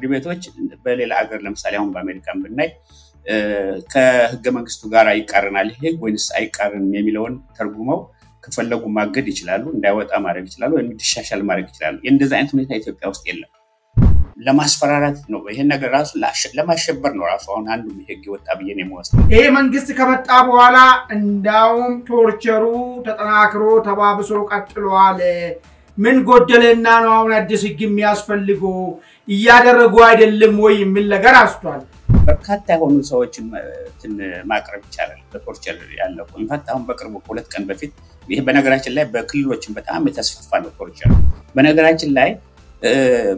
ፍርድ ቤቶች በሌላ ሀገር ለምሳሌ አሁን በአሜሪካን ብናይ ከህገ መንግስቱ ጋር ይቃረናል ይሄ ወይስ አይቃረንም የሚለውን ተርጉመው ከፈለጉ ማገድ ይችላሉ እንዳይወጣ ማድረግ ይችላሉ ወይ እንዲሻሻል ማድረግ ይችላሉ እንደዛ አይነት ሁኔታ ኢትዮጵያ ውስጥ የለም ለማስፈራራት ነው ይሄን ነገር ራሱ ለማሸበር ነው ራሱ አሁን አንዱ ህግ ወጣ በየኔ መወስድ ይሄ መንግስት ከመጣ በኋላ እንዳውም ቶርቸሩ ተጠናክሮ ተባብሶ ቀጥሏል ምን ጎደለና ነው አሁን አዲስ ህግ የሚያስፈልገው እያደረጉ አይደለም ወይ የሚል ነገር አስቷል በርካታ የሆኑ ሰዎችን ማቅረብ ይቻላል በቶርቸር ያለው ኢንፋክት አሁን በቅርቡ ሁለት ቀን በፊት ይሄ በነገራችን ላይ በክልሎችን በጣም የተስፋፋ ነው ቶርቸር በነገራችን ላይ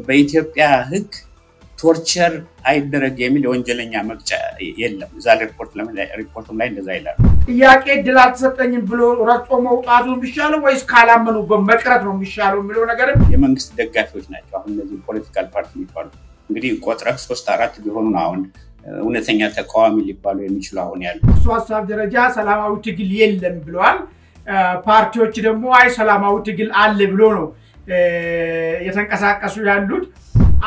በኢትዮጵያ ህግ ቶርቸር አይደረግ የሚል ወንጀለኛ መቅጫ የለም ዛሬ ሪፖርቱም ላይ እንደዛ ይላል ጥያቄ ድል አልተሰጠኝም ብሎ ረጾ መውጣቱን ቢሻለው ወይስ ካላመኑ በመቅረት ነው የሚሻለው የሚለው ነገር የመንግስት ደጋፊዎች ናቸው አሁን እነዚህ ፖለቲካል ፓርቲ የሚባሉ እንግዲህ ቆጥረህ 3-4 ቢሆኑ ነው አሁን እውነተኛ ተቃዋሚ ሊባሉ የሚችሉ አሁን ያሉ ሐሳብ ደረጃ ሰላማዊ ትግል የለም ብለዋል ፓርቲዎች ደግሞ አይ ሰላማዊ ትግል አለ ብሎ ነው የተንቀሳቀሱ ያሉት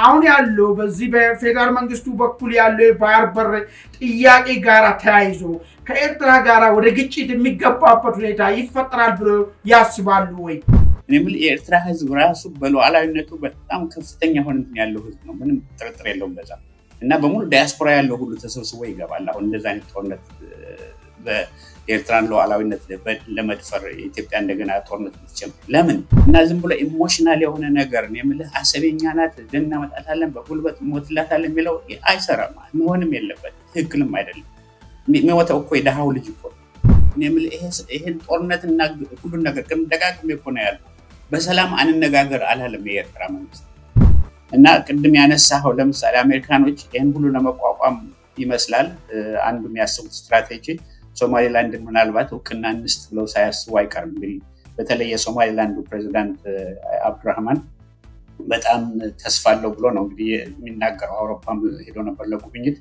አሁን ያለው በዚህ በፌደራል መንግስቱ በኩል ያለው ባርበር ጥያቄ ጋራ ተያይዞ ከኤርትራ ጋራ ወደ ግጭት የሚገባበት ሁኔታ ይፈጠራል ብሎ ያስባሉ ወይ እኔም የኤርትራ ህዝብ ራሱ በሉዓላዊነቱ በጣም ከፍተኛ ሆነ ያለው ህዝብ ነው ምንም ጥርጥር የለውም በዛ እና በሙሉ ዲያስፖራ ያለው ሁሉ ተሰብስቦ ይገባል አሁን እንደዛ አይነት ጦርነት በኤርትራን ሉዓላዊነት ለመድፈር ኢትዮጵያ እንደገና ጦርነት ብትጀምር ለምን እና ዝም ብሎ ኢሞሽናል የሆነ ነገር ነው የምልህ አሰበኛ ናት ደና መጣታለን በጉልበት ሞትላታለን የሚለው አይሰራም ምንም የለበት ትክክልም አይደለም የሚወጣው እኮ የደሃው ልጅ እኮ እኔም ይሄን ጦርነትና ሁሉ ነገር ደጋግሜ እኮ ነው ያለው በሰላም አንነጋገር አላለም የኤርትራ መንግስት እና ቅድም ያነሳው ለምሳሌ አሜሪካኖች ይሄን ሁሉ ለመቋቋም ይመስላል አንዱ የሚያስቡት ስትራቴጂ ሶማሊላንድ ምናልባት እውቅና እንስጥ ብለው ሳያስቡ አይቀርም እንግዲህ በተለይ የሶማሊላንዱ ፕሬዝዳንት አብዱራህማን በጣም ተስፋ አለው ብሎ ነው እንግዲህ የሚናገረው አውሮፓም ሄዶ ነበር ለጉብኝት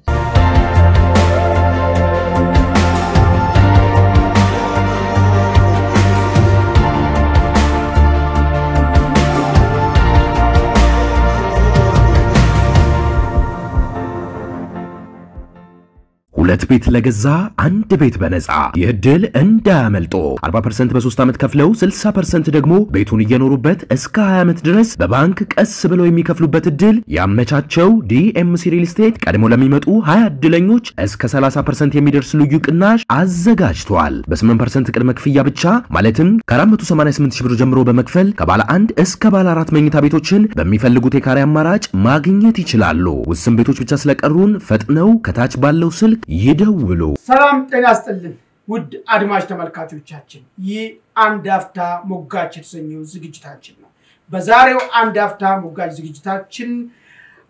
ሁለት ቤት ለገዛ አንድ ቤት በነፃ የድል እንዳያመልጦ 40% በ3 አመት ከፍለው 60% ደግሞ ቤቱን እየኖሩበት እስከ 20 አመት ድረስ በባንክ ቀስ ብለው የሚከፍሉበት ድል ያመቻቸው ዲኤምሲ ሪል ስቴት ቀድሞ ለሚመጡ 20 እድለኞች እስከ 30% የሚደርስ ልዩ ቅናሽ አዘጋጅቷል በ8% ቅድመ ክፍያ ብቻ ማለትም ከ488 ሺህ ብር ጀምሮ በመክፈል ከባለ 1 እስከ ባለ 4 መኝታ ቤቶችን በሚፈልጉት የካሬ አማራጭ ማግኘት ይችላሉ ውስን ቤቶች ብቻ ስለቀሩን ፈጥነው ከታች ባለው ስልክ ይደውሉ ሰላም ጤና ይስጥልን ውድ አድማጭ ተመልካቾቻችን ይህ አንድ አፍታ ሞጋች የተሰኘው ዝግጅታችን ነው በዛሬው አንድ አፍታ ሞጋች ዝግጅታችን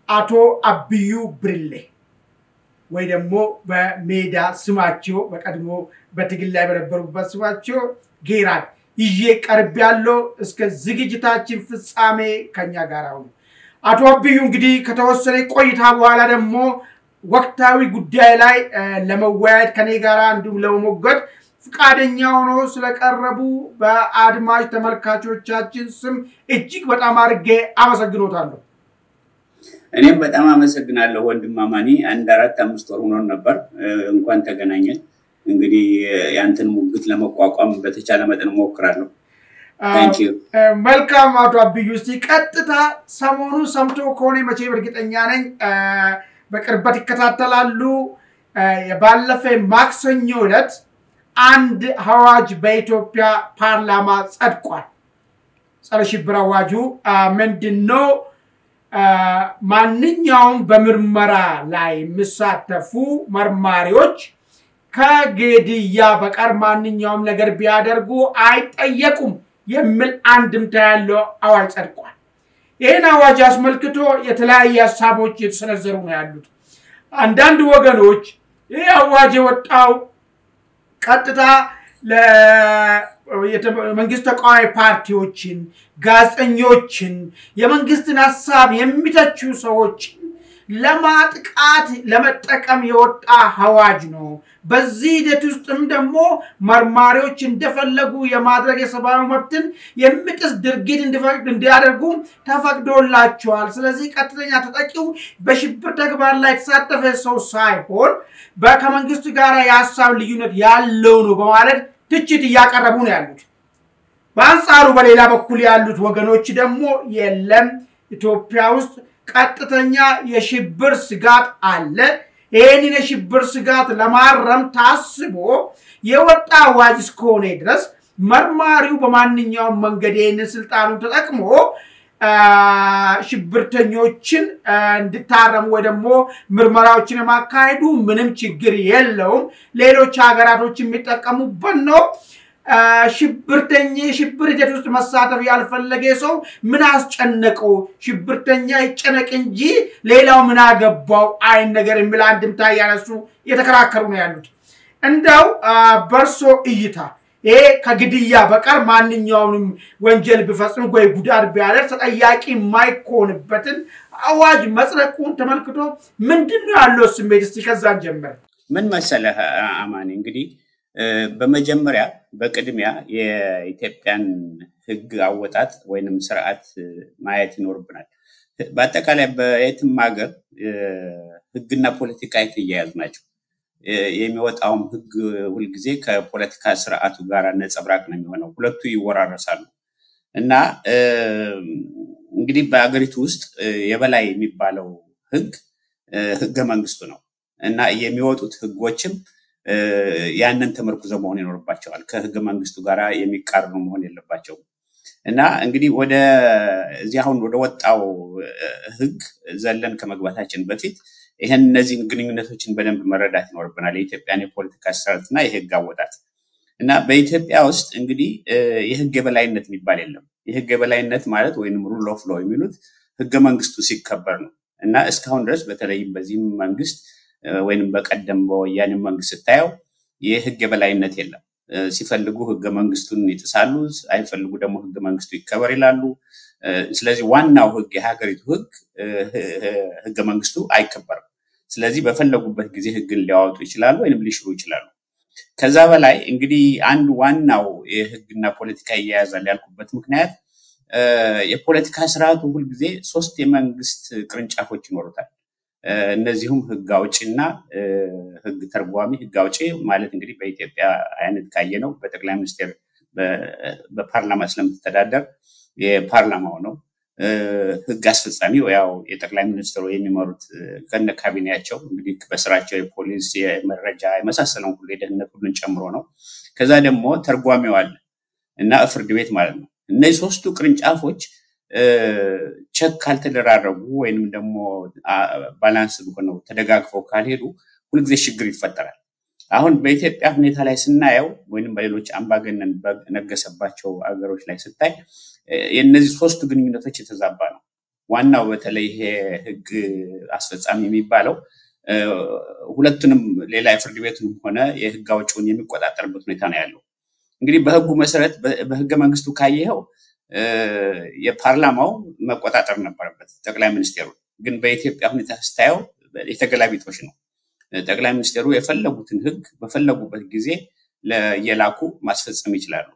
አቶ አብዩ ብርሌ ወይ ደግሞ በሜዳ ስማቸው በቀድሞ በትግል ላይ በነበሩበት ስማቸው ጌራን ይዤ ቀርብ ያለው እስከ ዝግጅታችን ፍጻሜ ከኛ ጋር ነው አቶ አብዩ እንግዲህ ከተወሰነ ቆይታ በኋላ ደግሞ ወቅታዊ ጉዳይ ላይ ለመወያየት ከኔ ጋር እንዲሁም ለመሞገት ፍቃደኛ ሆኖ ስለቀረቡ በአድማጭ ተመልካቾቻችን ስም እጅግ በጣም አርጌ አመሰግኖታለሁ እኔም በጣም አመሰግናለሁ ወንድማማኒ 1-4-5 ወር ሆኖ ነበር እንኳን ተገናኘን እንግዲህ ያንተን ሙግት ለመቋቋም በተቻለ መጠን ሞክራለሁ Thank you መልካም አቶ አብዩ እስቲ ቀጥታ ሰሞኑ ሰምቶ ከሆነ መቼ በርግጠኛ ነኝ በቅርበት ይከታተላሉ የባለፈ ማክሰኞ ዕለት አንድ አዋጅ በኢትዮጵያ ፓርላማ ጸድቋል ጸረ ሽብር አዋጁ ምንድነው ማንኛውም በምርመራ ላይ የሚሳተፉ መርማሪዎች ከግድያ በቀር ማንኛውም ነገር ቢያደርጉ አይጠየቁም የሚል አንድምታ ያለው አዋጅ ጸድቋል ይሄን አዋጅ አስመልክቶ የተለያየ ሐሳቦች የተሰነዘሩ ነው ያሉት አንዳንድ ወገኖች ይሄ አዋጅ ወጣው ቀጥታ ለመንግስት ተቃዋሚ ፓርቲዎችን ጋዜጠኞችን የመንግስትን ሐሳብ የሚተቹ ሰዎች ለማጥቃት ለመጠቀም የወጣ አዋጅ ነው በዚህ ሂደት ውስጥም ደግሞ መርማሪዎች እንደፈለጉ የማድረግ የሰብአዊ መብትን የሚጥስ ድርጊት እንዲያደርጉ ተፈቅዶላቸዋል ስለዚህ ቀጥተኛ ተጠቂው በሽብር ተግባር ላይ የተሳተፈ ሰው ሳይሆን ከመንግስቱ ጋር የሐሳብ ልዩነት ያለው ነው በማለት ትችት ያቀረቡ ነው ያሉት በአንጻሩ በሌላ በኩል ያሉት ወገኖች ደግሞ የለም ኢትዮጵያ ውስጥ ቀጥተኛ የሽብር ስጋት አለ ይሄንን የሽብር ስጋት ለማረም ታስቦ የወጣ አዋጅ እስከሆነ ድረስ መርማሪው በማንኛውም መንገድ ይሄንን ስልጣኑን ተጠቅሞ ሽብርተኞችን እንድታረሙ ወይ ደግሞ ምርመራዎችን ማካሄዱ ምንም ችግር የለውም ሌሎች ሀገራቶች የሚጠቀሙበት ነው ሽብርተኛ ሽብር ሂደት ውስጥ መሳተፍ ያልፈለገ ሰው ምን አስጨነቀው ሽብርተኛ ይጨነቅ እንጂ ሌላው ምን አገባው አይን ነገር የሚል አንድምታ ያነሱ የተከራከሩ ነው ያሉት እንደው በርሶ እይታ ይሄ ከግድያ በቀር ማንኛውንም ወንጀል ቢፈጽም ወይ ጉዳት ቢያደርስ ተጠያቂ የማይኮንበትን አዋጅ መጽደቁን ተመልክቶ ምንድነው ያለው ስሜት እስቲ ከዛን ጀምር ምን መሰለህ አማኒ እንግዲህ በመጀመሪያ በቅድሚያ የኢትዮጵያን ህግ አወጣጥ ወይንም ስርዓት ማየት ይኖርብናል በአጠቃላይ በየትም ሀገር ህግና ፖለቲካ የተያያዙ ናቸው የሚወጣው ህግ ሁሉ ጊዜ ከፖለቲካ ስርዓቱ ጋር ነጸብራቅ ነው የሚሆነው ሁለቱ ይወራረሳሉ እና እንግዲህ በአገሪቱ ውስጥ የበላይ የሚባለው ህገ መንግስቱ ነው እና የሚወጡት ህጎችም ያንን ተመርኩዘው መሆን ይኖርባቸዋል ከህገ መንግስቱ ጋር የሚቃረኑ መሆን የለባቸው እና እንግዲህ ወደ እዚህ አሁን ወደ ወጣው ህግ ዘለን ከመግባታችን በፊት ይሄን እነዚህ ግንኙነቶችን በደንብ መረዳት ይኖርብናል የኢትዮጵያን የፖለቲካ ስርዓትና የህግ አወጣጥ እና በኢትዮጵያ ውስጥ እንግዲህ የህግ የበላይነት የሚባል የለም የህግ የበላይነት ማለት ወይንም ሩል ኦፍ ሎው የሚሉት ህገ መንግስቱ ሲከበር ነው እና እስካሁን ድረስ በተለይ በዚህ መንግስት ወይንም በቀደም በወያኔ መንግስት ታየው የህግ የበላይነት የለም ሲፈልጉ ህገ መንግስቱን ይጥሳሉ አይፈልጉ ደግሞ ህገ መንግስቱ ይከበር ይላሉ ስለዚህ ዋናው ህግ የሀገሪቱ ህገ መንግስቱ አይከበርም ስለዚህ በፈለጉበት ጊዜ ህግን ሊያወጡ ይችላሉ ወይንም ሊሽሩ ይችላሉ ከዛ በላይ እንግዲህ አንድ ዋናው የህግና ፖለቲካ ያያዛል ያልኩበት ምክንያት የፖለቲካ ስርዓቱ ሁሉ ጊዜ ሶስት የመንግስት ቅርንጫፎች ይኖሩታል እነዚህም ህግ አውጪና ህግ ተርጓሚ ህግ አውጪ ማለት እንግዲህ በኢትዮጵያ አይነት ካየነው በጠቅላይ ሚኒስትር በፓርላማ ስለምትተዳደር የፓርላማው ነው ህግ አስፈጻሚው ያው የጠቅላይ ሚኒስትሩ የሚመሩት ከነ ካቢኔያቸው እንግዲህ በስራቸው የፖሊስ የመረጃ የመሳሰለው ሁሉ የደህንነት ሁሉን ጨምሮ ነው ከዛ ደግሞ ተርጓሚው አለ እና ፍርድ ቤት ማለት ነው እነዚህ ሶስቱ ቅርንጫፎች ቸክ ካልተደራረጉ ወይንም ደግሞ ባላንስ ሆነው ተደጋግፈው ካልሄዱ ሁሉ ጊዜ ችግር ይፈጠራል አሁን በኢትዮጵያ ሁኔታ ላይ ስናየው ወይንም በሌሎች አምባገነን በነገሰባቸው አገሮች ላይ ስታይ የነዚህ ሶስቱ ግንኙነቶች የተዛባ ነው ዋናው በተለይ ይሄ ህግ አስፈጻሚ የሚባለው ሁለቱንም ሌላ የፍርድ ቤቱንም ሆነ የህግ አውጪውን የሚቆጣጠርበት ሁኔታ ነው ያለው እንግዲህ በህጉ መሰረት በህገ መንግስቱ ካየው የፓርላማው መቆጣጠር ነበረበት ጠቅላይ ሚኒስትሩ ግን በኢትዮጵያ ሁኔታ ስታየው የተገላቢጦሽ ነው ጠቅላይ ሚኒስትሩ የፈለጉትን ህግ በፈለጉበት ጊዜ ለየላኩ ማስፈጸም ይችላሉ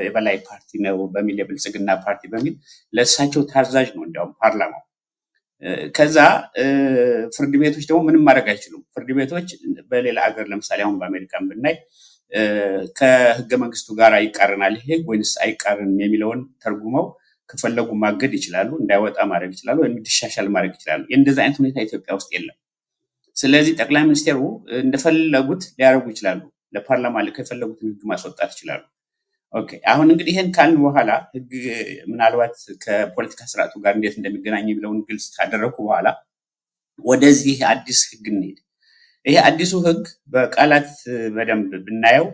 የበላይ ፓርቲ ነው በሚል የብልጽግና ፓርቲ በሚል ለሳቸው ታዛዥ ነው እንዲያውም ፓርላማው ከዛ ፍርድ ቤቶች ደግሞ ምንም ማድረግ አይችሉም ፍርድ ቤቶች በሌላ ሀገር ለምሳሌ አሁን በአሜሪካን ብናይ ከህገ መንግስቱ ጋር ይቃረናል ህግ ወይስ አይቃረንም የሚለውን ተርጉመው ከፈለጉ ማገድ ይችላሉ እንዳይወጣ ማድረግ ይችላሉ ወይም እንዲሻሻል ማድረግ ይችላሉ እንደዛ አይነት ሁኔታ ኢትዮጵያ ውስጥ የለም ስለዚህ ጠቅላይ ሚኒስትሩ እንደፈለጉት ሊያረጉ ይችላሉ ለፓርላማ ለከፈለጉትን ህግ ማስወጣት ይችላሉ ኦኬ አሁን እንግዲህ ይሄን ካልን በኋላ ህግ ምናልባት ከፖለቲካ ስርዓቱ ጋር እንዴት እንደሚገናኝ ብለውን ግልጽ ካደረኩ በኋላ ወደዚህ አዲስ ህግ እንሄድ ይሄ አዲሱ ህግ በቃላት በደንብ ብናየው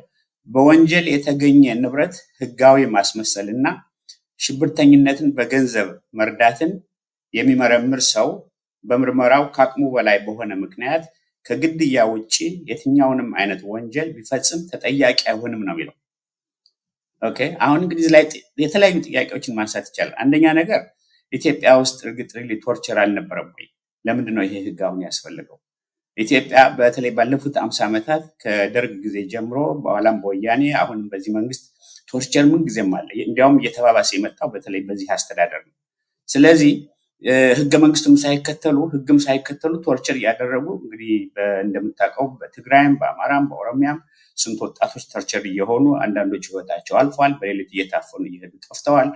በወንጀል የተገኘ ንብረት ህጋዊ ማስመሰልና ሽብርተኝነትን በገንዘብ መርዳትን የሚመረምር ሰው በምርመራው ካቅሙ በላይ በሆነ ምክንያት ከግድያ ውጪ የትኛውንም አይነት ወንጀል ቢፈጽም ተጠያቂ አይሆንም ነው የሚለው ኦኬ አሁን እንግዲህ ላይ የተለያዩ ጥያቄዎችን ማንሳት ይቻላል አንደኛ ነገር ኢትዮጵያ ውስጥ እርግጥ ቶርቸር አልነበረም ወይ ለምንድን ነው ይሄ ህግ አሁን ያስፈልገው? ኢትዮጵያ በተለይ ባለፉት 50 ዓመታት ከደርግ ጊዜ ጀምሮ በኋላም በወያኔ አሁን በዚህ መንግስት ቶርቸር ምን ጊዜም አለ። እንዲያውም እየተባባሰ የመጣው በተለይ በዚህ አስተዳደር ነው። ስለዚህ ህገ መንግስቱም ሳይከተሉ ቶርቸር ያደረጉ እንግዲህ እንደምታውቀው በትግራይም በአማራም በኦሮሚያም ስንት ወጣቶች ቶርቸር እየሆኑ አንዳንዶች ህይወታቸው አልፏል፣ በሌሊት እየታፈኑ እየሄዱ ጠፍተዋል፣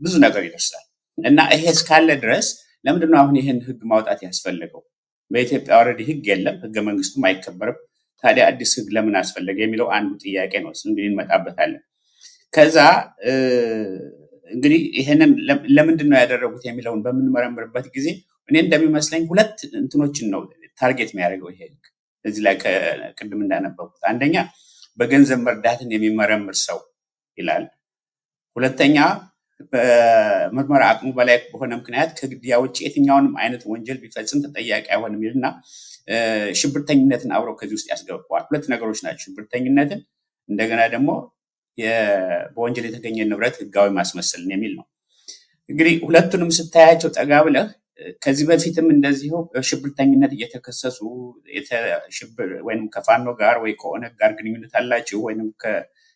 ብዙ ነገር ይደርሳል። እና ይሄ እስካለ ድረስ ለምንድን ነው አሁን ይሄን ህግ ማውጣት ያስፈልገው? በኢትዮጵያ ኦልሬዲ ህግ የለም፣ ህገ መንግስቱም አይከበርም። ታዲያ አዲስ ህግ ለምን አስፈለገ የሚለው አንዱ ጥያቄ ነው። እንግዲህ እንመጣበታለን። ከዛ እንግዲህ ይሄንን ለምንድን ነው ያደረጉት የሚለውን በምንመረምርበት ጊዜ እኔ እንደሚመስለኝ ሁለት እንትኖችን ነው ታርጌት የሚያደርገው ይሄ ህግ። እዚህ ላይ ቅድም እንዳነበብኩት አንደኛ በገንዘብ መርዳትን የሚመረምር ሰው ይላል። ሁለተኛ በምርመራ አቅሙ በላይ በሆነ ምክንያት ከግድያ ውጭ የትኛውንም አይነት ወንጀል ቢፈጽም ተጠያቂ አይሆንም ይልና ሽብርተኝነትን አብረው ከዚህ ውስጥ ያስገባዋል። ሁለት ነገሮች ናቸው፣ ሽብርተኝነትን እንደገና ደግሞ በወንጀል የተገኘ ንብረት ህጋዊ ማስመሰልን የሚል ነው። እንግዲህ ሁለቱንም ስታያቸው ጠጋ ብለህ ከዚህ በፊትም እንደዚሁ ሽብርተኝነት እየተከሰሱ ወይንም ከፋኖ ጋር ወይ ከኦነግ ጋር ግንኙነት አላቸው ወይንም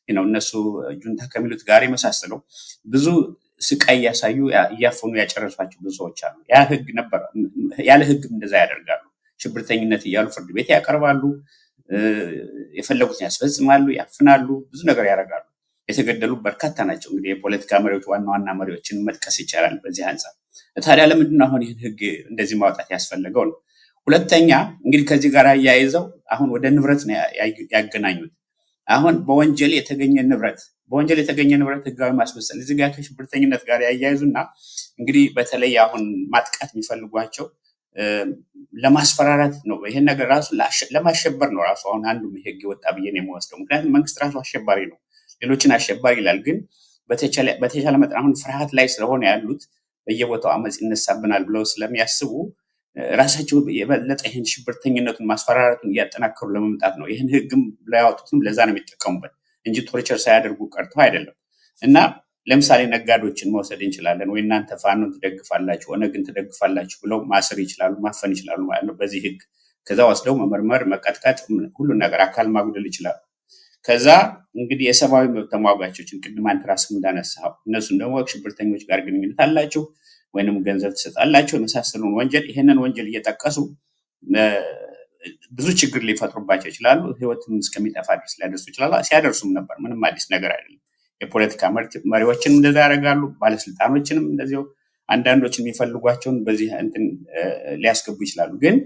እነሱ ጁንታ ከሚሉት ጋር የመሳሰለው ብዙ ስቃይ ያሳዩ ያፈኑ ያጨረሷቸው ብዙ ሰዎች አሉ። ያ ህግ ነበር። ያለ ህግ እንደዛ ያደርጋሉ። ሽብርተኝነት እያሉ ፍርድ ቤት ያቀርባሉ፣ የፈለጉትን ያስፈጽማሉ፣ ያፍናሉ፣ ብዙ ነገር ያደርጋሉ። የተገደሉ በርካታ ናቸው። እንግዲህ የፖለቲካ መሪዎች ዋና ዋና መሪዎችን መጥቀስ ይቻላል በዚህ አንፃር። ታዲያ ለምንድን ነው አሁን ይህን ህግ እንደዚህ ማውጣት ያስፈልገው ነው? ሁለተኛ እንግዲህ ከዚህ ጋር ያያይዘው አሁን ወደ ንብረት ነው ያገናኙት። አሁን በወንጀል የተገኘ ንብረት ህጋዊ ማስመሰል እዚህ ጋር ከሽብርተኝነት ጋር ያያይዙና እንግዲህ በተለይ አሁን ማጥቃት የሚፈልጓቸው ለማስፈራራት ነው። ይሄን ነገር ራሱ ለማሸበር ነው ራሱ አሁን አንዱ ህግ ወጣ ብዬ ነው የምወስደው። ምክንያቱም መንግስት ራሱ አሸባሪ ነው፣ ሌሎችን አሸባሪ ይላል። ግን በተቻለ መጠን አሁን ፍርሃት ላይ ስለሆነ ያሉት በየቦታው አመጽ ይነሳብናል ብለው ስለሚያስቡ ራሳቸው የበለጠ ይሄን ሽብርተኝነቱን ማስፈራራቱን እያጠናከሩ ለመምጣት ነው። ይሄን ህግም ያወጡትም ለዛ ነው የሚጠቀሙበት እንጂ ቶርቸር ሳያደርጉ ቀርተው አይደለም። እና ለምሳሌ ነጋዴዎችን መውሰድ እንችላለን። ወይ እናንተ ፋኖን ትደግፋላችሁ ኦነግን ትደግፋላችሁ ብለው ማሰር ይችላሉ፣ ማፈን ይችላሉ ማለት ነው በዚህ ህግ። ከዛ ወስደው መመርመር፣ መቀጥቀጥ፣ ሁሉ ነገር አካል ማጉደል ይችላሉ። ከዛ እንግዲህ የሰብአዊ መብት ተሟጋቾችን ቅድም አንተ ራስህ እንዳነሳው እነሱን ደግሞ ሽብርተኞች ጋር ግንኙነት አላቸው ወይንም ገንዘብ ትሰጣላቸው የመሳሰሉን ወንጀል ይሄንን ወንጀል እየጠቀሱ ብዙ ችግር ሊፈጥሩባቸው ይችላሉ። ህይወትም እስከሚጠፋ ድረስ ሊያደርሱ ይችላሉ። ሲያደርሱም ነበር። ምንም አዲስ ነገር አይደለም። የፖለቲካ መሪዎችንም እንደዛ ያደርጋሉ፣ ባለስልጣኖችንም እንደዚሁ አንዳንዶችን የሚፈልጓቸውን በዚህ እንትን ሊያስገቡ ይችላሉ። ግን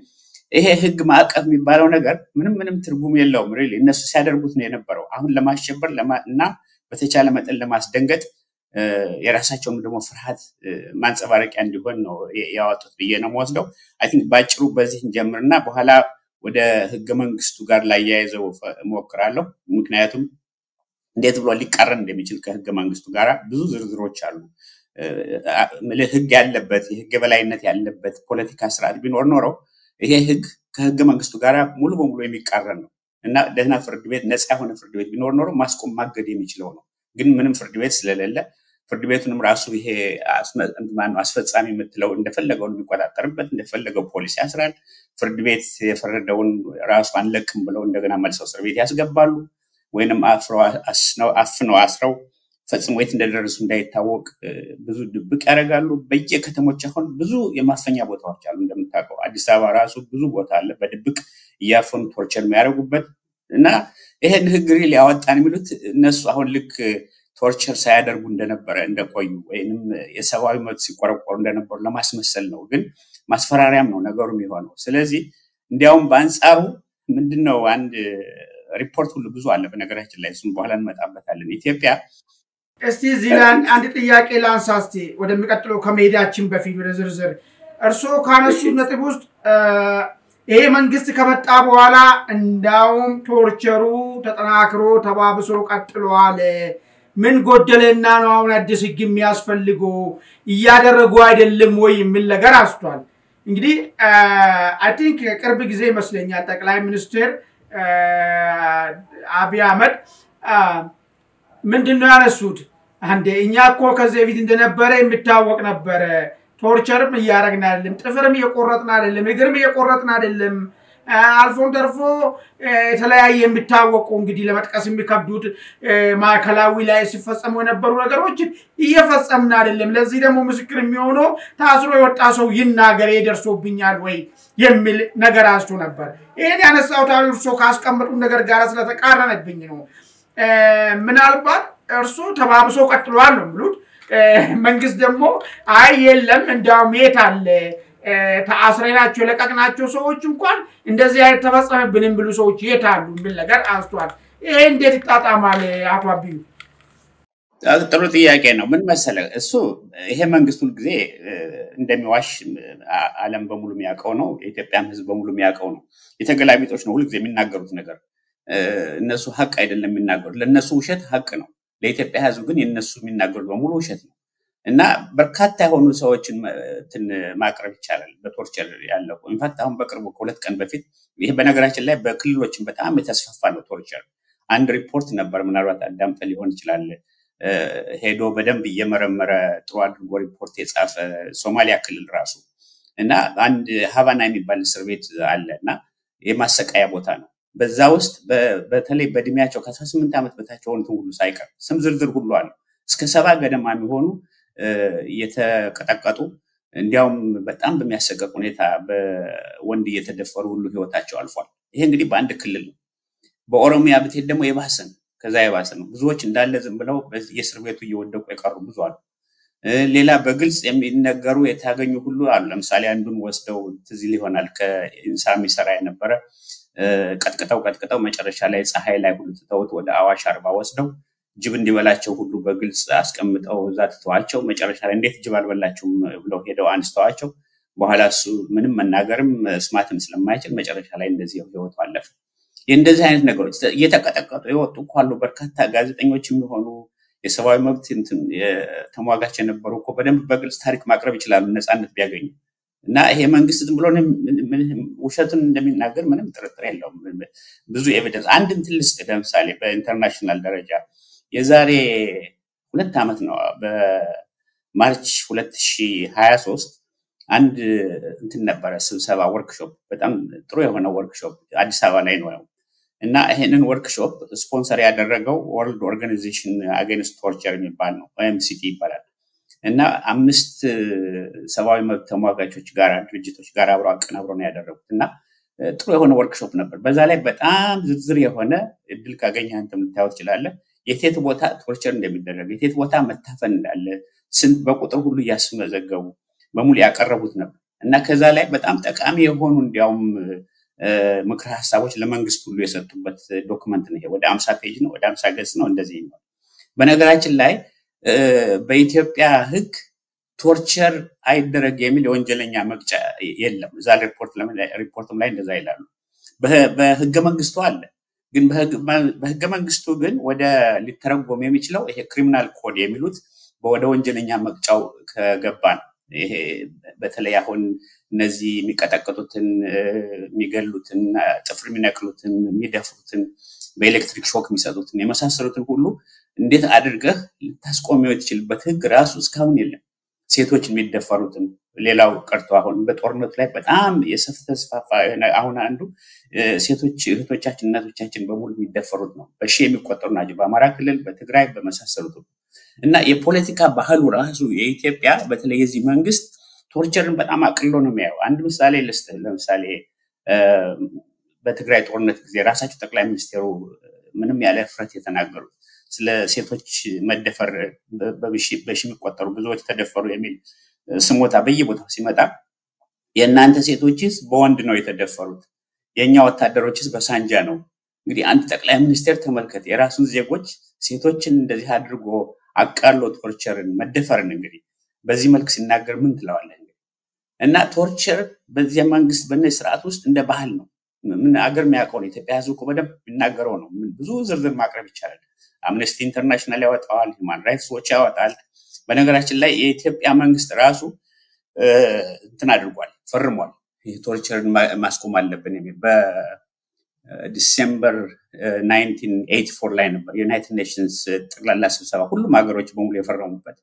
ይሄ ህግ ማዕቀፍ የሚባለው ነገር ምንም ትርጉም የለውም። ሪሊ እነሱ ሲያደርጉት ነው የነበረው። አሁን ለማሸበር እና በተቻለ መጠን ለማስደንገጥ የራሳቸውን ደግሞ ፍርሃት ማንጸባረቂያ እንዲሆን ነው ያወጡት ብዬ ነው የምወስደው። አይ ቲንክ ባጭሩ በዚህ እንጀምርና በኋላ ወደ ህገ መንግስቱ ጋር ላይ ያይዘው እሞክራለሁ። ምክንያቱም እንዴት ብሎ ሊቃረን እንደሚችል ከህገ መንግስቱ ጋር ብዙ ዝርዝሮች አሉ። ህግ ያለበት የህግ የበላይነት ያለበት ፖለቲካ ስርዓት ቢኖር ኖሮ ይሄ ህግ ከህገ መንግስቱ ጋር ሙሉ በሙሉ የሚቃረን ነው እና ደህና ፍርድ ቤት ነፃ የሆነ ፍርድ ቤት ቢኖር ኖሮ ማስቆም ማገድ የሚችለው ነው። ግን ምንም ፍርድ ቤት ስለሌለ ፍርድ ቤቱንም ራሱ ይሄ አስፈጻሚ የምትለው እንደፈለገው የሚቆጣጠርበት እንደፈለገው ፖሊስ ያስራል። ፍርድ ቤት የፈረደውን ራሱ አንለቅም ብለው እንደገና መልሰው እስር ቤት ያስገባሉ ወይንም አፍነው አስረው ፈጽሞ የት እንደደረሱ እንዳይታወቅ ብዙ ድብቅ ያደርጋሉ። በየከተሞች አሁን ብዙ የማፈኛ ቦታዎች አሉ። እንደምታውቀው አዲስ አበባ ራሱ ብዙ ቦታ አለ በድብቅ እያፈኑ ቶርቸር የሚያደርጉበት እና ይሄን ህግ ሪል ያወጣን የሚሉት እነሱ አሁን ልክ ቶርቸር ሳያደርጉ እንደነበረ እንደቆዩ ወይንም የሰብአዊ መብት ሲቆረቆሩ እንደነበሩ ለማስመሰል ነው። ግን ማስፈራሪያም ነው ነገሩ የሚሆነው። ስለዚህ እንዲያውም በአንጻሩ ምንድነው አንድ ሪፖርት ሁሉ ብዙ አለ በነገራችን ላይ እሱም በኋላ እንመጣበታለን። ኢትዮጵያ እስቲ እዚህ ላይ አንድ ጥያቄ ላንሳ እስቲ ወደሚቀጥለው ከመሄዳችን በፊት ወደ ዝርዝር እርስዎ ካነሱት ነጥብ ውስጥ ይሄ መንግስት ከመጣ በኋላ እንዳውም ቶርቸሩ ተጠናክሮ ተባብሶ ቀጥሏል፣ ምን ጎደለና ነው አሁን አዲስ ህግ የሚያስፈልገው እያደረጉ አይደለም ወይ የሚል ነገር አስቷል። እንግዲህ አይ ቲንክ ቅርብ ጊዜ ይመስለኛል ጠቅላይ ሚኒስትር አብይ አህመድ ምንድነው ያነሱት? አንዴ እኛ እኮ ከዚህ በፊት እንደነበረ የሚታወቅ ነበር፣ ቶርቸርም እያረግና አይደለም ጥፍርም እየቆረጥና አይደለም እግርም እየቆረጥና አይደለም አልፎን ተርፎ የተለያየ የሚታወቁ እንግዲህ ለመጥቀስ የሚከብዱት ማዕከላዊ ላይ ሲፈጸሙ የነበሩ ነገሮች እየፈጸምና አይደለም ለዚህ ደግሞ ምስክር የሚሆነው ታስሮ የወጣ ሰው ይናገር ይደርሶብኛል ወይ የሚል ነገር አስቶ ነበር ይሄን ያነሳው ታሪርሶ ካስቀመጡ ነገር ጋር ስለተቃረነብኝ ነው ምናልባት እርሱ ተባብሶ ቀጥሏል ነው ብሉት መንግስት ደግሞ አይ የለም እንዳውም የታለ ታስረናቸው ለቀቅናቸው ሰዎች እንኳን እንደዚህ አይነት ተፈጸመብንም ብሉ ሰዎች የታሉ ምን ነገር አንስቷል ይሄ እንዴት ይጣጣማል አቶ አብዩ ጥሩ ጥያቄ ነው ምን መሰለ እሱ ይሄ መንግስቱን ጊዜ እንደሚዋሽ ዓለም በሙሉ የሚያቀው ነው የኢትዮጵያ ህዝብ በሙሉ የሚያቀው ነው የተገላቢጦች ነው ሁሉ ጊዜ የሚናገሩት ነገር እነሱ ሐቅ አይደለም የሚናገሩት ለነሱ ውሸት ሐቅ ነው ለኢትዮጵያ ህዝብ ግን የነሱ የሚናገሩት በሙሉ ውሸት ነው እና በርካታ የሆኑ ሰዎችን ማቅረብ ይቻላል በቶርቸር ያለው ኢንፋክት አሁን በቅርቡ ከሁለት ቀን በፊት ይሄ በነገራችን ላይ በክልሎችን በጣም የተስፋፋ ነው ቶርቸር አንድ ሪፖርት ነበር ምናልባት አዳምጠ ሊሆን ይችላል ሄዶ በደንብ እየመረመረ ጥሩ አድርጎ ሪፖርት የጻፈ ሶማሊያ ክልል ራሱ እና አንድ ሀቫና የሚባል እስር ቤት አለና የማሰቃያ ቦታ ነው በዛ ውስጥ በተለይ በእድሜያቸው ከ18 ዓመት በታች ሆነው ሁሉ ሳይቀር ስም ዝርዝር ሁሉ አለ እስከ 70 ገደማ የሚሆኑ የተቀጠቀጡ እንዲያውም በጣም በሚያሰቀቅ ሁኔታ በወንድ እየተደፈሩ ሁሉ ህይወታቸው አልፏል ይሄ እንግዲህ በአንድ ክልል ነው በኦሮሚያ ብትሄድ ደግሞ የባሰን ከዛ የባሰ ነው ብዙዎች እንዳለ ዝም ብለው በየእስር ቤቱ እየወደቁ የቀሩ ብዙ አሉ ሌላ በግልጽ የሚነገሩ የታገኙ ሁሉ አሉ ለምሳሌ አንዱን ወስደው ትዝል ይሆናል ከኢንሳሚ ሰራ የነበረ ቀጥቀጣው መጨረሻ ላይ ፀሐይ ላይ ሁሉ ተውት ወደ አዋሽ አርባ ወስደው ጅብ እንዲበላቸው ሁሉ በግልጽ አስቀምጠው ዛት ተዋቸው መጨረሻ ላይ እንዴት ጅብ አልበላችሁም ብለው ሄደው አንስተዋቸው በኋላ እሱ ምንም መናገርም ስማትም ስለማይችል መጨረሻ ላይ እንደዚህ ህይወቱ አለፈ እንደዚህ አይነት ነገሮች እየተቀጠቀጡ የወጡ ቋሉ በርካታ ጋዜጠኞችም የሚሆኑ የሰብአዊ መብት ተሟጋች የነበሩ እኮ በደንብ በግልጽ ታሪክ ማቅረብ ይችላሉ ነፃነት ቢያገኙ እና ይሄ መንግስት ዝም ብሎ ውሸቱን እንደሚናገር ምንም ጥርጥር የለውም ብዙ ኤቪደንስ አንድ ትልስ ለምሳሌ በኢንተርናሽናል ደረጃ የዛሬ 2 አመት ነው በማርች 2023 አንድ እንትን ነበር ስብሰባ ወርክሾፕ በጣም ጥሩ የሆነ ወርክሾፕ አዲስ አበባ ላይ ነው እና ይሄንን ወርክሾፕ ስፖንሰር ያደረገው ወርልድ ኦርጋናይዜሽን አጌንስት ቶርቸር የሚባል ነው OMCT ይባላል እና 5 ሰብአዊ መብት ተሟጋቾች ጋር ድርጅቶች ጋር አብረው አቀናብረው ነው ያደረጉት እና ጥሩ የሆነ ወርክሾፕ ነበር በዛ ላይ በጣም ዝርዝር የሆነ እድል ካገኘ አንተም ልታዩት ይችላል የቴት ቦታ ቶርቸር እንደሚደረግ የቴት ቦታ መታፈን እንዳለ ስንት በቁጥር ሁሉ ያስመዘገቡ በሙሉ ያቀረቡት ነበር እና ከዛ ላይ በጣም ጠቃሚ የሆኑ እንዲያውም ምክር ሐሳቦች ለመንግስት ሁሉ የሰጡበት ዶክመንት ነው ወደ 50 ፔጅ ነው ወደ 50 ገጽ ነው እንደዚህ ነው በነገራችን ላይ በኢትዮጵያ ህግ ቶርቸር አይደረግ የሚል ወንጀለኛ መቅጫ የለም እዛ ሪፖርትም ላይ እንደዛ ይላሉ በህገ መንግስቱ አለ ግን በህገ መንግስቱ ግን ወደ ሊተረጎም የሚችለው ይሄ ክሪሚናል ኮድ የሚሉት ወደ ወንጀለኛ መቅጫው ከገባን ይሄ በተለይ አሁን እነዚህ የሚቀጠቀጡትን የሚገሉትን ጥፍር የሚነቅሉትን የሚደፍሩትን በኤሌክትሪክ ሾክ የሚሰጡትን የመሳሰሉትን ሁሉ እንዴት አድርገህ ልታስቆመው የትችልበት ህግ ራሱ እስካሁን የለም ሴቶች የሚደፈሩትን ሌላው ቀርቶ አሁን በጦርነት ላይ በጣም ተስፋፋ አሁን አንዱ ሴቶች እህቶቻችን እናቶቻችን በሙሉ የሚደፈሩት ነው በሺ የሚቆጠሩ ናቸው በአማራ ክልል በትግራይ በመሳሰሉት እና የፖለቲካ ባህሉ ራሱ የኢትዮጵያ በተለይ የዚህ መንግስት ቶርቸርን በጣም አቅልሎ ነው የሚያየው አንድ ምሳሌ ለምሳሌ በትግራይ ጦርነት ጊዜ ራሳቸው ጠቅላይ ሚኒስትሩ ምንም ያለ ፍረት የተናገሩት ስለ ሴቶች መደፈር በሺ የሚቆጠሩ ብዙዎች ተደፈሩ የሚል ስሞታ በየቦታው ሲመጣ የእናንተ ሴቶችስ በወንድ ነው የተደፈሩት የኛ ወታደሮችስ በሳንጃ ነው እንግዲህ አንድ ጠቅላይ ሚኒስትር ተመልከተ የራሱን ዜጎች ሴቶችን እንደዚህ አድርጎ አቃሎ ቶርቸርን መደፈርን እንግዲህ በዚህ መልኩ ሲናገር ምን ትለዋለህ እና ቶርቸር በዚህ መንግስት በእነዚህ ስርዓት ውስጥ እንደ ባህል ነው ምን አገር የሚያውቀው ነው ኢትዮጵያ ህዝብ በደንብ የሚናገረው ነው ብዙ ዝርዝር ማቅረብ ይቻላል አምነስቲ ኢንተርናሽናል ያወጣዋል ሁማን ራይትስ ዎች ያወጣል በነገራችን ላይ የኢትዮጵያ መንግስት ራሱ እንትን አድርጓል ፈርሟል ቶርቸርን ማስቆም አለብን የሚል በዲሴምበር 1984 ላይ ነበር ዩናይትድ ኔሽንስ ጠቅላላ ስብሰባ ሁሉም ሀገሮች በሙሉ የፈረሙበት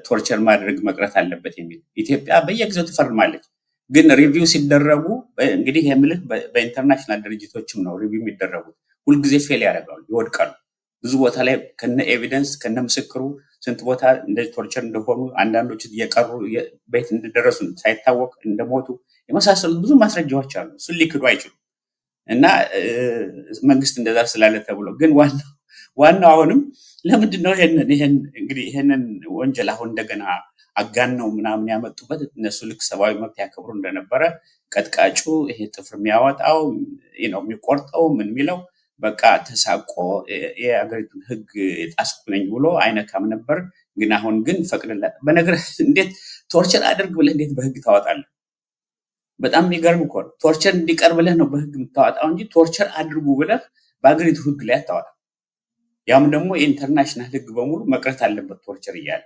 ቶርቸር ማድረግ መቅረት አለበት የሚል ኢትዮጵያ በየጊዜው ትፈርማለች። ግን ሪቪው ሲደረጉ እንግዲህ የምልህ በኢንተርናሽናል ድርጅቶችም ነው ሪቪው የሚደረጉት። ሁሉ ጊዜ ፌል ያደርጋሉ፣ ይወድቃሉ። ብዙ ቦታ ላይ ከነ ኤቪደንስ ከነ ምስክሩ ስንት ቦታ እንደዚህ ቶርቸር እንደሆኑ አንዳንዶች እየቀሩ ቤት እንደደረሱ ሳይታወቅ እንደሞቱ የመሳሰሉት ብዙ ማስረጃዎች አሉ። እሱን ሊክዱ አይችሉም። እና መንግስት እንደዛ ስላለ ተብሎ ግን ዋናው አሁንም ለምንድነው ይሄንን ወንጀል አሁን እንደገና አጋነው ምናምን ያመጡበት? እነሱ ልክ ሰብአዊ መብት ያከብሩ እንደነበረ ቀጥቃጩ ይሄ ጥፍር የሚያወጣው የሚቆርጠው ምን የሚለው በቃ ተሳቆ የአገሪቱን ህግ የጣስኩ ነኝ ብሎ አይነካም ነበር። ግን አሁን ግን ፈቅድላት። በነገራችን እንዴት ቶርቸር አድርግ ብለህ እንዴት በህግ ታወጣለህ? በጣም የሚገርም እኮ ነው። ቶርቸር እንዲቀርብ ብለህ ነው በህግ የምታወጣው እንጂ ቶርቸር አድርጉ ብለህ በአገሪቱ ህግ ላይ አታወጣም። ያም ደግሞ የኢንተርናሽናል ህግ በሙሉ መቅረት አለበት ቶርቸር እያለ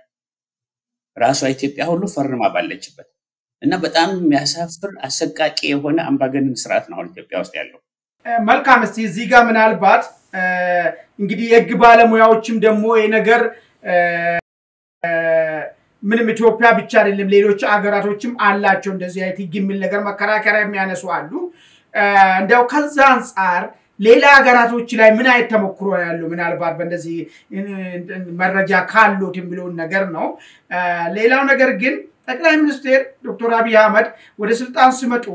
ራሷ ኢትዮጵያ ሁሉ ፈርማ ባለችበት እና በጣም የሚያሳፍር አሰቃቂ የሆነ አምባገነን ስርዓት ነው ኢትዮጵያ ውስጥ ያለው። መልካም። እስቲ እዚህ ጋር ምናልባት እንግዲህ የህግ ባለሙያዎችም ደግሞ የነገር ምንም ኢትዮጵያ ብቻ አይደለም ሌሎች አገራቶችም አላቸው እንደዚህ አይነት ህግ የሚል ነገር መከራከሪያ የሚያነሱ አሉ። እንደው ከዛ አንፃር ሌላ አገራቶች ላይ ምን አይነት ተሞክሮ ያለው ምናልባት በእንደዚህ መረጃ ካሉት የሚለውን ነገር ነው። ሌላው ነገር ግን ጠቅላይ ሚኒስትር ዶክተር አብይ አህመድ ወደ ስልጣን ሲመጡ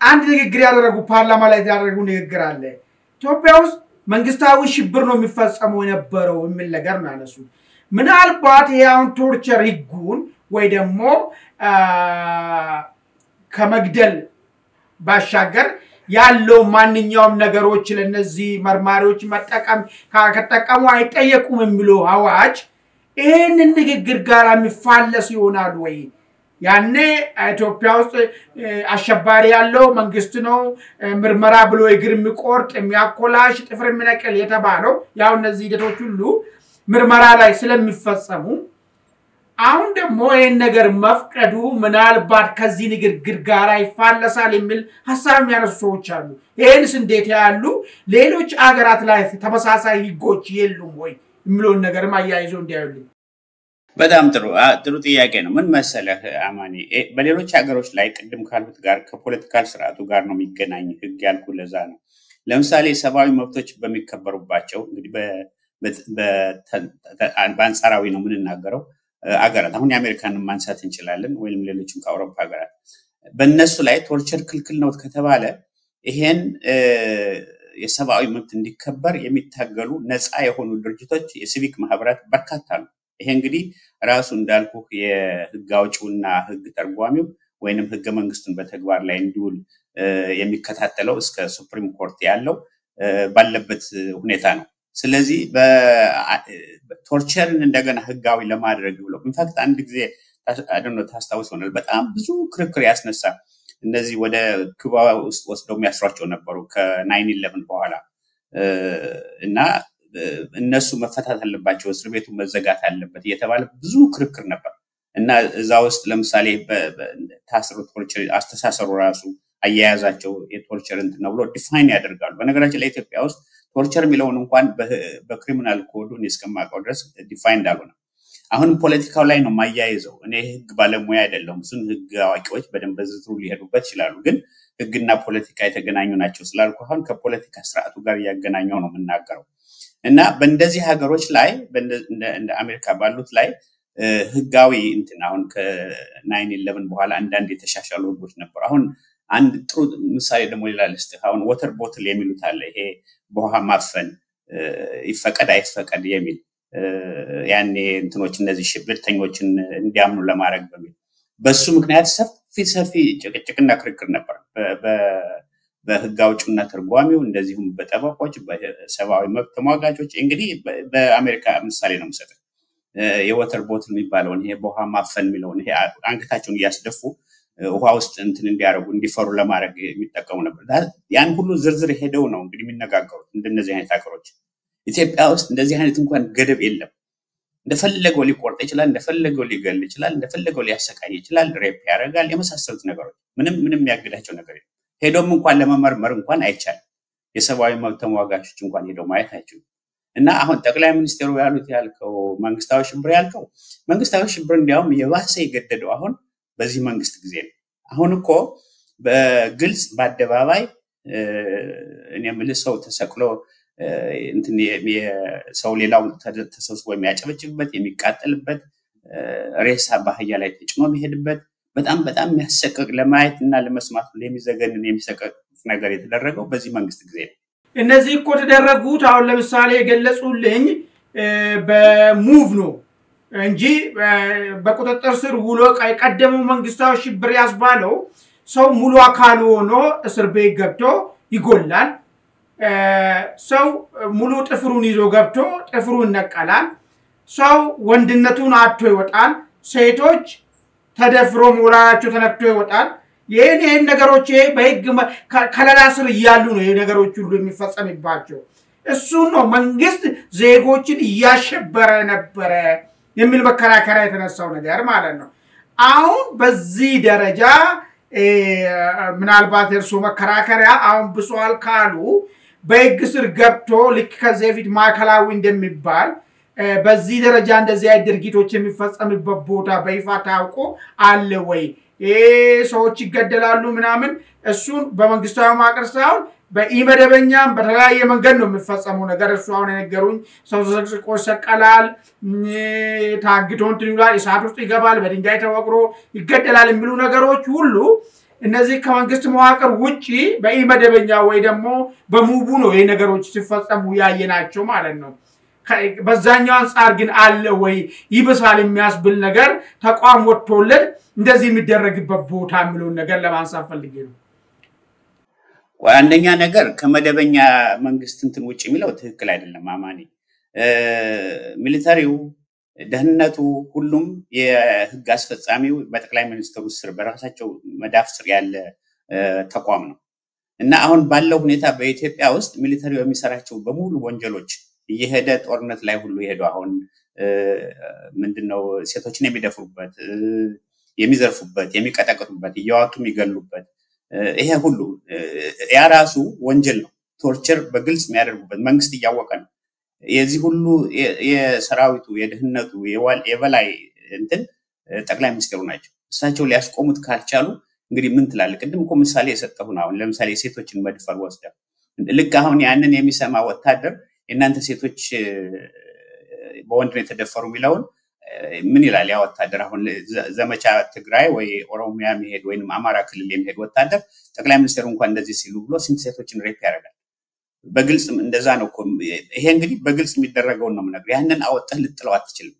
አንድ ንግግር ያደረጉ ፓርላማ ላይ ያደረጉ ንግግር አለ። ኢትዮጵያ ውስጥ መንግስታዊ ሽብር ነው የሚፈጸመው የነበረው የሚል ነገር ነው ያነሱ። ምናልባት ያውን ቶርቸር ህጉን ወይ ደግሞ ከመግደል ባሻገር ያለው ማንኛውም ነገሮች ለነዚህ መርማሪዎች መጠቀም ከተጠቀሙ አይጠየቁም የሚለው አዋጅ ይሄንን ንግግር ጋር የሚፋለስ ይሆናል ወይ? ያኔ ኢትዮጵያ ውስጥ አሸባሪ ያለው መንግስት ነው ምርመራ ብሎ እግር የሚቆርጥ የሚያኮላሽ ጥፍር የሚነቅል የተባለው ያው እነዚህ ሂደቶች ሁሉ ምርመራ ላይ ስለሚፈጸሙ አሁን ደግሞ ይሄን ነገር መፍቀዱ ምናልባት ከዚህ ንግግር ጋር ይፋለሳል የሚል ሐሳብ የሚያነሱ ሰዎች አሉ። ይሄንስ እንዴት ያሉ ሌሎች አገራት ላይ ተመሳሳይ ህጎች የሉም ወይ የሚለውን ነገር ማያይዞ እንዲያዩልኝ። በጣም ጥሩ ጥያቄ ነው። ምን መሰለህ አማኒ፣ በሌሎች ሀገሮች ላይ ቅድም ካልኩት ጋር ከፖለቲካል ስርዓቱ ጋር ነው የሚገናኝ ህግ ያልኩ ለዛ ነው። ለምሳሌ ሰብአዊ መብቶች በሚከበሩባቸው እንግዲህ በአንጻራዊ ነው የምንናገረው አገራት አሁን የአሜሪካንን ማንሳት እንችላለን ወይም ሌሎችም ከአውሮፓ ሀገራት በእነሱ ላይ ቶርቸር ክልክል ነው ከተባለ ይሄን የሰብአዊ መብት እንዲከበር የሚታገሉ ነፃ የሆኑ ድርጅቶች የሲቪክ ማህበራት በርካታ ነው። ይሄ እንግዲህ ራሱ እንዳልኩ የህግ አውጪውና ህግ ተርጓሚው ወይንም ህገ መንግስቱን በተግባር ላይ እንዲውል የሚከታተለው እስከ ሱፕሪም ኮርት ያለው ባለበት ሁኔታ ነው። ስለዚህ በቶርቸርን እንደገና ህጋዊ ለማድረግ ብሎ ኢንፋክት አንድ ጊዜ ታስታውስ ይሆናል በጣም ብዙ ክርክር ያስነሳ እነዚህ ወደ ኩባ ውስጥ ወስደው የሚያስሯቸው ነበሩ ከ9/11 በኋላ እና እነሱ መፈታት አለባቸው እስር ቤቱ መዘጋት አለበት እየተባለ ብዙ ክርክር ነበር እና እዛ ውስጥ ለምሳሌ ታስሩ ቶርቸር አስተሳሰሩ ራሱ አያያዛቸው የቶርቸር ነው ብሎ ዲፋይን ያደርጋሉ። በነገራችን ላይ ኢትዮጵያ ውስጥ ቶርቸር የሚለውን እንኳን በክሪሚናል ኮዱን እስከማውቀው ድረስ ዲፋይን እንዳልሆነ አሁን ፖለቲካው ላይ ነው ማያይዘው። እኔ ህግ ባለሙያ አይደለሁም። እሱን ህግ አዋቂዎች በደንብ ዝርዝሩ ሊሄዱበት ይችላሉ። ግን ህግና ፖለቲካ የተገናኙ ናቸው ስላልኩ አሁን ከፖለቲካ ስርዓቱ ጋር ያገናኘው ነው የምናገረው እና በእንደዚህ ሀገሮች ላይ እንደ አሜሪካ ባሉት ላይ ህጋዊ እንትን አሁን ከ9/11 በኋላ አንዳንድ የተሻሻሉ ህጎች ነበሩ። አሁን አንድ ጥሩ ምሳሌ ደግሞ ሌላ ልስጥህ። አሁን ዋተር ቦትል የሚሉት አለ። ይሄ በውሃ ማፈን ይፈቀድ አይፈቀድ የሚል ያኔ እንትኖች እነዚህ ሽብርተኞችን እንዲያምኑ ለማድረግ በሚል በሱ ምክንያት ሰፊ ጭቅጭቅና ክርክር ነበር በህግ አውጪውና ተርጓሚው እንደዚሁም በጠበቆች በሰብአዊ መብት ተሟጋቾች። እንግዲህ በአሜሪካ ምሳሌ ነው የምሰጠው። የዋተር ቦትል የሚባለውን ይሄ በውሃ ማፈን የሚለውን ይሄ አንገታቸውን እያስደፉ ውሃ ውስጥ እንትን እንዲያረጉ እንዲፈሩ ለማድረግ የሚጠቀሙ ነበር። ያን ሁሉ ዝርዝር ሄደው ነው እንግዲህ የሚነጋገሩት እንደነዚህ አይነት ሀገሮች። ኢትዮጵያ ውስጥ እንደዚህ አይነት እንኳን ገደብ የለም። እንደፈለገው ሊቆርጥ ይችላል፣ እንደፈለገው ሊገል ይችላል፣ እንደፈለገው ሊያሰቃይ ይችላል፣ ሬፕ ያደርጋል፣ የመሳሰሉት ነገሮች ምንም የሚያግዳቸው ነገር የለም። ሄዶም እንኳን ለመመርመር እንኳን አይቻልም። የሰብአዊ መብት ተሟጋቾች እንኳን ሄደው ማየት አይችሉም። እና አሁን ጠቅላይ ሚኒስትሩ ያሉት ያልከው መንግስታዊ ሽብር ያልከው መንግስታዊ ሽብር እንዲያውም የባሰ የገደደው አሁን በዚህ መንግስት ጊዜ ነው። አሁን እኮ በግልጽ በአደባባይ እኔ የምልህ ሰው ተሰቅሎ እንትን የሰው ሌላው ተሰብስቦ የሚያጨበጭብበት የሚቃጠልበት ሬሳ ባህያ ላይ ተጭኖ የሚሄድበት በጣም የሚያሰቅቅ ለማየት እና ለመስማት የሚዘገንን የሚሰቅቅ ነገር የተደረገው በዚህ መንግስት ጊዜ ነው። እነዚህ እኮ ተደረጉት አሁን ለምሳሌ የገለጹልኝ በሙቭ ነው እንጂ በቁጥጥር ስር ውሎ ቀደመው መንግስታዊ ሽብር ያስባለው ሰው ሙሉ አካል ሆኖ እስር ቤት ገብቶ ይጎላል። ሰው ሙሉ ጥፍሩን ይዞ ገብቶ ጥፍሩን ነቀላል። ሰው ወንድነቱን አጥቶ ይወጣል። ሴቶች ተደፍሮ ሞራላቸው ተነክቶ ይወጣል። ይሄን ነገሮች በህግ ከለላ ስር ያሉ ነው የነገሮች ሁሉ የሚፈጸምባቸው። እሱ ነው መንግስት ዜጎችን ያሸበረ ነበር የሚል መከራከሪያ የተነሳው ነገር ማለት ነው። አሁን በዚህ ደረጃ ምናልባት እርሱ መከራከሪያ አሁን ብሷል ካሉ በህግ ስር ገብቶ ልክ ከዚህ በፊት ማዕከላዊ እንደሚባል በዚህ ደረጃ እንደዚህ አይነት ድርጊቶች የሚፈጸምበት ቦታ በይፋ ታውቆ አለ ወይ? ሰዎች ይገደላሉ ምናምን እሱን በመንግስታዊ ማዕቀፍ ሳይሆን በኢመደበኛም በተለያየ መንገድ ነው የሚፈጸመው ነገር። እሱ አሁን የነገሩኝ ሰው ተሰቅስቆ ይሰቀላል፣ ታግቶ እንትን ይላል፣ እሳት ውስጥ ይገባል፣ በድንጋይ ተወግሮ ይገደላል የሚሉ ነገሮች ሁሉ እነዚህ ከመንግስት መዋቅር ውጪ በኢመደበኛ ወይ ደግሞ በሙቡ ነው ይሄ ነገሮች ሲፈጸሙ ያየናቸው ማለት ነው። በዛኛው አንፃር ግን አለ ወይ ይብሳል የሚያስብል ነገር ተቋም ወጥቶለት እንደዚህ የሚደረግበት ቦታ የሚለው ነገር ለማንሳት ፈልጌ ነው። አንደኛ ነገር ከመደበኛ መንግስት እንትን ውጪ የሚለው ትክክል አይደለም አማኒ። ሚሊታሪው ደህንነቱ ሁሉም የህግ አስፈጻሚው በጠቅላይ ሚኒስትሩ ስር በራሳቸው መዳፍ ስር ያለ ተቋም ነው እና አሁን ባለው ሁኔታ በኢትዮጵያ ውስጥ ሚሊታሪው የሚሰራቸው በሙሉ ወንጀሎች እየሄደ ጦርነት ላይ ሁሉ ይሄዱ አሁን ምንድነው ሴቶችን የሚደፍሩበት የሚዘርፉበት የሚቀጠቅጡበት እያዋጡ የሚገሉበት ይሄ ሁሉ ያ ራሱ ወንጀል ነው። ቶርቸር በግልጽ የሚያደርጉበት መንግስት እያወቀ ነው። የዚህ ሁሉ የሰራዊቱ የደህንነቱ የበላይ እንትን ጠቅላይ ሚኒስትሩ ናቸው። እሳቸው ሊያስቆሙት ካልቻሉ እንግዲህ ምን ትላለህ? ቅድም እኮ ምሳሌ የሰጠሁና አሁን ለምሳሌ ሴቶችን መድፈር ወስደው ልክ አሁን ያንን የሚሰማ ወታደር እናንተ ሴቶች በወንድ ነው የተደፈሩ የሚለውን ምን ይላል? ያ ወታደር አሁን ዘመቻ ትግራይ ወይ ኦሮሚያ መሄድ ወይንም አማራ ክልል የሚሄድ ወታደር ጠቅላይ ሚኒስትሩ እንኳን እንደዚህ ሲሉ ብሎ ስንት ሴቶችን ሬፕ ያደርጋል? በግልጽ እንደዛ ነው እኮ። ይሄ እንግዲህ በግልጽ የሚደረገው ነው ማለት ያንን አወጣህ ልጥለው አትችልም።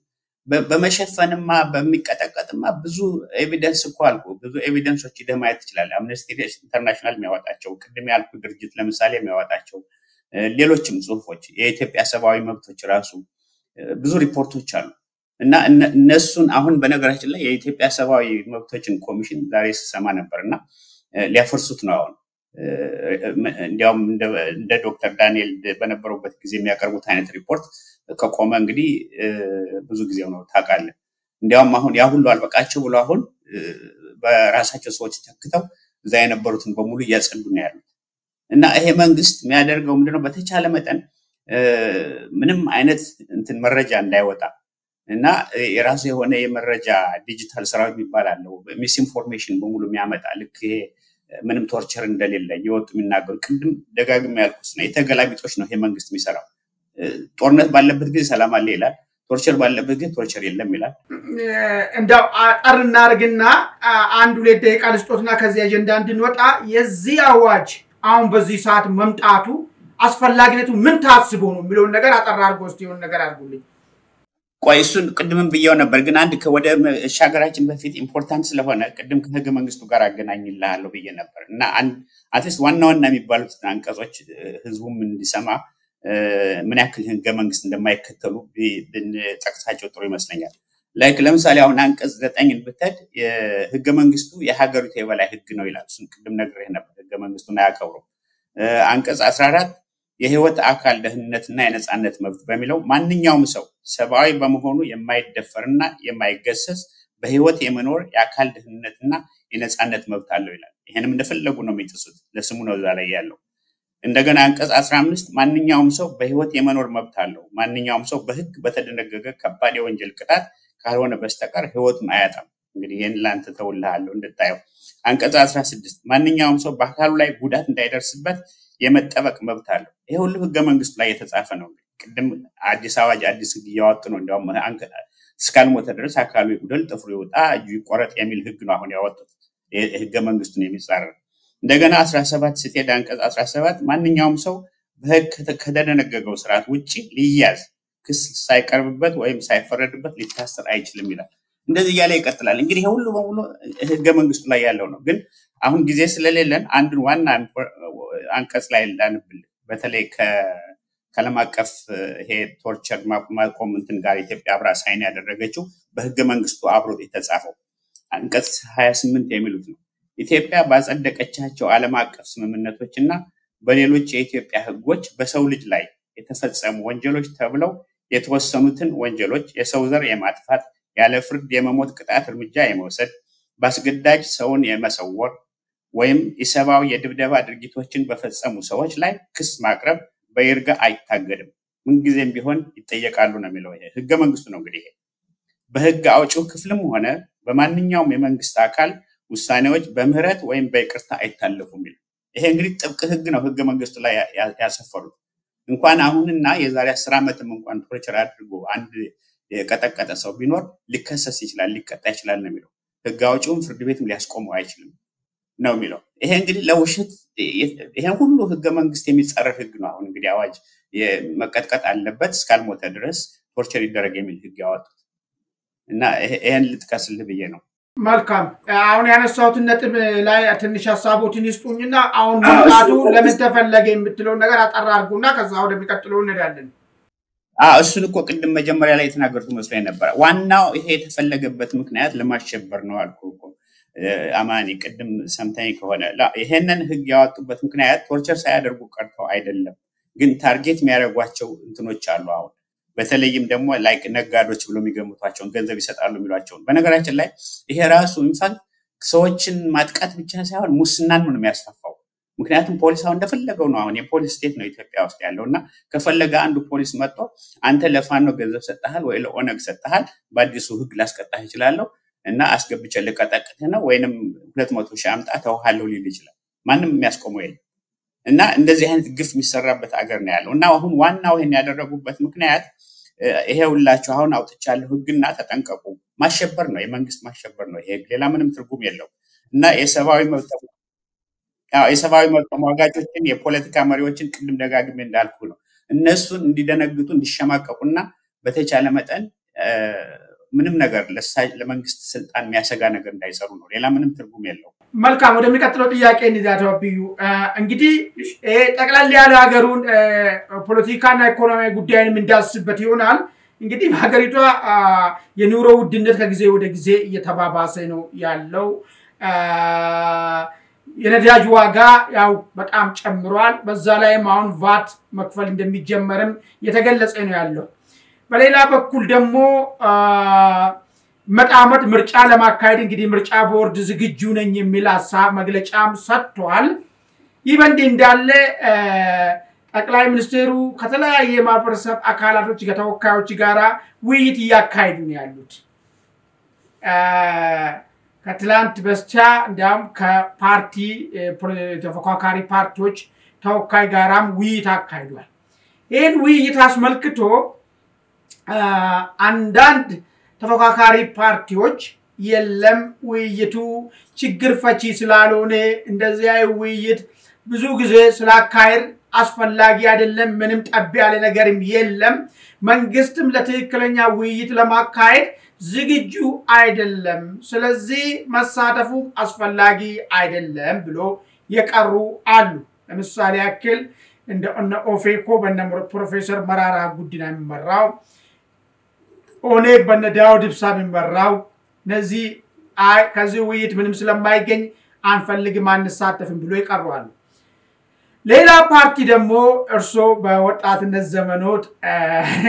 በመሸፈንማ በሚቀጠቀጥማ ብዙ ኤቪደንስ እኮ አልኩ። ብዙ ኤቪደንሶች ማየት ይችላል። አምነስቲ ኢንተርናሽናል የሚያወጣቸው ቅድም ያልኩ ድርጅት ለምሳሌ የሚያወጣቸው ሌሎችም ጽሁፎች የኢትዮጵያ ሰብአዊ መብቶች ራሱ ብዙ ሪፖርቶች አሉ እና እነሱን አሁን በነገራችን ላይ የኢትዮጵያ ሰብአዊ መብቶችን ኮሚሽን ዛሬ ሲሰማ ነበርና ሊያፈርሱት ነው አሁን። እንዲያውም እንደ ዶክተር ዳንኤል በነበሩበት ጊዜ የሚያቀርቡት አይነት ሪፖርት ከቆመ እንግዲህ ብዙ ጊዜ ነው ታውቃለህ። እንዲያውም አሁን ያ ሁሉ አልበቃቸው ብሎ አሁን በራሳቸው ሰዎች ተክተው እዛ የነበሩትን በሙሉ እያጸዱ ነው ያሉት። እና ይሄ መንግስት የሚያደርገው ምንድነው? በተቻለ መጠን ምንም አይነት እንትን መረጃ እንዳይወጣ እና የራሱ የሆነ የመረጃ ዲጂታል ሰራዊት ይባላል ነው ሚስ ኢንፎርሜሽን በሙሉ የሚያመጣ ልክ ምንም ቶርቸር እንደሌለ ይወጡ የሚናገሩ ቅድም ደጋግሜ ያልኩት ነው። የተገላቢጦች ነው ይሄ መንግስት የሚሰራው። ጦርነት ባለበት ጊዜ ሰላም አለ ይላል፣ ቶርቸር ባለበት ጊዜ ቶርቸር የለም ይላል። እንደው አጠርና አርግና አንድ ሁለት ደቂቃ ልስጦትና ከዚህ አጀንዳ እንድንወጣ የዚህ አዋጅ አሁን በዚህ ሰዓት መምጣቱ አስፈላጊነቱ ምን ታስቦ ነው የሚለው ነገር አጠር አድርጎ እስቲ የሆነ ነገር አድርጉልኝ። ቆይ እሱን ቅድምም ብየው ነበር ግን አንድ ወደ ሻገራችን በፊት ኢምፖርታንት ስለሆነ ቅድም ከህገ መንግስቱ ጋር አገናኝልሃለሁ ብዬ ነበር እና አትሊስት ዋና የሚባሉት አንቀጾች ህዝቡም እንዲሰማ ምን ያክል ህገ መንግስት እንደማይከተሉ ብንጠቅሳቸው ጥሩ ይመስለኛል። ላይክ ለምሳሌ አሁን አንቀጽ 9ን ብትሄድ ህገ መንግስቱ የሀገሪቱ የበላይ ህግ ነው ይላል። እሱን ቅድም ነግሬህ ነበር። ህገ መንግስቱን አያከብሩም። አንቀጽ 14 የህይወት አካል ደህንነትና የነጻነት መብት በሚለው ማንኛውም ሰው ሰብአዊ በመሆኑ የማይደፈርና የማይገሰስ በህይወት የመኖር የአካል ደህንነትና የነጻነት መብት አለው ይላል። ይሄንም እንደፈለጉ ነው የሚጥሱት። ለስሙ ነው እዛ ላይ ያለው። እንደገና አንቀጽ 15 ማንኛውም ሰው በህይወት የመኖር መብት አለው። ማንኛውም ሰው በህግ በተደነገገ ከባድ የወንጀል ቅጣት ካልሆነ በስተቀር ህይወቱን አያጣም። እንግዲህ ይሄን ላንተ ተውልሃለሁ እንድታየው። አንቀጽ 16 ማንኛውም ሰው በአካሉ ላይ ጉዳት እንዳይደርስበት የመጠበቅ መብት አለው። ይሄ ሁሉ ህገ መንግስቱ ላይ የተጻፈ ነው። ቅድም አዲስ አዋጅ አዲስ ህግ እያወጡ ነው። እንደውም እስካልሞተ ድረስ አካሉ ይጉደል፣ ጥፍሩ ይውጣ፣ እጁ ይቆረጥ የሚል ህግ ነው አሁን ያወጡት። ህገ መንግስቱን የሚጻረር እንደገና 17 ስትሄድ አንቀጽ 17 ማንኛውም ሰው በህግ ከተደነገገው ስርዓት ውጪ ሊያዝ ክስ ሳይቀርብበት ወይም ሳይፈረድበት ሊታሰር አይችልም ይላል። እንደዚህ ያለ ይቀጥላል። እንግዲህ ሁሉ በሙሉ ህገ መንግስቱ ላይ ያለው ነው። ግን አሁን ጊዜ ስለሌለን አንዱን ዋና አንቀጽ ላይ ላንብል በተለይ ከዓለም አቀፍ ይሄ ቶርቸር ማቆም እንትን ጋር ኢትዮጵያ አብራ ሳይን ያደረገችው በህገ መንግስቱ አብሮ የተጻፈው አንቀጽ 28 የሚሉት ነው። ኢትዮጵያ ባጸደቀቻቸው ዓለም አቀፍ ስምምነቶችና በሌሎች የኢትዮጵያ ህጎች በሰው ልጅ ላይ የተፈጸሙ ወንጀሎች ተብለው የተወሰኑትን ወንጀሎች የሰው ዘር የማጥፋት ያለ ፍርድ የመሞት ቅጣት እርምጃ የመውሰድ ባስገዳጅ ሰውን የመሰወር ወይም ኢሰብአዊ የድብደባ ድርጊቶችን በፈጸሙ ሰዎች ላይ ክስ ማቅረብ በይርጋ አይታገድም፣ ምንጊዜም ቢሆን ይጠየቃሉ ነው የሚለው ህገ መንግስቱ ነው። እንግዲህ በህግ አውጪው ክፍልም ሆነ በማንኛውም የመንግስት አካል ውሳኔዎች በምህረት ወይም በይቅርታ አይታለፉም ይላል። ይሄ እንግዲህ ጥብቅ ህግ ነው ህገ መንግስቱ ላይ ያሰፈሩት። እንኳን አሁንና የዛሬ 10 ዓመትም እንኳን ቶርቸር አድርጎ አንድ የቀጠቀጠ ሰው ቢኖር ሊከሰስ ይችላል፣ ሊቀጣ ይችላል ነው የሚለው። ህግ አውጪውም ፍርድ ቤትም ሊያስቆመው አይችልም ነው የሚለው። ይሄ እንግዲህ ለውሸት ይሄን ሁሉ ህገ መንግስት የሚጻረር ህግ ነው። አሁን እንግዲህ አዋጅ መቀጥቀጥ አለበት እስካልሞተ ድረስ ቶርቸር ይደረግ የሚል ህግ ያወጡት እና ይሄን ልጥቀስልህ ብዬ ነው። መልካም አሁን ያነሳሁትን ነጥብ ላይ ትንሽ ሐሳቦችን ይስጡኝና አሁን መጣቱ ለምን ተፈለገ የምትለው ነገር አጠራርጉና ከዛ ወደሚቀጥለው እንሄዳለን። እሱን እኮ ቅድም መጀመሪያ ላይ የተናገርኩት መስሎኝ ነበር። ዋናው ይሄ የተፈለገበት ምክንያት ለማሸበር ነው አልኩ እኮ አማኒ። ቅድም ሰምተኝ ከሆነ ይሄንን ህግ ያወጡበት ምክንያት ቶርቸር ሳያደርጉ ቀርተው አይደለም፣ ግን ታርጌት የሚያደርጓቸው እንትኖች አሉ። አሁን በተለይም ደግሞ ላይክ ነጋዶች ብሎ የሚገምቷቸውን ገንዘብ ይሰጣሉ የሚሏቸውን። በነገራችን ላይ ይሄ ራሱ ኢንፋክት ሰዎችን ማጥቃት ብቻ ሳይሆን ሙስናን ነው የሚያስፋፋው። ምክንያቱም ፖሊስ አሁን እንደፈለገው ነው። አሁን የፖሊስ ስቴት ነው ኢትዮጵያ ውስጥ ያለውና ከፈለገ አንዱ ፖሊስ መጥቶ አንተ ለፋኖ ገንዘብ ሰጣሃል ወይ ለኦነግ ሰጣሃል በአዲሱ ህግ ላስቀጣህ ይችላል እና አስገብቼ ልቀጠቅጥህ ነው ወይንም 200 ሺህ አምጣ ተውሃለሁ ሊል ይችላል። ማንም የሚያስቆመው የለም። እና እንደዚህ አይነት ግፍ የሚሰራበት አገር ነው ያለው። እና አሁን ዋናው ይሄን ያደረጉበት ምክንያት ይሄ ሁላችሁ አሁን አውጥቻለሁ ህግና ተጠንቀቁ ማሸበር ነው፣ የመንግስት ማሸበር ነው። ይሄ ሌላ ምንም ትርጉም የለው። እና የሰብአዊ መብት ተሟጋቾችን የፖለቲካ መሪዎችን ቅድም ደጋግሜ እንዳልኩ ነው እነሱን እንዲደነግጡ እንዲሸማቀቁና በተቻለ መጠን ምንም ነገር ለመንግስት ስልጣን የሚያሰጋ ነገር እንዳይሰሩ ነው። ሌላ ምንም ትርጉም የለው። መልካም ወደሚቀጥለው ጥያቄ እንይዛተብዩ እንግዲህ ጠቅላላ ያለ ሀገሩን ፖለቲካና ኢኮኖሚያዊ ጉዳይንም እንዳስበት ይሆናል። እንግዲህ በሀገሪቷ የኑሮ ውድነት ከጊዜ ወደ ጊዜ እየተባባሰ ነው ያለው። የነዳጅ ዋጋ ያው በጣም ጨምሯል። በዛ ላይም አሁን ቫት መክፈል እንደሚጀመርም የተገለጸ ነው ያለው። በሌላ በኩል ደግሞ መጣመት ምርጫ ለማካሄድ እንግዲህ ምርጫ ቦርድ ዝግጁ ነኝ የሚል ሐሳብ መግለጫም ሰጥቷል። ይህ በእንዲህ እንዳለ ጠቅላይ ሚኒስትሩ ከተለያየ ማህበረሰብ አካላቶች ከተወካዮች ጋራ ውይይት እያካሄዱ ነው ያሉት። ከትላንት በስቲያ እንዲያም ከፓርቲ ተፎካካሪ ፓርቲዎች ተወካይ ጋራም ውይይት አካሂዷል። ይህን ውይይት አስመልክቶ አንዳንድ ተፎካካሪ ፓርቲዎች የለም ውይይቱ ችግር ፈቺ ስላልሆነ እንደዚህ አይነት ውይይት ብዙ ጊዜ ስላካሄድ አስፈላጊ አይደለም፣ ምንም ጠብ ያለ ነገርም የለም፣ መንግስትም ለትክክለኛ ውይይት ለማካሄድ ዝግጁ አይደለም፣ ስለዚህ መሳተፉ አስፈላጊ አይደለም ብሎ የቀሩ አሉ። ለምሳሌ ያክል እንደ ኦፌኮ በእነ ፕሮፌሰር መራራ ጉዲና የሚመራው ኦኔግ በእነ ዳውድ ኢብሳ የሚመራው እነዚህ ከዚህ ውይይት ምንም ስለማይገኝ አንፈልግም አንሳተፍም ብሎ የቀሩ አሉ። ሌላ ፓርቲ ደግሞ እርሶ በወጣትነት ዘመኖት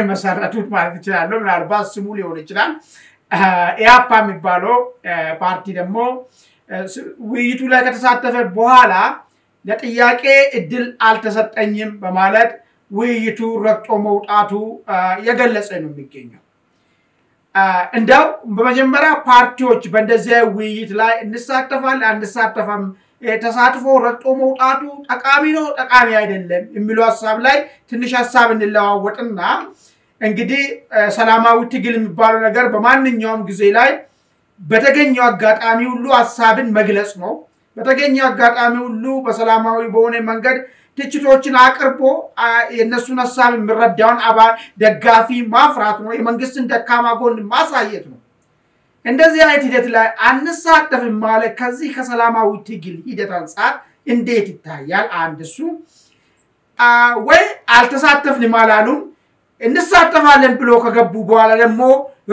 መሰረቱት ማለት ይችላል፣ ምናልባት ስሙ ሊሆን ይችላል። ኢያፓ የሚባለው ፓርቲ ደግሞ ውይይቱ ላይ ከተሳተፈ በኋላ ለጥያቄ እድል አልተሰጠኝም በማለት ውይይቱ ረግጦ መውጣቱ የገለጸ ነው የሚገኘው። እንደው በመጀመሪያ ፓርቲዎች በእንደዚህ ውይይት ላይ እንሳተፋለን አንሳተፋም ተሳትፎ ረግጦ መውጣቱ ጠቃሚ ነው ጠቃሚ አይደለም የሚለው ሐሳብ ላይ ትንሽ ሐሳብ እንለዋወጥና እንግዲህ ሰላማዊ ትግል የሚባለው ነገር በማንኛውም ጊዜ ላይ በተገኘው አጋጣሚ ሁሉ ሐሳብን መግለጽ ነው። በተገኘው አጋጣሚ ሁሉ በሰላማዊ በሆነ መንገድ ትችቶችን አቅርቦ የነሱን ሐሳብ የሚረዳውን አባል ደጋፊ ማፍራት ነው። የመንግስትን ደካማ ጎን ማሳየት ነው። እንደዚህ አይነት ሂደት ላይ አንሳተፍም ማለት ከዚህ ከሰላማዊ ትግል ሂደት አንፃር እንዴት ይታያል? አንድ እሱ ወይ አልተሳተፍንም ማላሉ እንሳተፋለን ብሎ ከገቡ በኋላ ደግሞ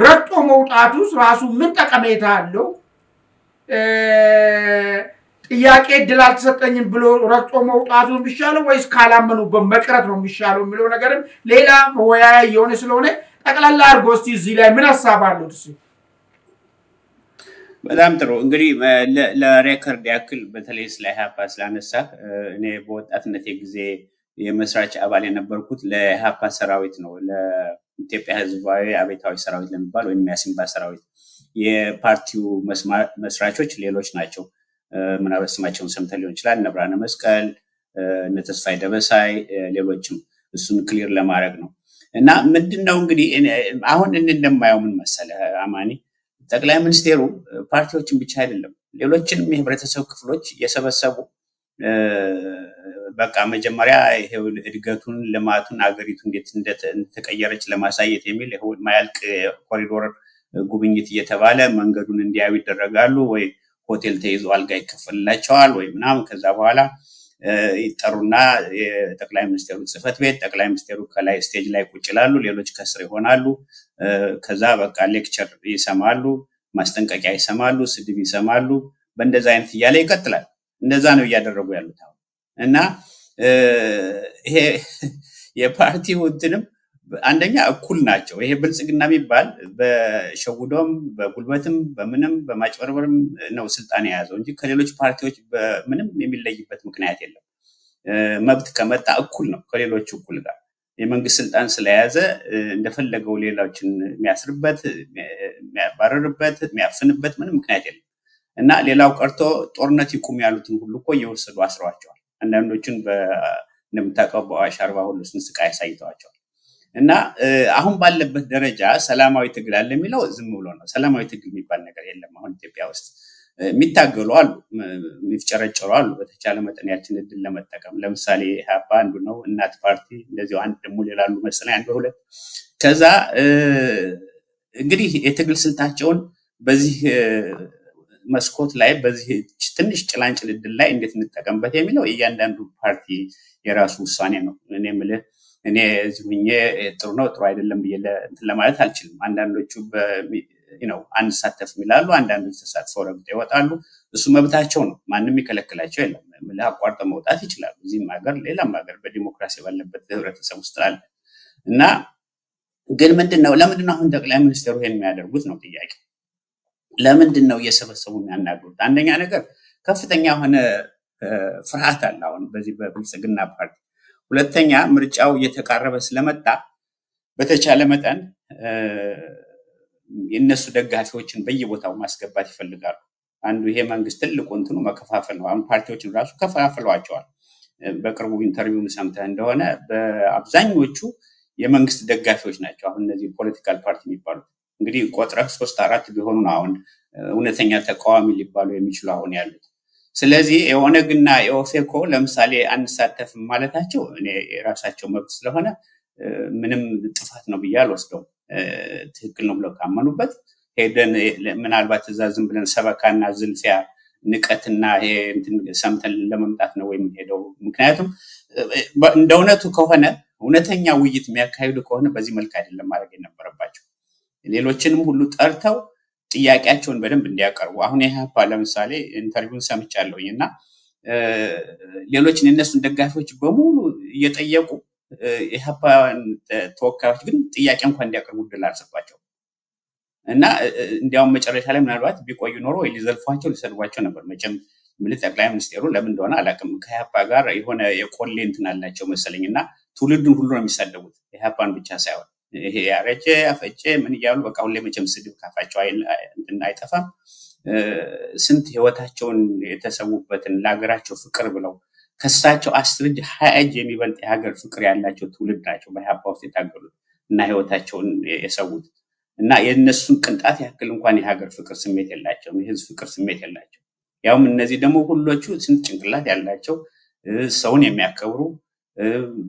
ረግጦ መውጣቱ ራሱ ምን ጠቀሜታ አለው? ጥያቄ እድል አልተሰጠኝም ብሎ ረግጦ መውጣቱ ቢሻለው ወይስ ካላመኑበት መቅረት ነው የሚሻለው የሚለው ነገርም ሌላ ወያያ የሆነ ስለሆነ ጠቅላላ አድርጎ እስቲ እዚህ ላይ ምን ሐሳብ አለው? በጣም ጥሩ እንግዲህ ለሬከርድ ያክል በተለይ ስለ ኢህአፓ ስላነሳ እኔ በወጣትነቴ ጊዜ የመስራች አባል የነበርኩት ለኢህአፓ ሰራዊት ነው ለኢትዮጵያ ህዝባዊ አብዮታዊ ሰራዊት ለሚባል ወይም ያሲምባ ሰራዊት የፓርቲው መስራቾች ሌሎች ናቸው ምናልባት ስማቸውን ሰምተው ሊሆን ይችላል እነ ብርሃነ መስቀል እነ ተስፋዬ ደበሳይ ሌሎችም እሱን ክሊር ለማድረግ ነው እና ምንድነው እንግዲህ አሁን እንደማየው ምን መሰለህ አማኒ ጠቅላይ ሚኒስቴሩ ፓርቲዎችን ብቻ አይደለም ሌሎችንም የህብረተሰብ ክፍሎች የሰበሰቡ በቃ መጀመሪያ ይሄው እድገቱን ልማቱን አገሪቱ እንዴት እንደተቀየረች ለማሳየት የሚል ይሄው ማያልቅ ኮሪዶር ጉብኝት እየተባለ መንገዱን እንዲያዩ ይደረጋሉ ወይ ሆቴል ተይዞ አልጋ ይከፈልላቸዋል ወይ ምናምን ከዛ በኋላ ይጠሩና የጠቅላይ ሚኒስቴሩ ጽፈት ቤት ጠቅላይ ሚኒስቴሩ ከላይ ስቴጅ ላይ ቁጭ ይላሉ ሌሎች ከስር ይሆናሉ ከዛ በቃ ሌክቸር ይሰማሉ ማስጠንቀቂያ ይሰማሉ ስድብ ይሰማሉ በእንደዛ አይነት ይያለ ይቀጥላል እንደዛ ነው ያደረጉ ያሉት እና ይሄ የፓርቲው እንትንም አንደኛ እኩል ናቸው ይሄ ብልጽግና የሚባል በሸውዶም በጉልበትም በምንም በማጭበርበርም ነው ስልጣን የያዘው እንጂ ከሌሎች ፓርቲዎች በምንም የሚለይበት ምክንያት የለም መብት ከመጣ እኩል ነው ከሌሎች እኩል ጋር የመንግስት ስልጣን ስለያዘ እንደፈለገው ሌላዎችን የሚያስርበት የሚያባረርበት የሚያፍንበት ምንም ምክንያት የለም እና ሌላው ቀርቶ ጦርነት ይቁም ያሉትን ሁሉ እኮ እየወሰዱ አስረዋቸዋል አንዳንዶችን እንደምታውቀው በአዋሽ 40 ሁሉ ስንስቃይ ያሳይተዋቸዋል እና አሁን ባለበት ደረጃ ሰላማዊ ትግል አለ የሚለው ዝም ብሎ ነው ሰላማዊ ትግል የሚባል ነገር የለም አሁን ኢትዮጵያ ውስጥ የሚታገሉ አሉ የሚፍጨረጨሩ አሉ በተቻለ መጠን ያችን እድል ለመጠቀም ለምሳሌ ኢህአፓ አንዱ ነው እናት ፓርቲ እንደዚሁ አንድ ደግሞ ሌላሉ መሰለኝ አንዱ ሁለት ከዛ እንግዲህ የትግል ስልታቸውን በዚህ መስኮት ላይ በዚህ ትንሽ ጭላንጭል እድል ላይ እንዴት እንጠቀምበት የሚለው እያንዳንዱ ፓርቲ የራሱ ውሳኔ ነው እኔ ምልህ እኔ እዚሁኝ ጥሩ ነው ጥሩ አይደለም ብዬ ለማለት አልችልም አንዳንዶቹ አንሳተፍ ይላሉ አንዳንዶቹ ተሳትፈው ረግጠው ይወጣሉ እሱ መብታቸው ነው ማንንም ይከለክላቸው የለም ምልህ አቋርጠው መውጣት ይችላሉ እዚህም ሀገር ሌላም ሀገር በዲሞክራሲ ባለበት ህብረተሰብ ውስጥ አለ እና ግን ምንድነው ለምንድነው አሁን ጠቅላይ ሚኒስትሩ ይሄን የሚያደርጉት ነው ጥያቄ ለምንድነው እየሰበሰቡ የሚያናግሩት አንደኛ ነገር ከፍተኛ ሆነ ፍርሃት አለ አሁን በዚህ በብልጽግና ፓርቲ ሁለተኛ ምርጫው እየተቃረበ ስለመጣ በተቻለ መጠን የነሱ ደጋፊዎችን በየቦታው ማስገባት ይፈልጋሉ አንዱ ይሄ መንግስት ትልቁ እንትኑ መከፋፈል ነው አሁን ፓርቲዎችን ራሱ ከፋፈሏቸዋል በቅርቡ ኢንተርቪውን ሰምተህ እንደሆነ በአብዛኞቹ የመንግስት ደጋፊዎች ናቸው አሁን እነዚህ ፖለቲካል ፓርቲ የሚባሉት እንግዲህ ቆጥረህ 3-4 ቢሆኑ ነው አሁን እውነተኛ ተቃዋሚ ሊባሉ የሚችሉ አሁን ያሉት ስለዚህ የኦነግና የኦፌኮ ለምሳሌ አንሳተፍም ማለታቸው እኔ ራሳቸው መብት ስለሆነ ምንም ጥፋት ነው ብዬ አልወስደውም ትክክል ነው ብለው ካመኑበት ሄደን ምናልባት እዛ ዝም ብለን ሰበካና ዝልፊያ ንቀትና ይሄ እንትን ሰምተን ለመምጣት ነው ወይ ሄደው ምክንያቱም እንደውነቱ ከሆነ እውነተኛ ውይይት የሚያካሂዱ ከሆነ በዚህ መልኩ አይደለም ማድረግ የነበረባቸው ሌሎችንም ሁሉ ጠርተው ጥያቄያቸውን በደንብ እንዲያቀርቡ አሁን ኢህአፓ ለምሳሌ ኢንተርቪውን ሰምቻለሁኝና ሌሎችን እነሱን ደጋፊዎች በሙሉ እየጠየቁ ኢህአፓ ተወካዮች ግን ጥያቄ እንኳን እንዲያቀርቡ ድል አልሰጣቸው እና እንዲያውም መጨረሻ ላይ ምናልባት ቢቆዩ ኖሮ ወይ ሊዘልፏቸው ሊሰድቧቸው ነበር መቼም ምልህ ጠቅላይ ሚኒስቴሩ ለምን እንደሆነ አላውቅም ከኢህአፓ ጋር የሆነ የቆሌ እንትን አላቸው መሰለኝና ትውልዱን ሁሉ ነው የሚሳደቡት ኢህአፓን ብቻ ሳይሆን ይሄ ያረጀ አፈጀ ምን እያሉ በቃ ሁሌ መቼም ስድብ ካፋቸው አይጠፋም ስንት ህይወታቸውን የተሰዉበትን ለሀገራቸው ፍቅር ብለው ከሳቸው አስትርጅ 20 የሚበልጥ የሀገር ፍቅር ያላቸው ትውልድ ናቸው በኢህአፓ ውስጥ የታገሉት እና ህይወታቸውን የሰዉት እና የነሱን ቅንጣት ያክል እንኳን የሀገር ፍቅር ስሜት የላቸውም የህዝብ ፍቅር ስሜት የላቸው ያውም እነዚህ ደግሞ ሁሉዎቹ ስንት ጭንቅላት ያላቸው ሰውን የሚያከብሩ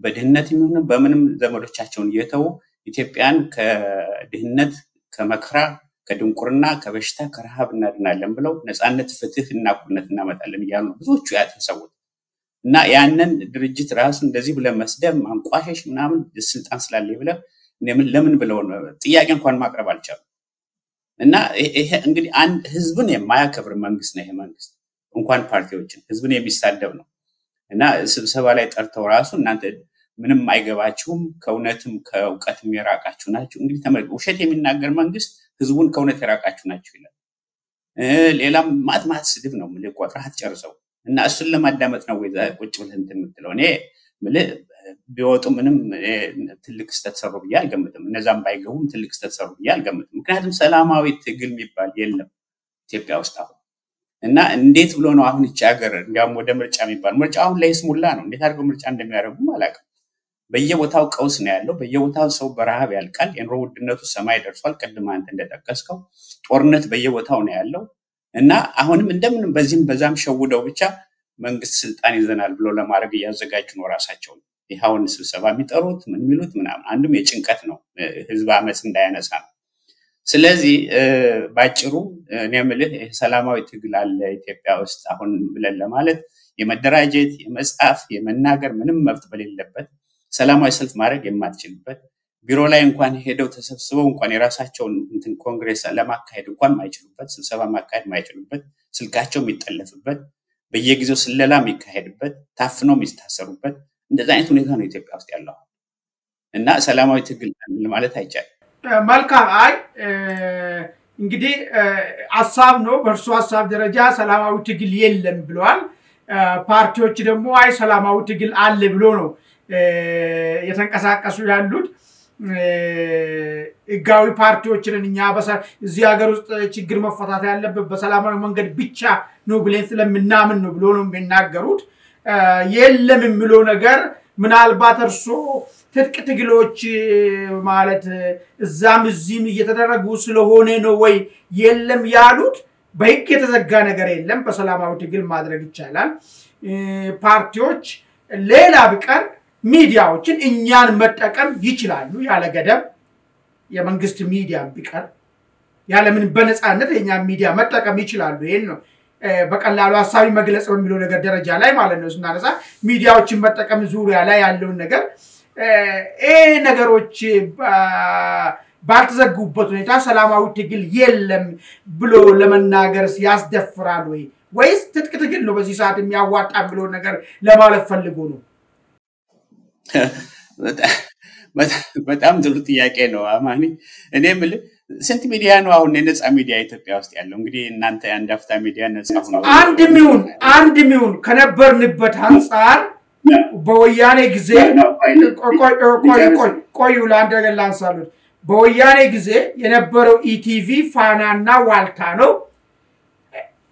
በድህነት የሚሆን በምንም ዘመዶቻቸውን የተው ኢትዮጵያን ከድህነት ከመከራ ከድንቁርና ከበሽታ ከረሃብ እናድናለን ብለው ነፃነት ፍትህ እና እኩልነት እናመጣለን ይያሉ ብዙዎቹ ያተሰውት እና ያንን ድርጅት ራሱ እንደዚህ ብለ መስደብ ማንቋሸሽ ምናምን ስልጣን ስላለ ብለ ለምን ብለው ጥያቄ እንኳን ማቅረብ አልቻሉ እና ይሄ እንግዲህ አንድ ህዝብን የማያከብር መንግስት ነው ይሄ መንግስት እንኳን ፓርቲዎችን ህዝብን የሚሳደብ ነው እና ስብሰባ ላይ ጠርተው ራሱ እናንተ ምንም አይገባችሁም ከእውነትም ከእውቀትም የራቃችሁ ናችሁ እንግዲህ ተመልከቱ ውሸት የሚናገር መንግስት ህዝቡን ከእውነት የራቃችሁ ናችሁ ይላል ሌላም ማጥማት ስድብ ነው ምን ቆጥራህ ጨርሰው እና እሱን ለማዳመጥ ነው ወይ ቁጭ ብለን እንትምትለው እኔ ምልህ ቢወጡ ምንም ትልቅ ስተተሰሩ ብዬ አልገምትም እነዛም ባይገቡም ትልቅ ስተተሰሩ ብዬ አልገምትም ምክንያቱም ሰላማዊ ትግል የሚባል የለም ኢትዮጵያ ውስጥ አሁን እና እንዴት ብሎ ነው አሁን እቺ ሀገር እንዲያውም ወደ ምርጫ የሚባል ምርጫ አሁን ላይ ስሙላ ነው እንዴት አድርገው ምርጫ እንደሚያደርጉ ማላቀ በየቦታው ቀውስ ነው ያለው በየቦታው ሰው በረሃብ ያልቃል የኑሮ ውድነቱ ሰማይ ደርሷል ቀድማ አንተ እንደተጠቀስከው ጦርነት በየቦታው ነው ያለው እና አሁንም እንደምንም በዚህም በዛም ሸውደው ብቻ መንግስት ስልጣን ይዘናል ብሎ ለማድረግ ያዘጋጁ ነው ራሳቸው ይሄውን ስብሰባ የሚጠሩት ምን ሚሉት ምናምን አንዱም የጭንቀት ነው ህዝብ አመጽ እንዳያነሳ ነው ስለዚህ ባጭሩ እኔ የምልህ ሰላማዊ ትግል አለ ኢትዮጵያ ውስጥ አሁን ብለን ለማለት የመደራጀት የመጻፍ የመናገር ምንም መብት በሌለበት ሰላማዊ ሰልፍ ማድረግ የማትችልበት ቢሮ ላይ እንኳን ሄደው ተሰብስበው እንኳን የራሳቸውን እንትን ኮንግሬስ ለማካሄድ እንኳን ማይችሉበት ስብሰባ ማካሄድ ማይችሉበት ስልካቸው የሚጠለፍበት በየጊዜው ስለላ የሚካሄድበት ታፍነው የሚታሰሩበት እንደዛ አይነት ሁኔታ ነው ኢትዮጵያ ውስጥ ያለው እና ሰላማዊ ትግል ማለት አይቻልም መልካም አይ እንግዲህ ሐሳብ ነው በርሱ ሐሳብ ደረጃ ሰላማዊ ትግል የለም ብለዋል ፓርቲዎች ደግሞ አይ ሰላማዊ ትግል አለ ብሎ ነው የተንቀሳቀሱ ያሉት ህጋዊ ፓርቲዎችን እኛ እዚህ ሀገር ውስጥ ችግር መፈታት ያለበት በሰላማዊ መንገድ ብቻ ነው ብለን ስለምናምን ነው ብሎ ነው የሚናገሩት የለም የሚለው ነገር ምናልባት እርሶ ትጥቅ ትግሎች ማለት እዛም እዚህም እየተደረጉ ስለሆነ ነው ወይ የለም ያሉት በህግ የተዘጋ ነገር የለም በሰላማዊ ትግል ማድረግ ይቻላል ፓርቲዎች ሌላ ቢቀር ሚዲያዎችን እኛን መጠቀም ይችላሉ ያለ ገደብ የመንግስት ሚዲያ ቢቀር ያለ ምን በነፃነት የኛ ሚዲያ መጠቀም ይችላሉ ይሄን ነው በቀላሉ ሐሳቢ መግለጽ በሚለው ነገር ደረጃ ላይ ማለት ነው ስናነሳ ሚዲያዎችን መጠቀም ዙሪያ ላይ ያለው ነገር ነገሮች ባልተዘጉበት ሁኔታ ሰላማዊ ትግል የለም ብሎ ለመናገር ያስደፍራል ወይስ ትጥቅ ትግል ነው በዚህ ሰዓት የሚያዋጣ ብሎ ነገር ለማለት ፈልጎ ነው በጣም ጥሩ ጥያቄ ነው አማኒ እኔ የምልህ ስንት ሚዲያ ነው አሁን የነፃ ሚዲያ ኢትዮጵያ ውስጥ ያለው እንግዲህ እናንተ አንድ አፍታ ሚዲያ ነፃ ሆኖ አንድ ሚውን ከነበርንበት አንፃር በወያኔ ጊዜ ቆዩ ለአንድ ነገር ላንሳሉት በወያኔ ጊዜ የነበረው ኢቲቪ ፋናና ዋልታ ነው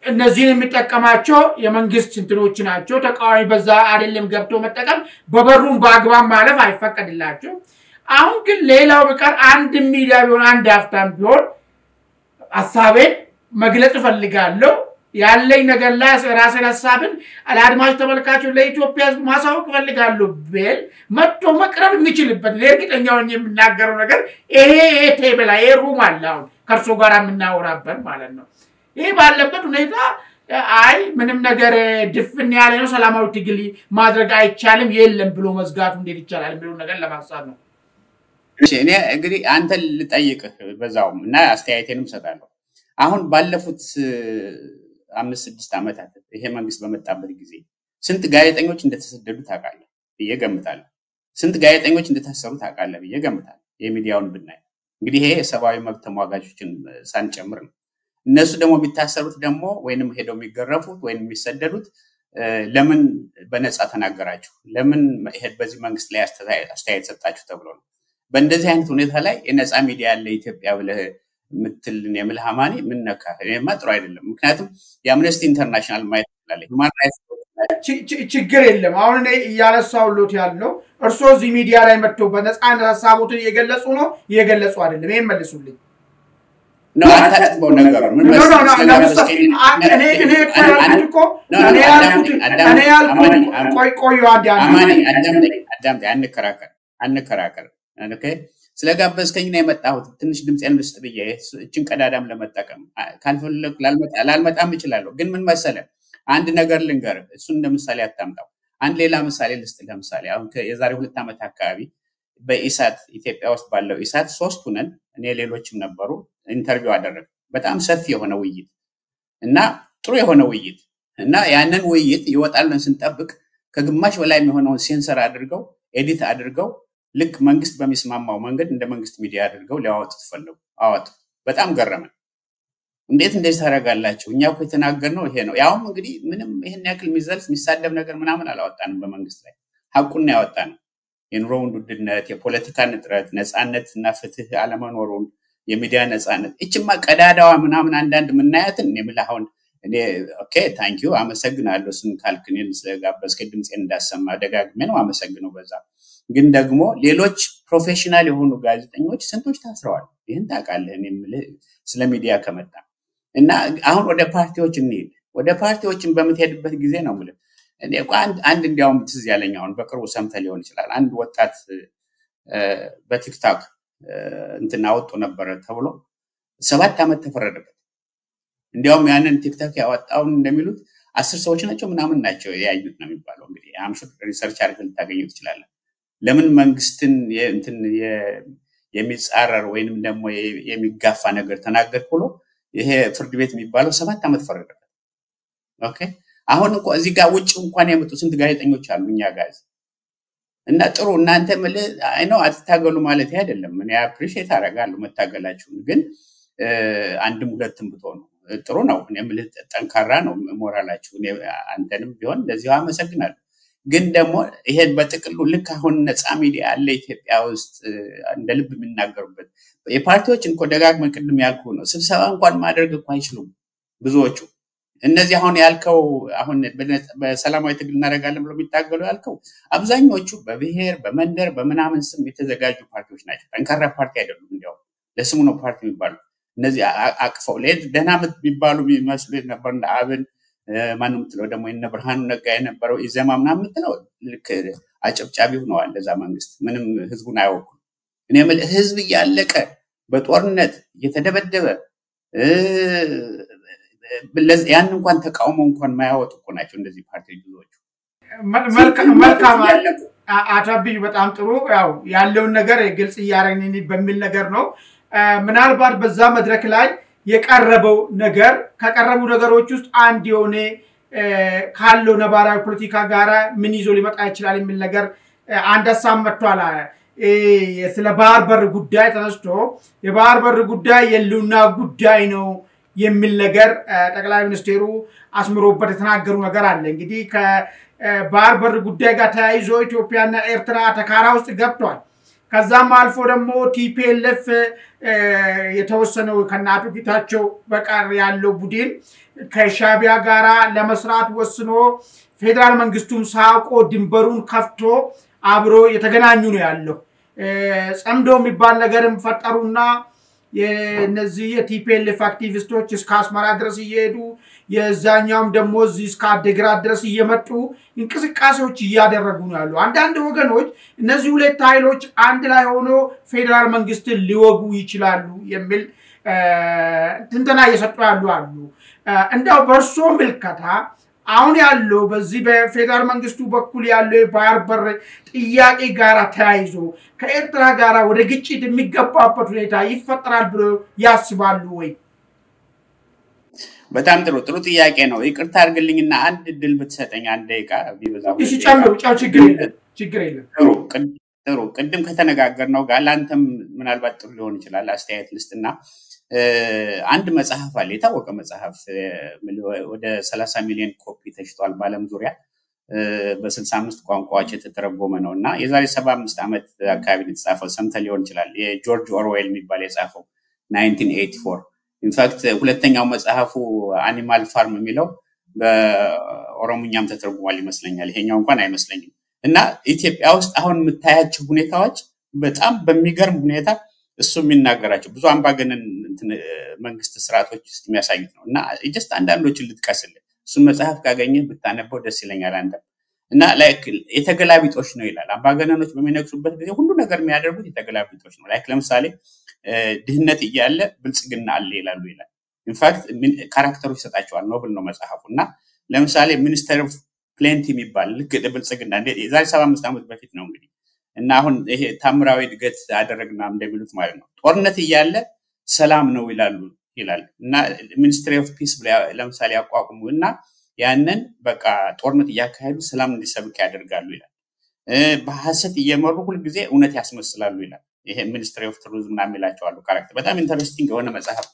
እነዚህን የሚጠቀማቸው የመንግስት እንትኖች ናቸው ተቃዋሚ በዛ አይደለም ገብቶ መጠቀም በበሩም በአግባብ ማለፍ አይፈቀድላቸው አሁን ግን ሌላው በቀር አንድ ሚዲያ ቢሆን አንድ አፍታም ቢሆን ሐሳቤን መግለጽ ፈልጋለሁ ያለኝ ነገር ላይ ራሴን ሐሳብን አላድማጭ ተመልካቾች ለኢትዮጵያ ማሳወቅ ፈልጋለሁ ቢል መጥቶ መቅረብ የሚችልበት ለእርግጠኛው የሚናገረው ነገር ይሄ ቴብል ላይ ሩም አለ አሁን ከርሶ ጋር የምናወራበት ማለት ነው ይሄ ባለበት ሁኔታ አይ ምንም ነገር ድፍን ያለ ነው ሰላማዊ ትግል ማድረግ አይቻልም የለም ብሎ መዝጋቱ እንዴት ይቻላል የሚለው ነገር ለማሳብ ነው እኔ እንግዲህ አንተ ልጠይቅህ በዛውም እና አስተያየቴንም ሰጣለሁ አሁን ባለፉት 5-6 አመታት ይሄ መንግስት በመጣበት ጊዜ ስንት ጋዜጠኞች እንደተሰደዱ ታውቃለህ በየገምታለሁ ስንት ጋዜጠኞች እንደታሰሩ ታውቃለህ በየገምታለሁ የሚዲያውን ብናይ እንግዲህ ይሄ ሰባዊ መብት ተሟጋቾችን ሳንጨምር ነው እነሱ ደግሞ ቢታሰሩት ደግሞ ወይንም ሄደው የሚገረፉት ወይንም የሚሰደዱት ለምን በነፃ ተናገራችሁ ለምን በዚህ መንግስት ላይ አስተያየት ሰጣችሁ ተብሎ ነው በእንደዚህ አይነት ሁኔታ ላይ የነፃ ሚዲያ ያለ ኢትዮጵያ ብለህ ምትልን የምልሃማኒ ምን ነካ ማጥሩ አይደለም ምክንያቱም የአምነስቲ ኢንተርናሽናል ማየት ይችላል ሁማን ራይትስ ችግር የለም አሁን እኔ ያነሳውሎት ያለው እርሶ እዚህ ሚዲያ ላይ መጥተው በነፃነት ሐሳቦትን እየገለጹ ነው እየገለጹ አይደለም ይሄን መልሱልኝ ነው አታጥበው ነገር ምን እኔ ያልኩት ቆዩ አንከራከር ኦኬ ስለጋበዝከኝ ነው የመጣሁት ትንሽ ድምጽን ልስጥ ብዬ እቺን ቀዳዳም ለመጠቀም ካልፈለኩ ላልመጣም ይችላል ግን ምን መሰለ አንድ ነገር ልንገር እሱን እንደምሳሌ አታምጣው አንድ ሌላ ምሳሌ ልስጥ ለምሳሌ አሁን የዛሬ 2 ዓመት አካባቢ በኢሳት ኢትዮጵያ ውስጥ ባለው ኢሳት 3 ነን እኔ ሌሎችም ነበሩ ኢንተርቪው አደረግ በጣም ሰፊ የሆነ ውይይት እና ጥሩ የሆነ ውይይት እና ያንን ውይይት ይወጣልን ስንጠብቅ ከግማሽ በላይ የሚሆነውን ሴንሰር አድርገው ኤዲት አድርገው ልክ መንግስት በሚስማማው መንገድ እንደ መንግስት ሚዲያ አድርገው ሊያወጡት ፈለጉ አወጡ በጣም ገረመን እንዴት እንደዚህ ታረጋላችሁ እኛ እኮ የተናገርነው ይሄ ነው ያውም እንግዲህ ምንም ይሄን ያክል ሚዘልፍ ሚሳደብ ነገር ምናምን አላወጣንም በመንግስት ላይ ሐቁን ያወጣነው የኑሮ ውድነት የፖለቲካ ንጥረት ነፃነትና ፍትህ አለመኖሩን የሚዲያ ነፃነት እቺማ ቀዳዳዋ ምናምን አንዳንድ ምናያትን የምላሁን እኔ ኦኬ ታንክ ዩ አመሰግናለሁ ስን ካልክኔን ስለጋበዝከ ድምጽን እንዳሰማ ደጋግሜ ነው አመሰግነው በዛ ግን ደግሞ ሌሎች ፕሮፌሽናል የሆኑ ጋዜጠኞች ስንቶች ታስረዋል ይሄን ታውቃለህ እኔ ስለ ሚዲያ ከመጣ እና አሁን ወደ ፓርቲዎች እንሂድ ወደ ፓርቲዎችን በመትሄድበት ጊዜ ነው ማለት እኔ አንድ እንዲያውም ትዝ ያለኝ አሁን በቅርቡ ሰምተ ሊሆን ይችላል አንድ ወጣት በቲክቶክ እንትና ወጥቶ ነበር ተብሎ 7 ዓመት ተፈረደበት እንዲያውም ያንን ቲክቶክ ያወጣውን እንደሚሉት 10 ሰዎች ናቸው ምናምን ናቸው ያዩት ነው የሚባለው እንግዲህ አምሹ ሪሰርች አድርገን ታገኙት ይችላል ለምን መንግስትን እንትን የሚጻረር ወይንም ደግሞ የሚጋፋ ነገር ተናገር ብሎ ይሄ ፍርድ ቤት የሚባለው 7 ዓመት ፈረደበት ኦኬ አሁን እኮ እዚህ ጋር ውጭ እንኳን የመጡ ስንት ጋዜጠኞች አሉ እኛ ጋዝ እና ጥሩ እናንተ አይ ነው አትታገሉ ማለት አይደለም እኔ አፕሪሺየት አደርጋለሁ መታገላችሁ ግን አንድም ሁለትም ብትሆኑ ጥሩ ነው እኔም ጠንካራ ነው ሞራላችሁ አንተንም ቢሆን እንደዚህ አመሰግናለሁ ግን ደግሞ ይሄን በጥቅሉ ልክ አሁን ነፃ ሚዲያ አለ ኢትዮጵያ ውስጥ እንደ ልብ የሚናገሩበት የፓርቲዎችን እኮ ደጋግመን ቅድም ያልኩ ነው ስብሰባ እንኳን ማድረግ እኮ አይችሉም ብዙዎቹ እነዚህ አሁን ያልከው አሁን በሰላማዊ ትግል እናደርጋለን ብሎ የሚታገሉ ያልከው አብዛኞቹ በብሔር በመንደር በመናምን ስም የተዘጋጁ ፓርቲዎች ናቸው ጠንካራ ፓርቲ አይደሉም እንዲያው ለስሙ ነው ፓርቲ የሚባሉ እነዚህ አቅፈው ደህናመት ቢባሉ የሚመስሉ ነበር እንደ አብን ማንም ትለው ደግሞ እነ ብርሃኑ ነጋ የነበረው ኢዘማ ምናምን ትለው ልክ አጨብጫቢ ሆነዋል ለዛ መንግስት ምንም ህዝቡን አይወኩም እኔ ህዝብ ያለቀ በጦርነት እየተደበደበ ያን እንኳን ተቃውሞ እንኳን ማያወጡ እኮ ናቸው እንደዚህ ፓርቲዎች ብዙዎቹ መልካም አታብይ በጣም ጥሩ ያው ያለውን ነገር ግልጽ ያረግኝ በሚል ነገር ነው ምናልባት በዛ መድረክ ላይ የቀረበው ነገር ከቀረቡ ነገሮች ውስጥ አንድ የሆነ ካለው ነባራዊ ፖለቲካ ጋራ ምን ይዞ ሊመጣ ይችላል የሚል ነገር አንድ ሐሳብ መጥቷል ስለ ባህር በር ጉዳይ ተነስቶ የባህር በር ጉዳይ የሉና ጉዳይ ነው የሚል ነገር ጠቅላይ ሚኒስትሩ አስምሮበት የተናገሩ ነገር አለ እንግዲህ ከባህር በር ጉዳይ ጋር ተያይዞ ኢትዮጵያና ኤርትራ ተካራ ውስጥ ገብቷል ከዛም አልፎ ደግሞ ቲፒኤልኤፍ የተወሰነው ከናቱ ፊታቸው በቃር ያለው ቡድን ከሻቢያ ጋራ ለመስራት ወስኖ ፌደራል መንግስቱም ሳቆ ድንበሩን ከፍቶ አብሮ የተገናኙ ነው ያለው ጸምዶ የሚባል ነገርም ፈጠሩና የነዚህ የቲፒኤልኤፍ አክቲቪስቶች እስከ አስመራ ድረስ እየሄዱ የዛኛውም ደግሞ እዚህ እስከ አዲግራት ድረስ እየመጡ እንቅስቃሴዎች እያደረጉ ነው ያሉ አንዳንድ ወገኖች እነዚህ ሁለት ኃይሎች አንድ ላይ ሆኖ ፌደራል መንግስትን ሊወጉ ይችላሉ የሚል ትንተና እየሰጡ ያሉ አሉ እንዳው በርሶ ምልከታ አሁን ያለው በዚህ በፌደራል መንግስቱ በኩል ያለው የባህር በር ጥያቄ ጋራ ተያይዞ ከኤርትራ ጋራ ወደ ግጭት የሚገባበት ሁኔታ ይፈጠራል ብሎ ያስባሉ ወይ በጣም ጥሩ ጥያቄ ነው ይቅርታ አድርግልኝና አንድ ድል ብትሰጠኝ አንድ ደቂቃ ቢበዛው እሺ ጨምሩ ችግር የለም ጥሩ ቅድም ከተነጋገርነው ጋር ላንተም ምናልባት ጥሩ ሊሆን ይችላል አስተያየት ልስጥና አንድ መጽሐፍ አለ የታወቀ መጽሐፍ ወደ 30 ሚሊዮን ኮፒ ተሽጧል በዓለም ዙሪያ በ65 ቋንቋዎች የተተረጎመ ነውና የዛሬ 75 ዓመት አካባቢ የተጻፈው ሰምተ ሊሆን ይችላል የጆርጅ ኦርዌል የሚባል የጻፈው 1984 ኢንፋክት ሁለተኛው መጽሐፉ አኒማል ፋርም የሚለው በኦሮሞኛም ተተርጉሟል ይመስለኛል ይሄኛው እንኳን አይመስለኝም እና ኢትዮጵያ ውስጥ አሁን የምታያቸው ሁኔታዎች በጣም በሚገርም ሁኔታ እሱ የሚናገራቸው ብዙ አምባገነን መንግስት ስርዓቶች ውስጥ የሚያሳዩት ነው እና ጀስት አንዳንዶችን ልጥቀስልህ እሱ መጽሐፍ ካገኘህ ብታነበው ደስ ይለኛል አንተ እና ላይክ የተገላቢጦሽ ነው ይላል አምባገነኖች በሚነግሱበት ጊዜ ሁሉ ነገር የሚያደርጉት የተገላቢጦሽ ነው ላይክ ለምሳሌ ድህነት እያለ ብልጽግና አለ ይላሉ ይላል ኢንፋክት ካራክተሮች ሰጣቸዋል ኖብል ነው መጽሐፉና ለምሳሌ ሚኒስተር ኦፍ ፕሌንቲ የሚባል ልክ ብልጽግና የዛሬ 75 ዓመት በፊት ነው እንግዲህ እና አሁን ይሄ ታምራዊ ድገት አደረግና እንደሚሉት ማለት ነው ጦርነት እያለ ሰላም ነው ይላል እና ሚኒስትሪ ኦፍ ፒስ ለምሳሌ ያቋቁሙና ያንን በቃ ጦርነት ያካሄዱ ሰላም እንዲሰብክ ያደርጋሉ ይላል በሐሰት እየመሩ ሁሉ ጊዜ እውነት ያስመስላሉ ይላል ይሄ ሚኒስትሪ ኦፍ ትሩዝ ምናምን ይላቸዋል ካራክተር በጣም ኢንተረስቲንግ የሆነ መጽሐፍ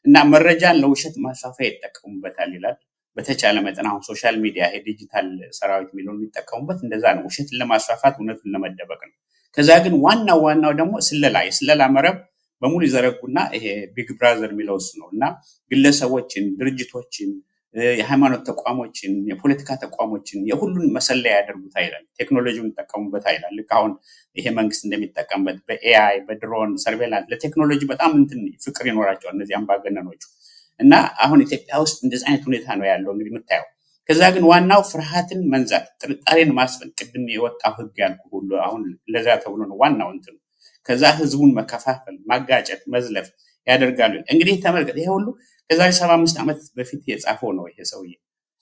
እና መረጃን ለውሸት ማስፋፋያ ይጠቀሙበታል ይላል በተቻለ መጠን አሁን ሶሻል ሚዲያ ዲጂታል ሰራዊት ሚሊዮን የሚጠቀሙበት እንደዛ ነው ውሸትን ለማስፋፋት እውነቱን ለመደበቅ ነው ከዛ ግን ዋናው ደግሞ ስለላ መረብ በሙሉ ይዘረጉና ይሄ ቢግ ብራዘር የሚለው እሱ ነውና ግለሰቦችን ድርጅቶችን የሃይማኖት ተቋሞችን የፖለቲካ ተቋሞችን የሁሉን መሰለያ ያደርጉታል ይላል ቴክኖሎጂውን ተጠቀሙበታል ይላል ልክ አሁን ይሄ መንግስት እንደሚጠቀምበት በኤአይ በድሮን ሰርቬላንስ ለቴክኖሎጂ በጣም ፍቅር ይኖራቸዋል እነዚህ አምባገነኖቹ እና አሁን ኢትዮጵያ ውስጥ እንደዚህ አይነት ሁኔታ ነው ያለው እንግዲህ የምታየው ከዛ ግን ዋናው ፍርሃትን መንዛት ጥርጣሬን ማስፈን ቅድም የወጣው ህግ ያልኩ ሁሉ አሁን ለዛ ተብሎ ነው ዋናው ከዛ ህዝቡን መከፋፈል ማጋጨት መዝለፍ ያደርጋሉ እንግዲህ ተመልከት ይሄ ሁሉ ከዛሬ 75 ዓመት በፊት የጻፈው ነው ይሄ ሰውዬ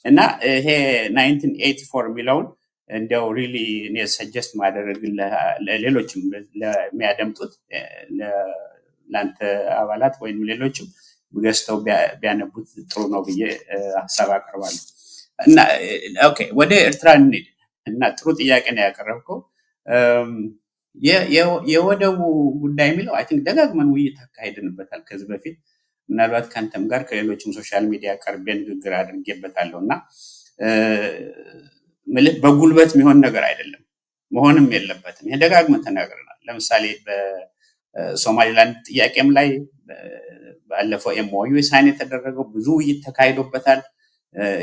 እና ይሄ 1984 ሚሊዮን እንደው ሪሊ እኔ ሰጀስት ማድረግ ለሌሎችም ለሚያደምጡት ለአንተ አባላት ወይም ሌሎችም ገስተው ቢያነቡት ጥሩ ነው ብዬ ሐሳብ አቀርባለሁ እና ኦኬ ወደ ኤርትራ እንሂድ እና ጥሩ ጥያቄ ነው ያቀረብከው የወደቡ ጉዳይ የሚለው አይ ቲንክ ደጋግመን ውይይት አካሄድንበታል ከዚህ በፊት ምናልባት ካንተም ጋር ከሌሎችም ሶሻል ሚዲያ ቀርቤ ንግግር አድርጌበታለሁና ማለት በጉልበት የሚሆን ነገር አይደለም መሆንም የለበትም ይሄ ደጋግመን ተናግረናል ለምሳሌ በሶማሊላንድ ጥያቄም ላይ ባለፈው ኤምኦዩ ሳይን የተደረገው ብዙ ውይይት ተካሂዶበታል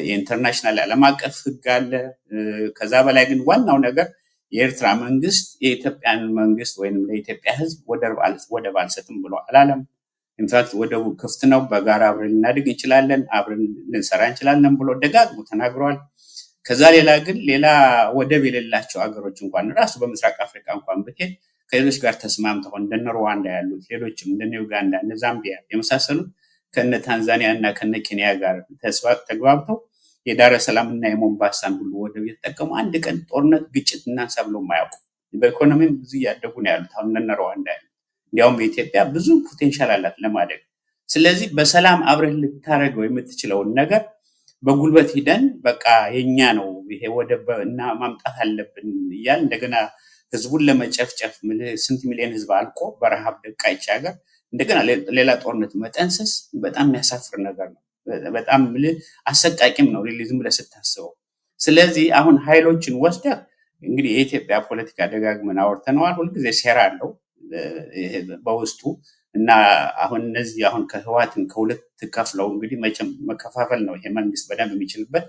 የኢንተርናሽናል ዓለም አቀፍ ህግ አለ ከዛ በላይ ግን ዋናው ነገር የኤርትራ መንግስት የኢትዮጵያን መንግስት ወይንም ለኢትዮጵያ ህዝብ ወደብ አልሰጥም ብሎ አላለም ኢንፋክት ወደቡ ክፍት ነው በጋራ አብረን እናድግ እንችላለን አብረን ልንሰራ እንችላለን ብሎ ደጋግሞ ተናግሯል ከዛ ሌላ ወደብ የሌላቸው አገሮች እንኳን ራሱ በምስራቅ አፍሪካ እንኳን ብትሄድ ከሌሎች ጋር ተስማምተው እንደነ ሩዋንዳ ያሉት ሌሎችም እንደነ ዩጋንዳ እንደነ ዛምቢያ የመሳሰሉት ከነ ታንዛኒያ እና ከነ ኬንያ ጋር ተግባብተው የዳረ ሰላምና የሞምባሳን ሁሉ ወደብ የተጠቀሙ አንድ ቀን ጦርነት ግጭት እና ሰብሎ ማያውቁ በኢኮኖሚም ብዙ ያደጉ ነው ያሉት አሁን እንደነ ሩዋንዳ እንዲያውም በኢትዮጵያ ብዙ ፖቴንሻል አላት ለማደግ ስለዚህ በሰላም አብረህ ልታረገው የምትችለው ነገር በጉልበት ሂደን በቃ የኛ ነው ይሄ ወደብ እና ማምጣት አለብን ይያል እንደገና ህዝቡን ለመጨፍጨፍ ስንት ሚሊዮን ህዝብ አልቆ በረሃብ ደቃይቻ ሀገር እንደገና ሌላ ጦርነት መጠንሰስ በጣም የሚያሳፍር ነገር ነው በጣም አሰቃቂም ነው ሪሊዝም ለስታስበው ስለዚህ አሁን ኃይሎችን ወስደ እንግዲህ የኢትዮጵያ ፖለቲካ ደጋግመን አወርተናል ሁሉ ጊዜ ሴራ አለው በውስጡ እና አሁን እነዚህ አሁን ከህዋትን ከሁለት ከፍለው እንግዲህ መቼም መከፋፈል ነው ይሄ መንግስት በደንብ የሚችልበት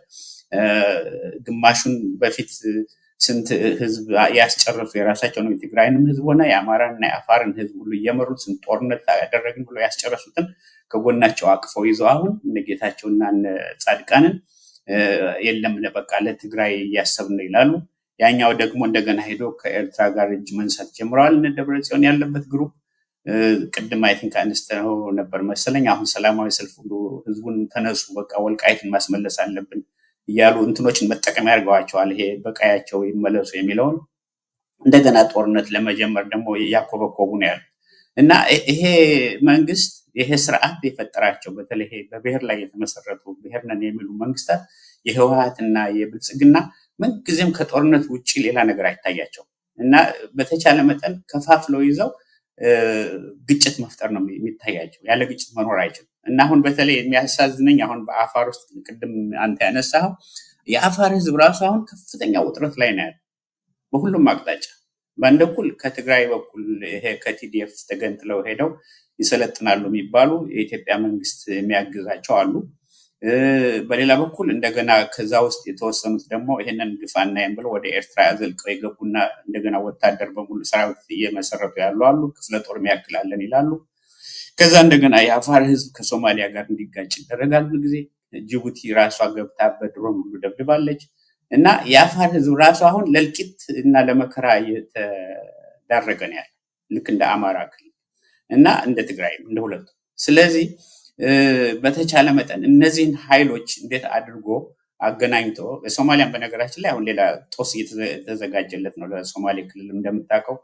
ግማሹን በፊት ስንት ህዝብ ያስጨረሱ የራሳቸው ነው ትግራይንም ህዝብ ሆነ የአማራና የአፋርን ህዝብ ሁሉ እየመሩት ስንት ጦርነት ያደረግን ብሎ ያስጨረሱትን ከጎናቸው አቅፈው ይዘው አሁን እነጌታቸውና ጻድቃንን የለም ለበቃ ለትግራይ ያሰብን ይላሉ ያኛው ደግሞ እንደገና ሄዶ ከኤርትራ ጋር እጅ መንሳት ጀምረዋል ደብረጽዮን ያለበት ግሩፕ ቅድም አይ ቲንክ አንስተው ነበር መሰለኝ አሁን ሰላማዊ ሰልፍ ሁሉ ህዝቡን ተነሱ በቃ ወልቃይትን ማስመለስ አለብን ያሉ እንትኖችን መጠቀም ያርጋዋቸዋል ይሄ በቃያቸው ይመለሱ የሚለውን እንደገና ጦርነት ለመጀመር ደግሞ ያቆበቆቡ ነው ያሉት እና ይሄ መንግስት ይሄ ስርዓት የፈጠራቸው በተለይ በብሔር ላይ የተመሰረቱ ብሔርነን የሚሉ መንግስታት የህወሓትና የብልጽግና ምንጊዜም ከጦርነት ውጪ ሌላ ነገር አይታያቸው እና በተቻለ መጠን ከፋፍለው ይዘው ግጭት መፍጠር ነው የሚታያቸው ያለ ግጭት መኖር አይችልም እና አሁን በተለይ የሚያሳዝነኝ አሁን በአፋር ውስጥ ቅድም አንተ ያነሳው የአፋር ህዝብ ራሱ አሁን ከፍተኛ ውጥረት ላይ ነው ያለው በሁሉም አቅጣጫ በአንድ በኩል ከትግራይ በኩል ይሄ ከቲዲኤፍ ተገንጥለው ሄደው ይሰለጥናሉ የሚባሉ የኢትዮጵያ መንግስት የሚያግዛቸው አሉ በሌላ በኩል እንደገና ከዛ ውስጥ የተወሰኑት ደግሞ ይሄንን ግፋና ብለው ወደ ኤርትራ አዘልቀው የገቡና እንደገና ወታደር በሙሉ ሰራዊት እየመሰረቱ ያሉ አሉ ክፍለ ጦር የሚያክላለን ይላሉ ከዛ እንደገና የአፋር ህዝብ ከሶማሊያ ጋር እንዲጋጭ ይደረጋል ጊዜ ጅቡቲ ራሷ ገብታ በድሮን ሁሉ ደብድባለች እና የአፋር ህዝብ ራሱ አሁን ለልቂት እና ለመከራ እየተዳረገ ነው ያለው ልክ እንደ አማራ ክልል እና እንደ ትግራይ እንደ ሁለቱ ስለዚህ በተቻለ መጠን እነዚህን ኃይሎች እንዴት አድርጎ አገናኝቶ በሶማሊያ በነገራችን ላይ አሁን ሌላ ጦስ እየተዘጋጀለት ነው ለሶማሌ ክልል እንደምታውቀው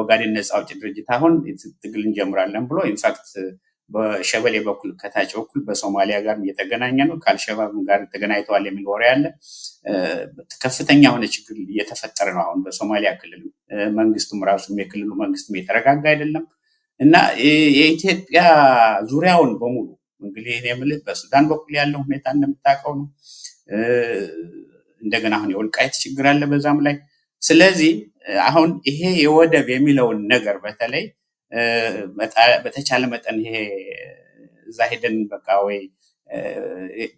ኦጋዴን ነፃ አውጪ ድርጅት አሁን ትግል እንጀምራለን ብሎ ኢንፋክት በሸበሌ በኩል ከታች በኩል በሶማሊያ ጋር እየተገናኘ ነው ካልሸባብ ጋር ተገናኝተዋል የሚል ወሬ አለ ከፍተኛ ሆነ ችግር እየተፈጠረ ነው አሁን በሶማሊያ ክልል መንግስቱም ራሱ የክልሉ መንግስቱም የተረጋጋ አይደለም እና የኢትዮጵያ ዙሪያውን በሙሉ እንግዲህ እኔ የምልህ በሱዳን በኩል ያለው ሁኔታ እንደምታውቀው ነው እንደገና አሁን የወልቃይት ችግር አለ በዛም ላይ ስለዚህ አሁን ይሄ የወደብ የሚለውን ነገር በተለይ በተቻለ መጠን ይሄ እዛ ሄደን በቃ ወይ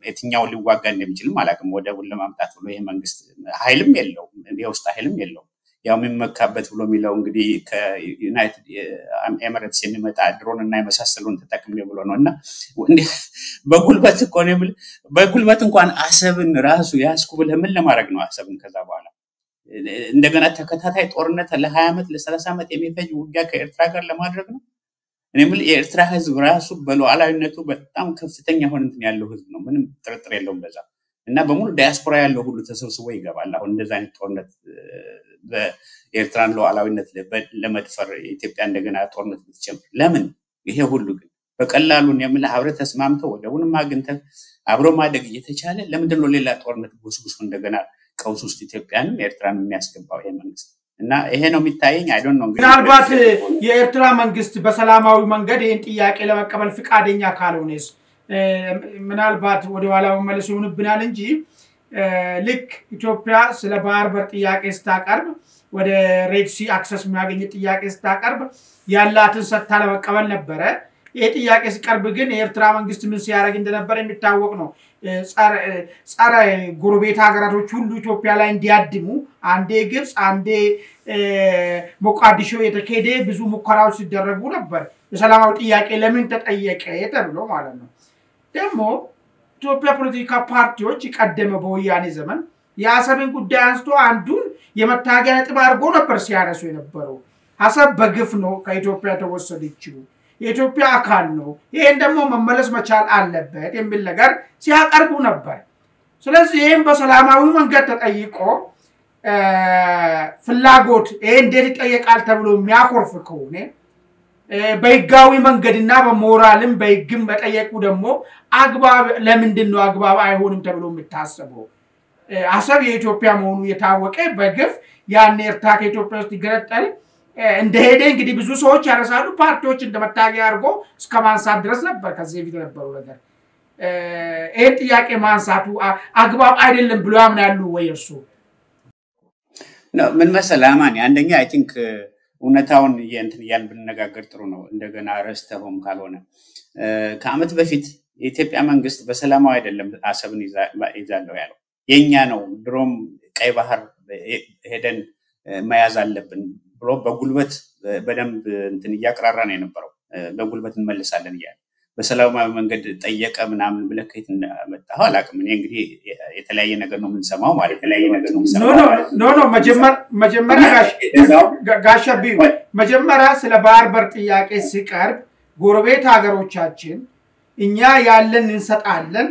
የትኛው ሊዋጋ እንደሚችል ማለትም ወደቡን ለማምጣት ብሎ ይሄ መንግስት ኃይልም የለውም የውስጥ ኃይልም የለውም ያው የሚመካበት ብሎ የሚለው እንግዲህ ከዩናይትድ ኤሚሬትስ የሚመጣ ድሮን እና የመሳሰሉን ተጠቅሜ ብሎ ነውና በጉልበት እኮ ነው በጉልበት እንኳን አሰብን ራሱ ያስኩ ብለህ ምን ለማድረግ ነው አሰብን ከዛ በኋላ እንደገና ተከታታይ ጦርነት ለ20 ዓመት ለ30 ዓመት የሚፈጅ ውጊያ ከኤርትራ ጋር ለማድረግ ነው እኔም የኤርትራ ህዝብ ራሱ በሉዓላዊነቱ በጣም ከፍተኛ ሆነ እንትን ያለው ህዝብ ነው ምንም ጥርጥር የለውም በዛ እና በሙሉ ዳያስፖራ ያለው ሁሉ ተሰብስቦ ይገባል አሁን እንደዛ አይነት ጦርነት በኤርትራን ሉዓላዊነት ለመድፈር ኢትዮጵያ እንደገና ጦርነት ብትጀምር ለምን ይሄ ሁሉ ግን በቀላሉን የምለ አብረ ተስማምተው ወደቡንም አግንተን አብሮ ማደግ እየተቻለ ለምንድን ነው ሌላ ጦርነት ጉስጉስ እንደገና ቀውስ ውስጥ ኢትዮጵያን ኤርትራን የሚያስገባው ይሄ መንግስት እና ይሄ ነው የሚታየኝ አይ ዶንት ኖ ምናልባት የኤርትራ መንግስት በሰላማዊ መንገድ ይሄን ጥያቄ ለመቀበል ፍቃደኛ ካልሆነስ ምናልባት ወደ ኋላ መመለስ ይሆንብናል እንጂ ልክ ኢትዮጵያ ስለ ባህር በር ጥያቄ ስታቀርብ ወደ ሬድ ሲ አክሰስ የሚያገኝ ጥያቄ ስታቀርብ ያላትን ሰጥታ ለመቀበል ነበረ ይሄ ጥያቄ ሲቀርብ ግን የኤርትራ መንግስት ምን ሲያደርግ እንደነበር የሚታወቅ ነው ጸረ ጎረቤት ሀገራቶች ሁሉ ኢትዮጵያ ላይ እንዲያድሙ አንዴ ግብጽ አንዴ ሞቃዲሾ የተከደ ብዙ ሙከራዎች ሲደረጉ ነበር የሰላማዊ ጥያቄ ለምን ተጠየቀ ተብሎ ማለት ነው ደግሞ ኢትዮጵያ ፖለቲካ ፓርቲዎች ይቀደመ በወያኔ ዘመን የአሰብን ጉዳይ አንስቶ አንዱን የመታገያ ነጥብ አድርጎ ነበር ሲያነሱ የነበረው አሰብ በግፍ ነው ከኢትዮጵያ ተወሰደችው የኢትዮጵያ አካል ነው ይሄን ደግሞ መመለስ መቻል አለበት የሚል ነገር ሲያቀርቡ ነበር ስለዚህ ይሄን በሰላማዊ መንገድ ተጠይቆ ፍላጎት ይሄ እንዴት ይጠየቃል ተብሎ የሚያኮርፍ ከሆነ በህጋዊ መንገድና በሞራልም በህግም መጠየቁ ደግሞ አግባብ ለምንድን ነው አግባብ አይሆንም ተብሎ የሚታሰበው አሰብ የኢትዮጵያ መሆኑ የታወቀ በግፍ ያን ኤርትራ ከኢትዮጵያ ውስጥ ይገነጠል እንደሄደ እንግዲህ ብዙ ሰዎች ያረሳሉ ፓርቲዎች እንደመታገያ አድርጎ እስከ ማንሳት ድረስ ነበር ከዚህ ቪዲዮ ነበረው ነገር ይሄ ጥያቄ ማንሳቱ አግባብ አይደለም ብሎ ያምናሉ ወይ እርሱ ነው ምን መሰላማን አንደኛ አይ ቲንክ እውነታውን እንትን ያን ብንነጋገር ጥሩ ነው እንደገና ረስተውም ካልሆነ ከአመት በፊት የኢትዮጵያ መንግስት በሰላማዊ አይደለም አሰብን ይዛለው ያለው የኛ ነው ድሮም ቀይ ባህር ሄደን መያዝ አለብን ብሎ በጉልበት በደንብ እንትን ያቀራራ ነው የነበረው በጉልበት እንመልሳለን ይላል በሰላማዊ መንገድ ጠየቀ ምናምን ብለከት እንደመጣው አላቅም እኔ እንግዲህ የተለያየ ነገር ነው የምንሰማው ማለት የተለያየ ነገር ነው የምንሰማው ኖ መጀመሪያ ጋሻቢው መጀመሪያ ስለ ባህር በር ጥያቄ ሲቀርብ ጎረቤት ሀገሮቻችን እኛ ያለን እንሰጣለን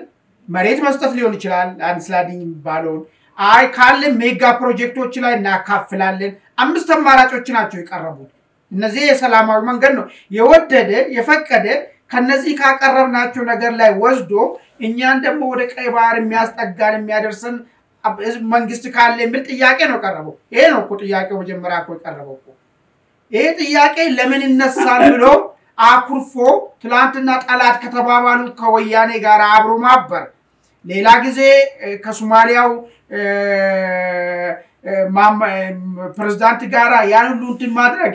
መሬት መስጠት ሊሆን ይችላል አንስላዲኝ ባሎን አይ ካለ ሜጋ ፕሮጀክቶች ላይ እናካፍላለን አምስት አማራጮች ናቸው የቀረቡት እነዚህ የሰላማዊ መንገድ ነው የወደደ የፈቀደ ከነዚህ ካቀረብናቸው ነገር ላይ ወስዶ እኛን ደግሞ ወደ ቀይ ባህር የሚያስጠጋን የሚያደርሰን መንግስት ካለ የሚል ጥያቄ ነው ቀረበው ይሄ ነው እኮ ጥያቄው መጀመሪያ እኮ ቀረበው ይሄ ጥያቄ ለምን ይነሳል ብሎ አኩርፎ ትላንትና ጠላት ከተባባሉ ከወያኔ ጋር አብሮ ማበር ሌላ ጊዜ ከሶማሊያው ፕሬዝዳንት ጋራ ያን ሁሉ እንትን ማድረግ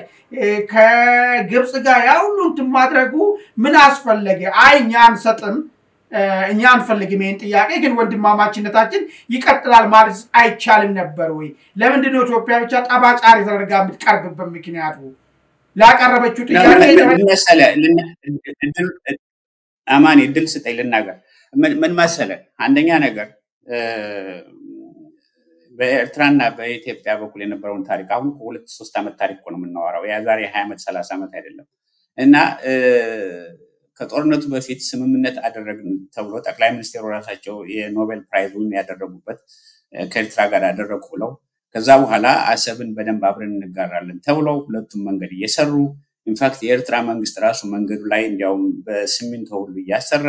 ከግብጽ ጋር ያን ሁሉ እንትን ማድረጉ ምን አስፈለገ? አይ እኛ አንሰጥም እኛ አንፈልግም ይሄን ጥያቄ ግን ወንድማማችነታችን ይቀጥላል ማለት አይቻልም ነበር ወይ? ለምንድን ነው ኢትዮጵያ ብቻ ጠባጫሪ ተደርጋ የምትቀርብበት ምክንያቱ? ላቀረበችው ጥያቄ መሰለ አማኒ ድል ስጠይ ልናገር ምን መሰለ አንደኛ ነገር በኤርትራና በኢትዮጵያ በኩል የነበረውን ታሪክ አሁን 2-3 ዓመት ታሪክ ነው የምናወራው ያ ዛሬ 20 ዓመት 30 ዓመት አይደለም እና ከጦርነቱ በፊት ስምምነት አደረግን ተብሎ ጠቅላይ ሚኒስትሩ ራሳቸው የኖቤል ፕራይዙን ያደረጉበት ከኤርትራ ጋር አደረጉ ብለው ከዛ በኋላ አሰብን በደንብ አብረን እንጋራለን ተብለው ሁለቱም መንገድ እየሰሩ ኢንፋክት የኤርትራ መንግስት ራሱ መንገዱ ላይ እንዲያውም በሲሚንቶ ሁሉ እያሰራ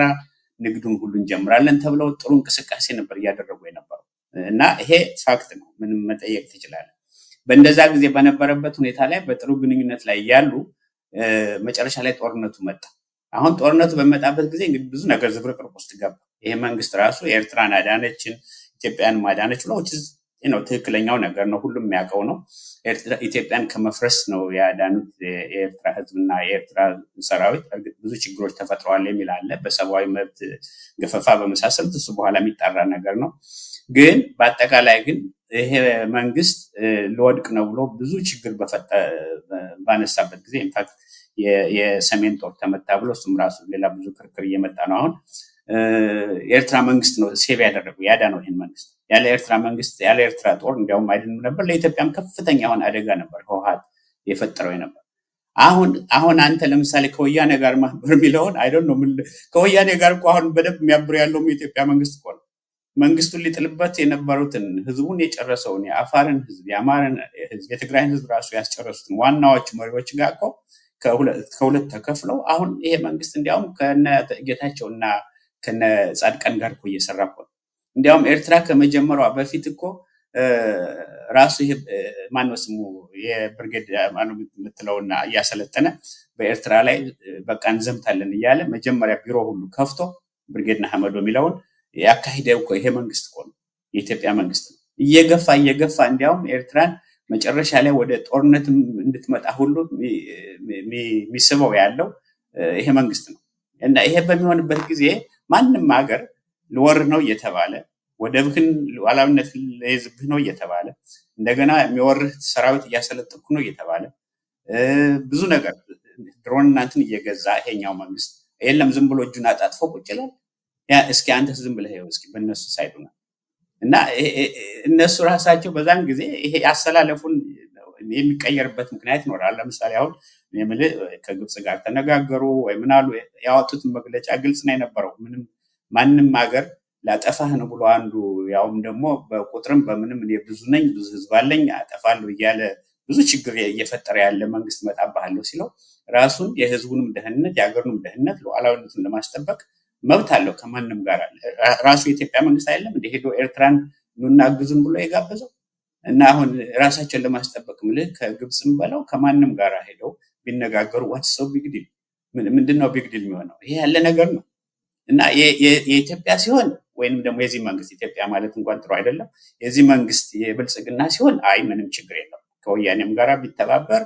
ንግዱን ሁሉ እንጀምራለን ተብለው ጥሩ እንቅስቃሴ ነበር ያደረጉ የነበረው እና ይሄ ፋክት ነው ምንም መጠየቅ ትችላለ በእንደዛ ጊዜ በነበረበት ሁኔታ ላይ በጥሩ ግንኙነት ላይ ያሉ መጨረሻ ላይ ጦርነቱ መጣ አሁን ጦርነቱ በመጣበት ጊዜ እንግዲህ ብዙ ነገር ዝብርቅርቅ ውስጥ ገባ ይሄ መንግስት ራሱ ኤርትራን አዳነችን ኢትዮጵያን ማዳነች ነው ነው ትክክለኛው ነገር ነው ሁሉም የሚያውቀው ነው ኢትዮጵያን ከመፍረስ ነው ያዳኑት የኤርትራ ህዝብና የኤርትራ ሰራዊት ብዙ ችግሮች ተፈጥረዋል የሚል አለ በሰብአዊ መብት ገፈፋ በመሳሰሉት እሱ በኋላ የሚጣራ ነገር ነው ግን በአጠቃላይ ግን ይሄ መንግስት ለወድቅ ነው ብሎ ብዙ ችግር ባነሳበት ጊዜ ኢንፋክት የሰሜን ጦር ተመታ ብሎ እሱም ራሱ ሌላ ብዙ ክርክር እየመጣ ነው አሁን ኤርትራ መንግስት ነው ሴቭ ያደረገው ያዳነው ይሄን መንግስት ያለ ኤርትራ መንግስት ያለ ኤርትራ ጦር እንዲያውም አይደለም ነበር ለኢትዮጵያም ከፍተኛ ሆነ አደጋ ነበር ህወሓት የፈጠረው ነበር አሁን አንተ ለምሳሌ ከወያኔ ጋር ማህበር ሚለውን አይ ዶንት ኖ ከወያኔ ጋር አሁን በደብ የሚያብሩ ያለው የኢትዮጵያ መንግስት ቆል መንግስቱን ሊጥልበት የነበሩትን ህዝቡን የጨረሰውን የአፋርን ህዝብ የአማራን ህዝብ የትግራይን ህዝብ ራሱ ያስጨረሱትን ዋናዎች መሪዎች ጋር ከሁለት ተከፍለው አሁን ይሄ መንግስት እንዲያውም ከነ ጌታቸውና ከነ ጻድቃን ጋር እየሰራው እንዲያውም ኤርትራ ከመጀመሪያው በፊት እኮ ራሱ ይሄ ማነው ስሙ የብርጌድ ማነው የምትለውና ያሰለጠነ በኤርትራ ላይ በቃ እንዘምታለን ይያለ መጀመሪያ ቢሮ ሁሉ ከፍቶ ብርጌድና ሐመዶ ሚለውን ያካሂደው እኮ ይሄ መንግስት እኮ የኢትዮጵያ መንግስት እየገፋ እንዲያውም ኤርትራን መጨረሻ ላይ ወደ ጦርነት እንድትመጣ ሁሉ ሚስበው ያለው ይሄ መንግስት ነው እና ይሄ በሚሆንበት ጊዜ ማንንም ሀገር ለወር ነው እየተባለ ወደብህን ዋላብነት ለይዝብህ ነው እየተባለ እንደገና የሚወርህ ሰራዊት እያሰለጠኩ ነው እየተባለ ብዙ ነገር ድሮን እናንተን እየገዛ ይሄኛው መንግስት የለም ዝም ብሎ እጁን አጣጥፎ ቁጭ ይላል ያ እስኪ አንተስ ዝም ብለህ ይው እስኪ በእነሱ ሳይዱና እና እነሱ ራሳቸው በዛን ጊዜ ይሄ ያሰላለፉን የሚቀየርበት ምክንያት ይኖራል ለምሳሌ አሁን የምል ከግብጽ ጋር ተነጋገሩ ወይ ምናሉ ያወጡት መግለጫ ግልጽ ነው የነበረው ምንም ማንንም ሀገር ላጠፋህ ነው ብሎ አንዱ ያውም ደግሞ በቁጥርም በምንም ብዙ ነኝ ብዙ ህዝብ አለኝ አጠፋለሁ ይያለ ብዙ ችግር እየፈጠረ ያለ መንግስት መጣባለው ሲለው ራሱን የህዝቡንም ደህንነት ያገሩንም ደህንነት ለዋላውነቱን ለማስጠበቅ መብት አለው ከማንንም ጋር ራሱ የኢትዮጵያ መንግስት አይደለም እንደ ሄዶ ኤርትራን ኑናግዙን ብሎ የጋበዘው እና አሁን ራሳቸውን ለማስጠበቅ ምልህ ከግብጽም በለው ከማንንም ጋር ሄደው ቢነጋገሩ what's so big deal ምንድነው ቢግ ዲል የሚሆነው ይሄ ያለ ነገር ነው እና የኢትዮጵያ ሲሆን ወይንም ደግሞ የዚህ መንግስት ኢትዮጵያ ማለት እንኳን ጥሩ አይደለም የዚህ መንግስት የብልጽግና ሲሆን አይ ምንም ችግር የለም ከወያኔም ጋራ ቢተባበር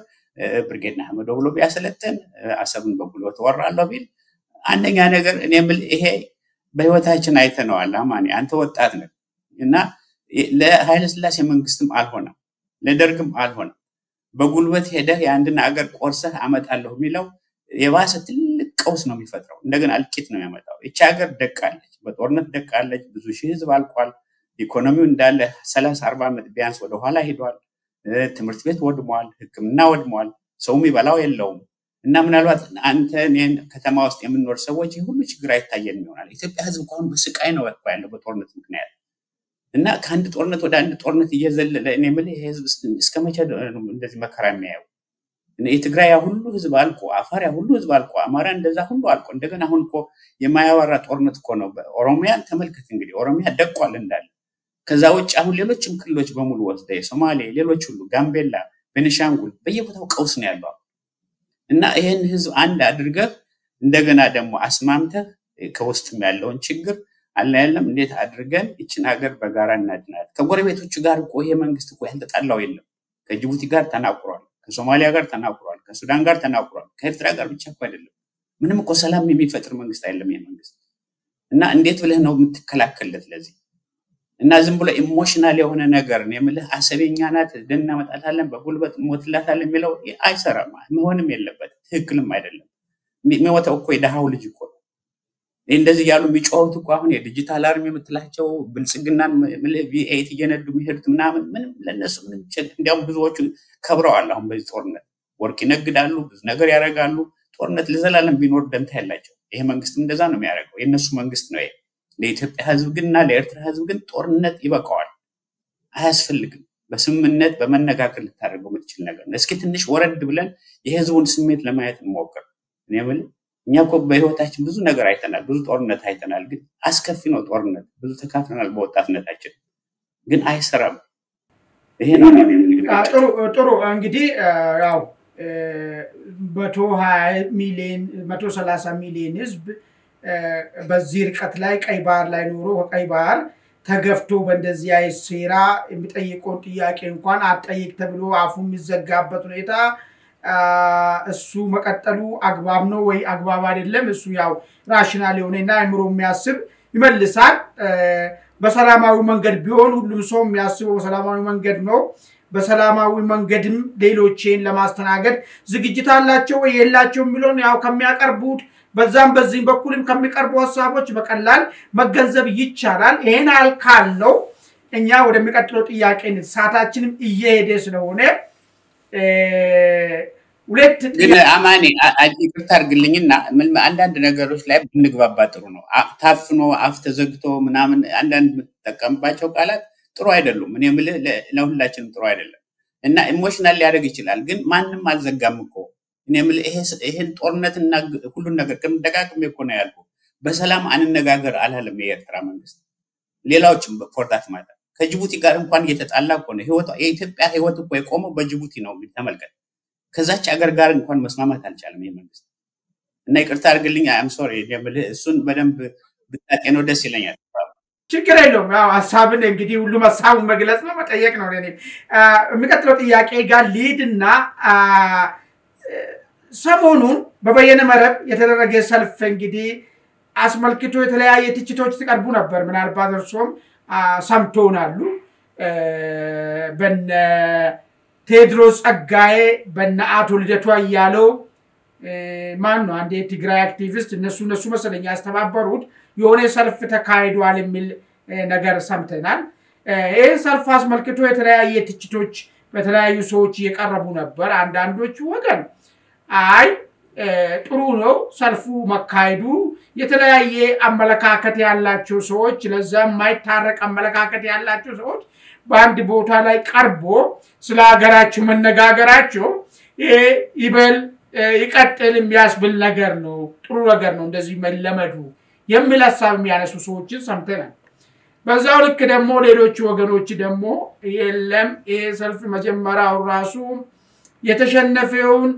ብርጌድና ሐመዶ ብሎ ቢያሰለጥን አሰብን በጉልበት ወራለው ቢል አንደኛ ነገር እኔም ይሄ በህይወታችን አይተነዋል አማኒ አንተ ወጣት ነህ እና ለኃይለ ሥላሴ መንግስትም አልሆነም ለደርግም አልሆነም በጉልበት ሄደህ የአንድን ሀገር ቆርሰህ አመጣለሁ የሚለው የባሰ ትልቅ ቀውስ ነው የሚፈጥረው እንደገና አልቂት ነው ያመጣው እቺ ሀገር ደቃለች በጦርነት ደቃለች ብዙ ሺህ ህዝብ አልቋል ኢኮኖሚው እንዳለ 30-40 ዓመት ቢያንስ ወደ ኋላ ሄዷል ትምህርት ቤት ወድሟል ህክምና ወድሟል ሰውም ይበላው የለውም እና ምናልባት አንተ እኔን ከተማ ውስጥ የምንኖር ሰዎች ሁሉ ችግር አይታየንም ይሆናል ኢትዮጵያ ህዝብ እንኳን በስቃይ ነው ያለው በጦርነት ምክንያት እና ከአንድ ጦርነት ወደ አንድ ጦርነት እየዘለለ እኔ ምን ይሄ ህዝብ እስከመቼ እንደዚህ መከራ የሚያየው የትግራይ ሁሉ ህዝብ አልቆ አፋር ሁሉ ህዝብ አልቆ አማራ እንደዛ ሁሉ አልቆ እንደገና አሁን እኮ የማያወራ ጦርነት እኮ ነው ኦሮሚያን ተመልከት እንግዲህ ኦሮሚያ ደቋል እንዳለ ከዛ ውጭ አሁን ሌሎችም ክልሎች በሙሉ ወስደ ሶማሌ ሌሎች ሁሉ ጋምቤላ ቤኒሻንጉል በየቦታው ቀውስ ነው ያለው እና ይሄን ህዝብ አንድ አድርገህ እንደገና ደግሞ አስማምተህ ከውስጥም ያለውን ችግር አላየለም እንዴት አድርገን እቺን ሀገር በጋራ እናድናት ከጎረቤቶቹ ጋር እኮ ይሄ መንግስት እኮ ያልተጣላው የለም ከጅቡቲ ጋር ተናቁሯል ከሶማሊያ ጋር ተናቁሯል ከሱዳን ጋር ተናቁሯል ከኤርትራ ጋር ብቻ እኮ አይደለም ምንም እኮ ሰላም የሚፈጥር መንግስት አይደለም ይሄ መንግስት እና እንዴት ብለህ ነው የምትከላከልለት ለዚህ እና ዝም ብሎ ኢሞሽናል የሆነ ነገር ነው የምልህ አሰበኛ ናት ደናመጣታለን በጉልበት ሞትላታለን የሚለው አይሰራም መሆንም የለበት ትክክልም አይደለም የሚወጣው እኮ የደሃው ልጅ እኮ እንደዚህ ያሉ የሚጮሁት እኮ አሁን የዲጂታል አርሚ የምትላቸው ብልጽግናን V8 እየነዱ የሚሄዱት ምንም ለነሱ ምንም እንዲያውም ብዙዎቹ ከብረዋል አሁን በዚህ ጦርነት ወርቅ ይነግዳሉ ብዙ ነገር ያደርጋሉ ጦርነት ለዘላለም ቢኖር ደንታ ያላቸው ይሄ መንግስት እንደዛ ነው የሚያደርገው የነሱ መንግስት ነው ለኢትዮጵያ ህዝብ ግንና ለኤርትራ ህዝብ ግን ጦርነት ይበቃዋል አያስፈልግም በስምምነት በመነጋገር ልታደርገው የምትችል ነገር ነው እስኪ ትንሽ ወረድ ብለን የህዝቡን ስሜት ለማየት እንሞክር እኔ እኛ እኮ በህይወታችን ብዙ ነገር አይተናል ብዙ ጦርነት አይተናል ግን አስከፊ ነው ጦርነት ብዙ ተካፍለናል በወጣትነታችን ግን አይሰራም ይሄ ነው ጥሩ እንግዲህ ያው 120 ሚሊዮን 130 ሚሊዮን ህዝብ በዚህ ርቀት ላይ ቀይ ባህር ላይ ኖሮ ቀይ ባህር ተገፍቶ በእንደዚህ አይሴራ የሚጠይቀውን ጥያቄ እንኳን አጠይቅ ተብሎ አፉ የሚዘጋበት ሁኔታ እሱ መቀጠሉ አግባብ ነው ወይ አግባብ አይደለም እሱ ያው ራሽናል የሆነና አእምሮ የሚያስብ ይመልሳል በሰላማዊ መንገድ ቢሆን ሁሉም ሰው የሚያስበው በሰላማዊ መንገድ ነው በሰላማዊ መንገድም ሌሎችን ለማስተናገድ ዝግጅት አላቸው ወይ የላቸው የሚሉን ያው ከሚያቀርቡት በዛም በዚህም በኩልም ከሚቀርቡ ሐሳቦች በቀላል መገንዘብ ይቻላል ይሄን አልካል ነው እኛ ወደሚቀጥለው ጥያቄ ሰዓታችንም እየሄደ ስለሆነ ሁለት አማኒ ይቅርታ አድርግልኝና አንዳንድ ነገሮች ላይ ብንግባባ ጥሩ ነው ታፍኖ አፍ ተዘግቶ ምናምን አንዳንድ ተቀምባቸው ቃላት ጥሩ አይደሉም እኔ ምለ ለሁላችንም ጥሩ አይደለም እና ኢሞሽናል ሊያደርግ ይችላል ግን ማንንም አልዘጋም እኮ እኔ ምለ ይሄን ጦርነትና ሁሉ ነገር ከመደጋገም እኮ ነው ያልኩ በሰላም አንነጋገር አላለም የኤርትራ መንግስት ሌላዎችም ፎርዳት ማለት ከጅቡቲ ጋር እንኳን እየተጣላ እኮ ነው ህይወቷ የኢትዮጵያ ህይወት እኮ የቆመው በጅቡቲ ነው ተመልከት ከዛች ሀገር ጋር እንኳን መስማማት አልቻለም ይሄ መንግስት እና ይቅርታ አድርግልኝ አም ሶሪ ደብል እሱን በደንብ ብታጤነው ደስ ይለኛል ችግር የለውም ያው ሐሳብን እንግዲህ ሁሉ ሐሳቡን መግለጽ ነው መጠየቅ ነው ለኔ የሚቀጥለው ጥያቄ ጋር ሊድና ሰሞኑን በበየነ መረብ የተደረገ ሰልፍ እንግዲህ አስመልክቶ የተለያየ ትችቶች ተቀርቡ ነበር ምናልባት እርሶም ሰምቶናሉ በነ ቴድሮስ ጸጋዬ በነ አቶ ልደቱ አያለው ማን ነው አንዴ ትግራይ አክቲቪስት እነሱ መሰለኛ ያስተባበሩት የሆነ ሰልፍ ተካሂዷል የሚል ነገር ሰምተናል ይሄ ሰልፍ አስመልክቶ የተለያየ ትችቶች በተለያዩ ሰዎች እየቀረቡ ነበር አንዳንዶቹ ወገን አይ ጥሩ ነው ሰልፉ መካሄዱ የተለያየ አመለካከት ያላቸው ሰዎች ለዛም ማይታረቅ አመለካከት ያላቸው ሰዎች በአንድ ቦታ ላይ ቀርቦ ስለ ሀገራቸው መነጋገራቸው ይበል ይቀጥል የሚያስብል ነገር ነው ጥሩ ነገር ነው እንደዚህ መለመዱ የሚል ሐሳብ የሚያነሱ ሰዎችን ሰምተናል በዛው ልክ ደግሞ ሌሎች ወገኖች ደግሞ የለም ይሄ ሰልፍ መጀመሪያው ራሱ የተሸነፈውን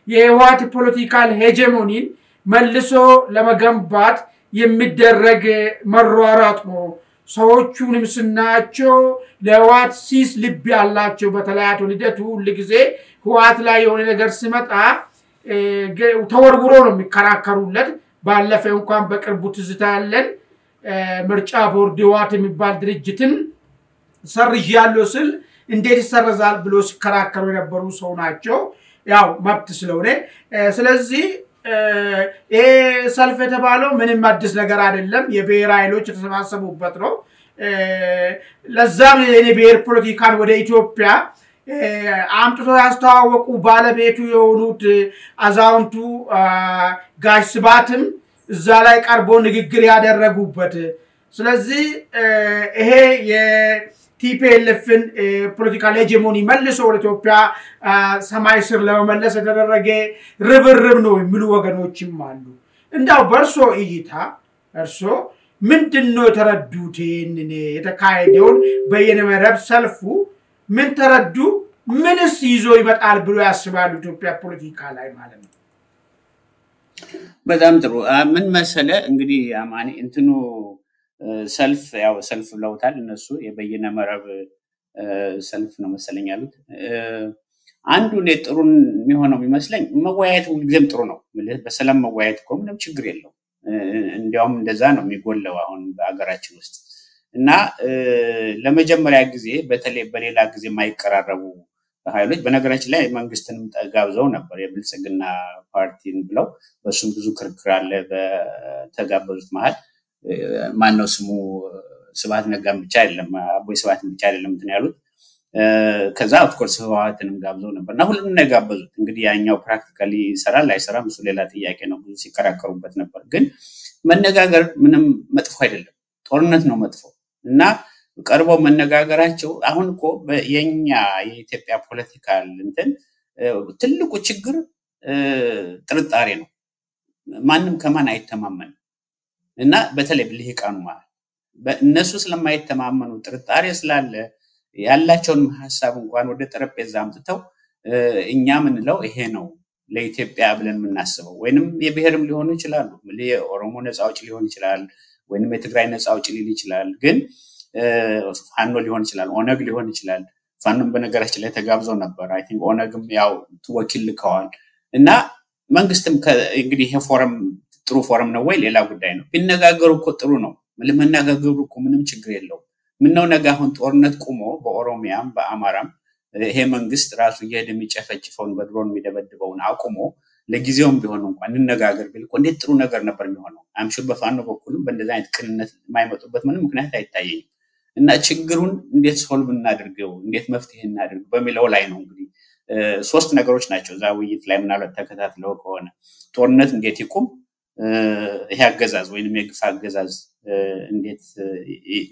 የህወሓት ፖለቲካል ሄጀሞኒን መልሶ ለመገንባት የሚደረግ መሯሯጥ ነው ሰዎቹንም ስናቸው ለህወሓት ሲስ ልብ ያላቸው በተለያዩ ልደቱ ሁሉ ጊዜ ህወሓት ላይ የሆነ ነገር ሲመጣ ተወርውሮ ነው የሚከራከሩለት ባለፈው እንኳን በቅርቡ ትዝታለን ምርጫ ቦርድ ህወሓት የሚባል ድርጅትን ሰርዣለሁ ስል እንዴት ይሰረዛል ብሎ ሲከራከሩ የነበሩ ሰው ናቸው ያው መብት ስለሆነ ስለዚህ ሰልፍ የተባለው ምንም አዲስ ነገር አይደለም የብሔር ኃይሎች ተሰባሰቡበት ነው ለዛም የብሔር ፖለቲካን ወደ ኢትዮጵያ አምጥቶ ያስተዋወቁ ባለቤቱ የሆኑት አዛውንቱ ጋሽ ስባትም እዛ ላይ ቀርቦ ንግግር ያደረጉበት ስለዚህ ይሄ የቲፒኤልኤፍን ፖለቲካል ሄጀሞኒ መልሶ ወደ ኢትዮጵያ ሰማይ ስር ለመመለስ የተደረገ ርብርብ ነው የሚሉ ወገኖችም አሉ እንዳው በርሶ እይታ እርሶ ምንድነው ተረዱት የተካሄደውን በየነ መረብ ሰልፉ ምን ተረዱ ምንስ ይዞ ይመጣል ብሎ ያስባሉ ኢትዮጵያ ፖለቲካ ላይ ማለት ነው? በጣም ጥሩ ምን መሰለ እንግዲህ አማኒ እንትኑ ሰልፍ ብለውታል እነሱ የበየነ መረብ ሰልፍ ነው መሰለኝ ያሉት አንዱ ለጥሩን የሚሆነው የሚመስለኝ መወያየት ሁልጊዜም ጥሩ ነው በሰላም መወያየት እኮ ምንም ችግር የለው እንዲያውም እንደዛ ነው የሚጎለው አሁን በአገራችን ውስጥ እና ለመጀመሪያ ጊዜ በተለይ በሌላ ጊዜ ማይቀራረቡ ኃይሎች በነገራችን ላይ መንግስትንም ተጋብዘው ነበር የብልጽግና ፓርቲን ብለው በሱም ብዙ ክርክር አለ በተጋበዙት መሃል ማነው ስሙ ስብሐት ነጋም ብቻ አይደለም አቦይ ስብሐትም ብቻ አይደለም እንትን ያሉት ከዛ ኦፍ ኮርስ ህወሓትንም ጋብዘው ነበርና ሁሉንም ነገባዙት እንግዲህ ያኛው ፕራክቲካሊ ይሰራል አይሰራም እሱ ሌላ ጥያቄ ነው ብዙ ሲከራከሩበት ነበር ግን መነጋገር ምንም መጥፎ አይደለም ጦርነት ነው መጥፎ እና ቀርቦ መነጋገራቸው አሁን እኮ የኛ የኢትዮጵያ ፖለቲካል እንትን ትልቁ ችግር ጥርጣሬ ነው ማንንም ከማን አይተማመን እና በተለይ ልሂቃኑ ማለት በእነሱ ስለማይተማመኑ ጥርጣሬ ስላለ ያላቸውን ሐሳብ እንኳን ወደ ጠረጴዛ አምጥተው እኛ ምንለው ይሄ ነው ለኢትዮጵያ ብለን ምናስበው ወይንም የብሔርም ሊሆኑ ይችላሉ ለኦሮሞ ነፃ አውጪ ሊሆን ይችላል ወይንም የትግራይ ነፃ አውጪ ሊል ይችላል ግን ፋኖ ሊሆን ይችላል ኦነግ ሊሆን ይችላል ፋኖም በነገራችን ላይ ተጋብዘው ነበር አይ ቲንክ ኦነግም ያው ተወኪል ልከዋል እና መንግስትም እንግዲህ ይሄ ፎረም ጥሩ ፎረም ነው ወይ ሌላ ጉዳይ ነው ቢነጋገሩ እኮ ጥሩ ነው ለመነጋገሩ እኮ ምንም ችግር የለው ምነው ነገ አሁን ጦርነት ቆሞ በኦሮሚያም በአማራም ይሄ መንግስት ራሱ እየሄደ የሚጨፈጭፈውን በድሮን የሚደበድበውን አቁሞ ለጊዜውም ቢሆን እንኳን እንነጋገር ቢል እኮ እንዴት ጥሩ ነገር ነበር የሚሆነው አምሹር በፋኖ በኩልም በእንደዛ አይነት ቅንነት የማይመጡበት ምንም ምክንያት አይታየኝም እና ችግሩን እንዴት ሶልቭ እናድርገው እንዴት መፍትሄ እናድርግ በሚለው ላይ ነው እንግዲህ ሶስት ነገሮች ናቸው ዛ ውይይት ላይ ምናልባት ተከታትለው ከሆነ ጦርነት እንዴት ይቆም ይሄ አገዛዝ ወይንም የግፍ አገዛዝ እንዴት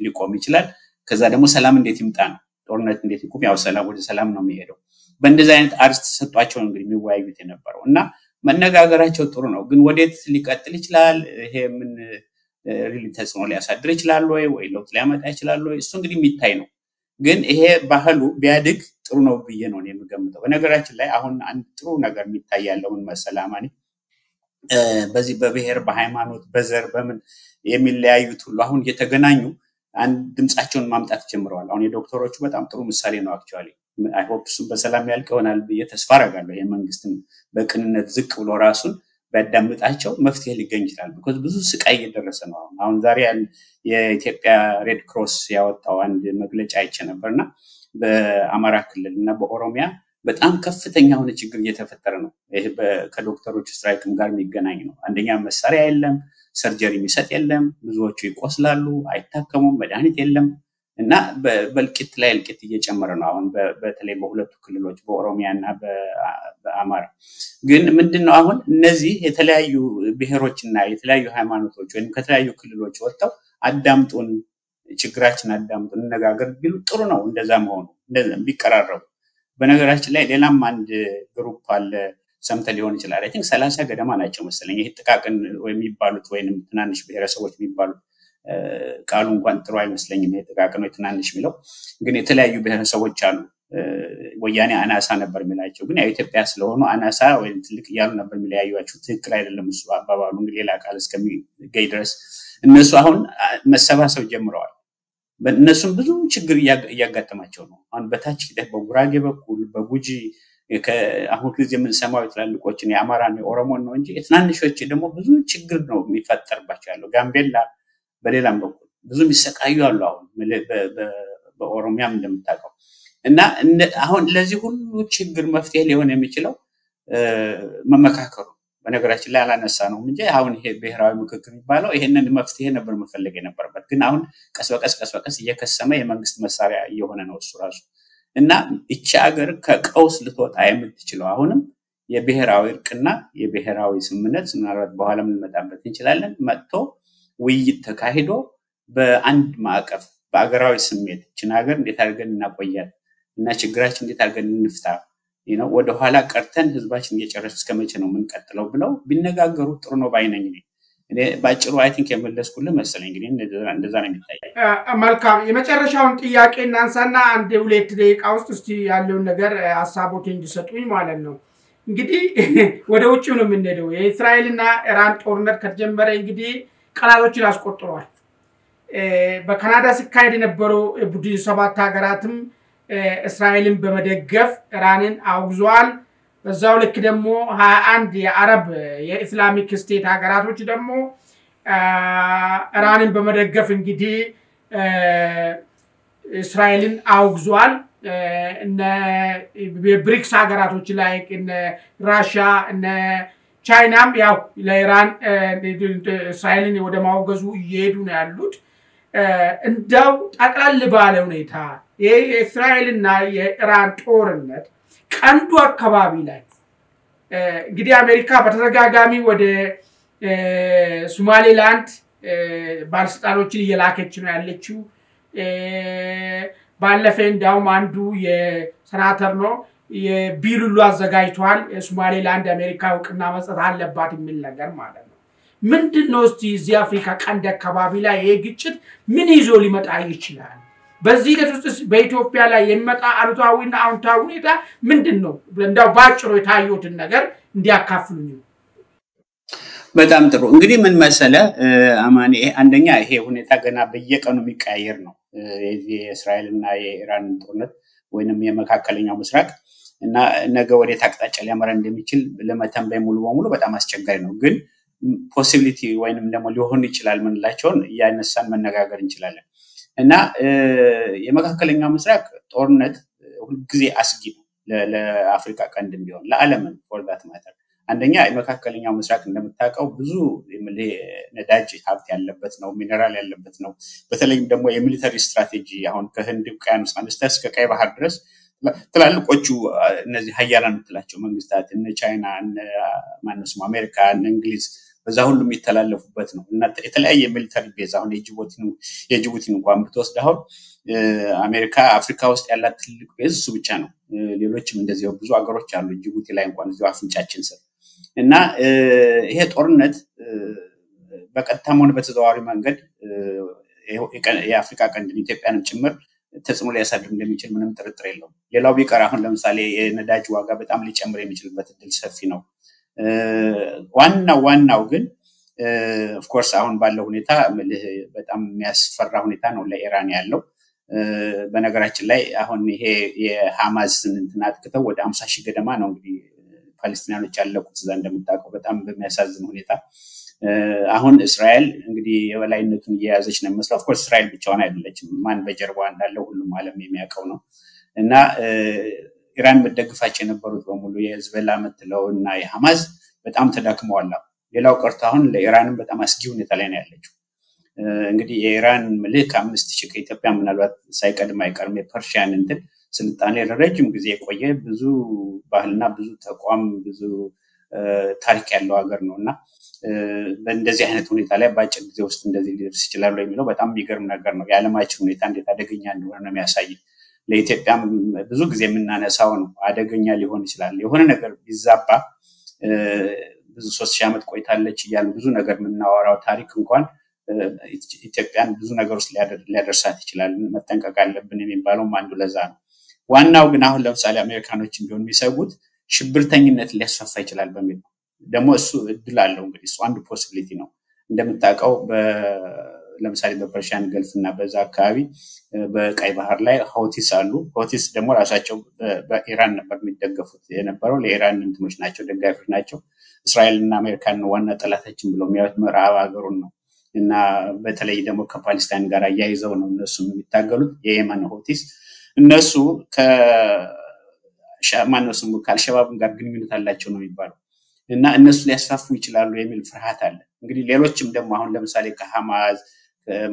ሊቆም ይችላል ከዛ ደግሞ ሰላም እንዴት ይምጣ ነው ጦርነት እንዴት ይቆም ያው ሰላም ወደ ሰላም ነው የሚሄደው በእንደዛ አይነት አርስት ተሰጧቸው እንግዲህ የሚወያዩት የነበረው እና መነጋገራቸው ጥሩ ነው ግን ወዴት ሊቀጥል ይችላል ይሄ ምን ሪሊ ተጽዕኖ ሊያሳድር ይችላል ወይ ለውጥ ሊያመጣ ይችላል ወይ እሱ እንግዲህ የሚታይ ነው ግን ይሄ ባህሉ ቢያድግ ጥሩ ነው ብዬ ነው የምገምተው በነገራችን ላይ አሁን አንድ ጥሩ ነገር የሚታያለው ምን መሰላማኒ በዚህ በብሔር በሃይማኖት በዘር በምን የሚለያዩት ሁሉ አሁን እየተገናኙ አንድ ድምጻቸውን ማምጣት ጀምረዋል አሁን የዶክተሮቹ በጣም ጥሩ ምሳሌ ነው አክቹአሊ አይ ሆፕ እሱ በሰላም ያልቀውናል በየተስፋ አረጋለሁ የመንግስትም በቅንነት ዝቅ ብሎ ራሱን በዳምጣቸው መፍትሄ ሊገኝ ይችላል because ብዙ ስቃይ እየደረሰ ነው አሁን ዛሬ የኢትዮጵያ ሬድ ክሮስ ያወጣው አንድ መግለጫ አይቼ ነበርና በአማራ ክልልና በኦሮሚያ በጣም ከፍተኛ ሆነ ችግር እየተፈጠረ ነው ይሄ ከዶክተሮቹ ስትራይክም ጋር የሚገናኝ ነው አንደኛ መሳሪያ የለም ሰርጀሪ የሚሰጥ የለም ብዙዎቹ ይቆስላሉ አይታከሙም መድኃኒት የለም እና በልቂት ላይ ልቂት እየጨመረ ነው አሁን በተለይ በሁለቱ ክልሎች በኦሮሚያና በአማራ ግን ምንድነው አሁን እነዚህ የተለያዩ ብሔሮችና የተለያዩ ሃይማኖቶች ወይም ከተለያዩ ክልሎች ወጣው አዳምጡን ችግራችን አዳምጡን እንነጋገር ቢሉ ጥሩ ነው እንደዛ መሆኑ እንደዛ ቢቀራረቡ በነገራችን ላይ ሌላም አንድ ግሩፕ አለ ሰምተ ሊሆን ይችላል አይ ቲንክ 30 ገደማ ናቸው መሰለኝ ይሄ ጥቃቅን ወይ የሚባሉት ወይንም ትናንሽ ብሔረሰቦች የሚባሉት ቃሉ እንኳን ጥሩ አይመስለኝም ይሄ ጥቃቅን ወይ ትናንሽ የሚለው ግን የተለያዩ ብሔረሰቦች አሉ ወያኔ አናሳ ነበር የሚላቸው ግን ኢትዮጵያ ስለሆነ አናሳ ወይ ትልቅ ያሉ ነበር የሚለያዩአቸው ትክክል አይደለም እሱ አባባሉ እንግዲህ ሌላ ቃል እስከሚገኝ ድረስ እነሱ አሁን መሰባሰብ ጀምረዋል በእነሱም ብዙ ችግር እያጋጠማቸው ነው አሁን በታች በጉራጌ በኩል በጉጂ አሁን ጊዜ ምን ሰማው ትላልቆችን የአማራና የኦሮሞን ነው እንጂ ትናንሾች ደግሞ ብዙ ችግር ነው የሚፈጠርባቸው ያለው ጋምቤላ በሌላም በኩል ብዙ የሚሰቃዩ አሉ አሁን በኦሮሚያም እንደምታውቀው እና አሁን ለዚህ ሁሉ ችግር መፍትሄ ሊሆን የሚችለው መመካከሩ በነገራችን ላይ አላነሳ ነው እንጂ አሁን ይሄ ብሔራዊ ምክክር ይባላል ይሄንን መፍትሄ ነበር መፈለግ የነበረበት ግን አሁን ቀስ በቀስ እየከሰመ የመንግስት መሳሪያ እየሆነ ነው እሱ ራሱ እና እቺ ሀገር ከቀውስ ልትወጣ የምትችለው አሁንም የብሔራዊ እርቅና የብሔራዊ ስምምነት ምናልባት በኋላ እንመጣበት እንችላለን መጥቶ ውይይት ተካሂዶ በአንድ ማዕቀፍ በአገራዊ ስሜት እቺን ሀገር እንዴት አድርገን እናቆያት እና ችግራችን እንዴት አድርገን እንፍታ ወደ ኋላ ቀርተን ህዝባችን እየጨረሰ እስከመቼ ነው የምንቀጥለው ብለው ቢነጋገሩ ጥሩ ነው ባይነኝ እኔ ባጭሩ አይ ቲንክ የመለስኩልህ መሰለኝ እንግዲህ እንደዛ ነው የሚታየው መልካም የመጨረሻውን ጥያቄ እናንሳና አንድ 2 ደቂቃ ውስጥ እስቲ ያለውን ነገር ሐሳቦት እንዲሰጡኝ ማለት ነው እንግዲህ ወደ ውጪው ነው የምንሄደው የእስራኤልና ኢራን ጦርነት ከተጀመረ እንግዲህ ቀናቶችን አስቆጥሯል በካናዳ ሲካሄድ የነበረው ቡድን 7 ሀገራትም እስራኤልን በመደገፍ ኢራንን አውግዟል በዛው ልክ ደግሞ 21 የአረብ የኢስላሚክ ስቴት ሀገራቶች ደግሞ ኢራንን በመደገፍ እንግዲህ እስራኤልን አውግዟል እነ ብሪክስ ሀገራቶች ላይ እነ ራሺያ እነ ቻይናም ያው ለኢራን እስራኤልን ወደ ማውገዙ እየሄዱ ነው ያሉት እንደው ጠቅላላ ባለ ሁኔታ የእስራኤልና የኢራን ጦርነት ቀንዱ አካባቢ ላይ እንግዲህ አሜሪካ በተደጋጋሚ ወደ ሶማሌላንድ ባለስልጣኖችን እየላከች ነው ያለችው ባለፈ እንዳውም አንዱ የሰናተር ነው የቢሉሉ አዘጋጅቷል ሶማሌላንድ አሜሪካ እውቅና መስጠት አለባት የሚል ነገር ማለት ነው ምንድነው እስቲ እዚህ አፍሪካ ቀንድ አካባቢ ላይ የግጭት ምን ይዞ ሊመጣ ይችላል በዚህ ለተስስ በኢትዮጵያ ላይ የሚመጣ አሉታዊና አውንታዊ ሁኔታ ምንድነው እንደው ባጭሩ የታዩትን ነገር እንዲያካፍሉኝ በጣም ጥሩ እንግዲህ ምን መሰለ አማኒ አንደኛ ይሄ ሁኔታ ገና በየቀኑ የሚቀያየር ነው የእስራኤልና የኢራን ጦርነት ወይንም የመካከለኛው ምስራቅ እና ነገ ወደ ታቅጣጫ ሊያመራ እንደሚችል ለመተንበይ ሙሉ በሙሉ በጣም አስቸጋሪ ነው ግን ፖሲቢሊቲ ወይንም ደግሞ ሊሆን ይችላል ምንላቸውን ያነሳን መነጋገር እንችላለን እና የመካከለኛው ምስራቅ ጦርነት ሁሉ ጊዜ አስጊ ነው ለአፍሪካ ቀንድ ቢሆን ለዓለም for that matter አንደኛ የመካከለኛው ምስራቅ እንደምታውቀው ብዙ ነዳጅ ሀብት ያለበት ነው ሚነራል ያለበት ነው በተለይም ደግሞ የሚሊተሪ ስትራቴጂ አሁን ከህንድ ውቅያኖስ አንስቶ እስከ ቀይ ባህር ድረስ ትላልቆቹ እነዚህ ሀያላን ምትላቸው መንግስታት እነ ቻይና እነ ማንስ አሜሪካ እነ እንግሊዝ በዛ ሁሉ የሚተላለፉበት ነው እና የተለያየ ሚሊተሪ ቤዝ አሁን የጅቡቲን እንኳን ብትወስደው አሜሪካ አፍሪካ ውስጥ ያላት ትልቅ ቤዝ እሱ ብቻ ነው ሌሎችም እንደዚህ ብዙ ሀገሮች አሉ ጅቡቲ ላይ እንኳን እዚሁ አፍንጫችን ስር እና ይሄ ጦርነት በቀጥታም ሆነ በተዘዋዋሪ መንገድ የአፍሪካ ቀንድ ኢትዮጵያንም ጭምር ተጽዕኖ ሊያሳድር እንደሚችል ምንም ጥርጥር የለውም ሌላው ቢቀር አሁን ለምሳሌ የነዳጅ ዋጋ በጣም ሊጨምር የሚችልበት እድል ሰፊ ነው ዋናው ግን of course አሁን ባለው ሁኔታ በጣም የሚያስፈራ ሁኔታ ነው ለኢራን ያለው በነገራችን ላይ አሁን ይሄ የሐማስን እንትናጥተው ወደ 50,000 ገደማ ነው እንግዲህ ፓለስቲናኖች ያለቁት እዛ እንደምታውቀው በጣም በሚያሳዝን ሁኔታ አሁን እስራኤል እንግዲህ የበላይነቱን እየያዘች ነው መስሎ of course እስራኤል ብቻዋን አይደለችም ማን በጀርባው እንዳለው ሁሉም ዓለም የሚያውቀው ነው እና ኢራን መደግፋቸው የነበሩት በሙሉ የህዝበላ መጥለውና የሐማስ በጣም ተዳክመዋል ሌላው ቀርቶ አሁን ለኢራንም በጣም አስጊ ሁኔታ ላይ ነው ያለችው እንግዲህ የኢራን መልክ 5000 ከኢትዮጵያ ምናልባት ሳይቀድም አይቀርም የፐርሺያን እንትን ስልጣኔ ለረጅም ጊዜ የቆየ ብዙ ባህልና ብዙ ተቋም ብዙ ታሪክ ያለው ሀገር ነውና በእንደዚህ አይነት ሁኔታ ላይ ባጭር ጊዜ ውስጥ እንደዚህ ሊደርስ ይችላል የሚለው በጣም የሚገርም ነገር ነው ያለማችን ሁኔታ እንዴት አደገኛ እንደሆነ ነው የሚያሳየው ለኢትዮጵያ ብዙ ጊዜ የምናነሳው ነው አደገኛ ሊሆን ይችላል የሆነ ነገር ቢዛባ ብዙ 3000 ዓመት ቆይታለች ይያል ብዙ ነገር ምናወራው ታሪክ እንኳን ኢትዮጵያን ብዙ ነገር ውስጥ ሊያደርሳት ይችላል መጠንቀቅ አለብን የሚባለው አንዱ ለዛ ነው ዋናው ግን አሁን ለምሳሌ አሜሪካኖችን ቢሆን የሚሰጉት ሽብርተኝነት ሊያስፋፋ ይችላል በሚል ነው ደግሞ እሱ እድል አለው እንግዲህ እሱ አንዱ ፖሲቢሊቲ ነው እንደምታውቀው ለምሳሌ በፐርሺያን ገልፍና በዛ አካባቢ በቀይ ባህር ላይ ሆቲስ አሉ ሆቲስ ደግሞ ራሳቸው በኢራን ነበር የሚደገፉት የነበረው ለኢራን እንትኖች ናቸው ደጋፊዎች ናቸው እስራኤልና አሜሪካን ዋና ጠላታችን ብለው የሚያዩት ምዕራብ ሀገሩን ነው እና በተለይ ደግሞ ከፓለስታይን ጋር ያይዘው ነው እነሱ የሚታገሉት የየመን ሆቲስ እነሱ ከሻማኖስም ከአልሸባብ ጋር ግንኙነት አላቸው ነው የሚባለው እና እነሱ ሊያስፋፉ ይችላሉ የሚል ፍርሃት አለ እንግዲህ ሌሎችም ደግሞ አሁን ለምሳሌ ከሐማስ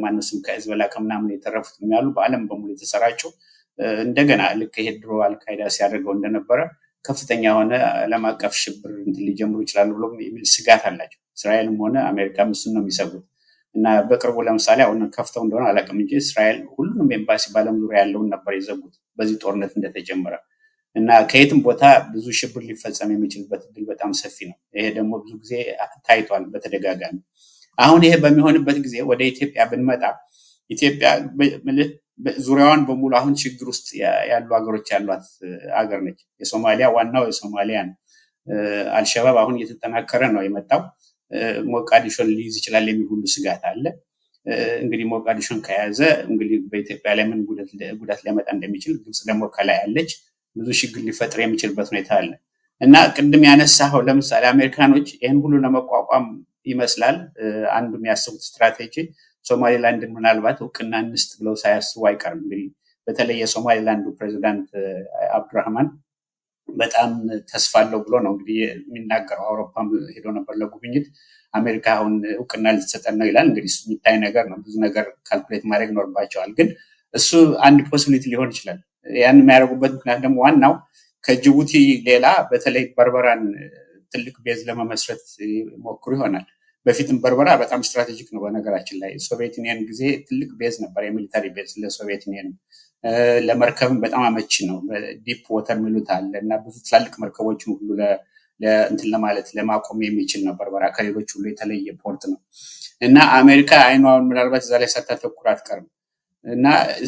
ማንስም ከህዝበላ ከምናምን የተረፉት የሚያሉ በአለም በሙሉ የተሰራጨው እንደገና ልክ ሄድሮ አልቃይዳ ሲያደርገው እንደነበረ ከፍተኛ ሆነ ዓለም አቀፍ ሽብር እንትን ሊጀምሩ ይችላሉ ብሎ የሚል ስጋት አላቸው እስራኤልም ሆነ አሜሪካም እሱን ነው የሚሰጉት እና በቅርቡ ለምሳሌ አሁን ከፍተው እንደሆነ አላቀም እንጂ እስራኤል ሁሉንም ኤምባሲ ባለም ዙሪያ ያለውን ነበር የዘጉት በዚህ ጦርነት እንደተጀመረ እና ከየትም ቦታ ብዙ ሽብር ሊፈጸም የሚችልበት እድል በጣም ሰፊ ነው ይሄ ደግሞ ብዙ ጊዜ ታይቷል በተደጋጋሚ አሁን ይሄ በሚሆንበት ጊዜ ወደ ኢትዮጵያ ብንመጣ ኢትዮጵያ ዙሪያዋን በሙሉ አሁን ችግር ውስጥ ያሉ ሀገሮች ያሏት ሀገር ነች። የሶማሊያ ዋናው የሶማሊያ ነው። አልሸባብ አሁን እየተጠናከረ ነው የመጣው። ሞቃዲሾን ሊይዝ ይችላል የሚል ሁሉ ስጋት አለ። እንግዲህ ሞቃዲሾን ከያዘ እንግዲህ በኢትዮጵያ ላይ ምን ጉዳት ሊያመጣ እንደሚችል ግብጽ ደግሞ ከላይ ያለች ብዙ ችግር ሊፈጥር የሚችልበት ሁኔታ አለ እና ቅድም ያነሳው ለምሳሌ አሜሪካኖች ይሄን ሁሉ ለመቋቋም ይመስላል አንዱ የሚያስቡት ስትራቴጂ ሶማሊላንድ ምናልባት እውቅና እንስጥ ብለው ሳያስቡ አይቀርም። እንግዲህ በተለይ የሶማሊላንዱ ፕሬዝዳንት አብዱራህማን በጣም ተስፋ አለው ብሎ ነው እንግዲህ የሚናገረው። አውሮፓም ሄዶ ነበር ለጉብኝት። አሜሪካ አሁን እውቅና ልትሰጠን ነው ይላል። እንግዲህ እሱ የሚታይ ነገር ነው። ብዙ ነገር ካልኩሌት ማድረግ ይኖርባቸዋል። ግን እሱ አንድ ፖሲቢሊቲ ሊሆን ይችላል። ያን የሚያደርጉበት ምክንያት ደግሞ ዋናው ከጅቡቲ ሌላ በተለይ በርበራን ትልቅ ቤዝ ለመመስረት ሞክሩ ይሆናል። በፊትም በርበራ በጣም ስትራቴጂክ ነው። በነገራችን ላይ ሶቪየት ዩኒየን ጊዜ ትልቅ ቤዝ ነበር፣ የሚሊታሪ ቤዝ ለሶቪየት ዩኒየን። ለመርከብም በጣም አመቺ ነው። ዲፕ ወተር ሚሉት አለ እና ብዙ ትላልቅ መርከቦችን ሁሉ ለእንትን ለማለት ለማቆም የሚችል ነው። በርበራ ከሌሎች ሁሉ የተለየ ፖርት ነው እና አሜሪካ አይኗን ምናልባት እዛ ላይ ሳታተኩር አትቀርም። እና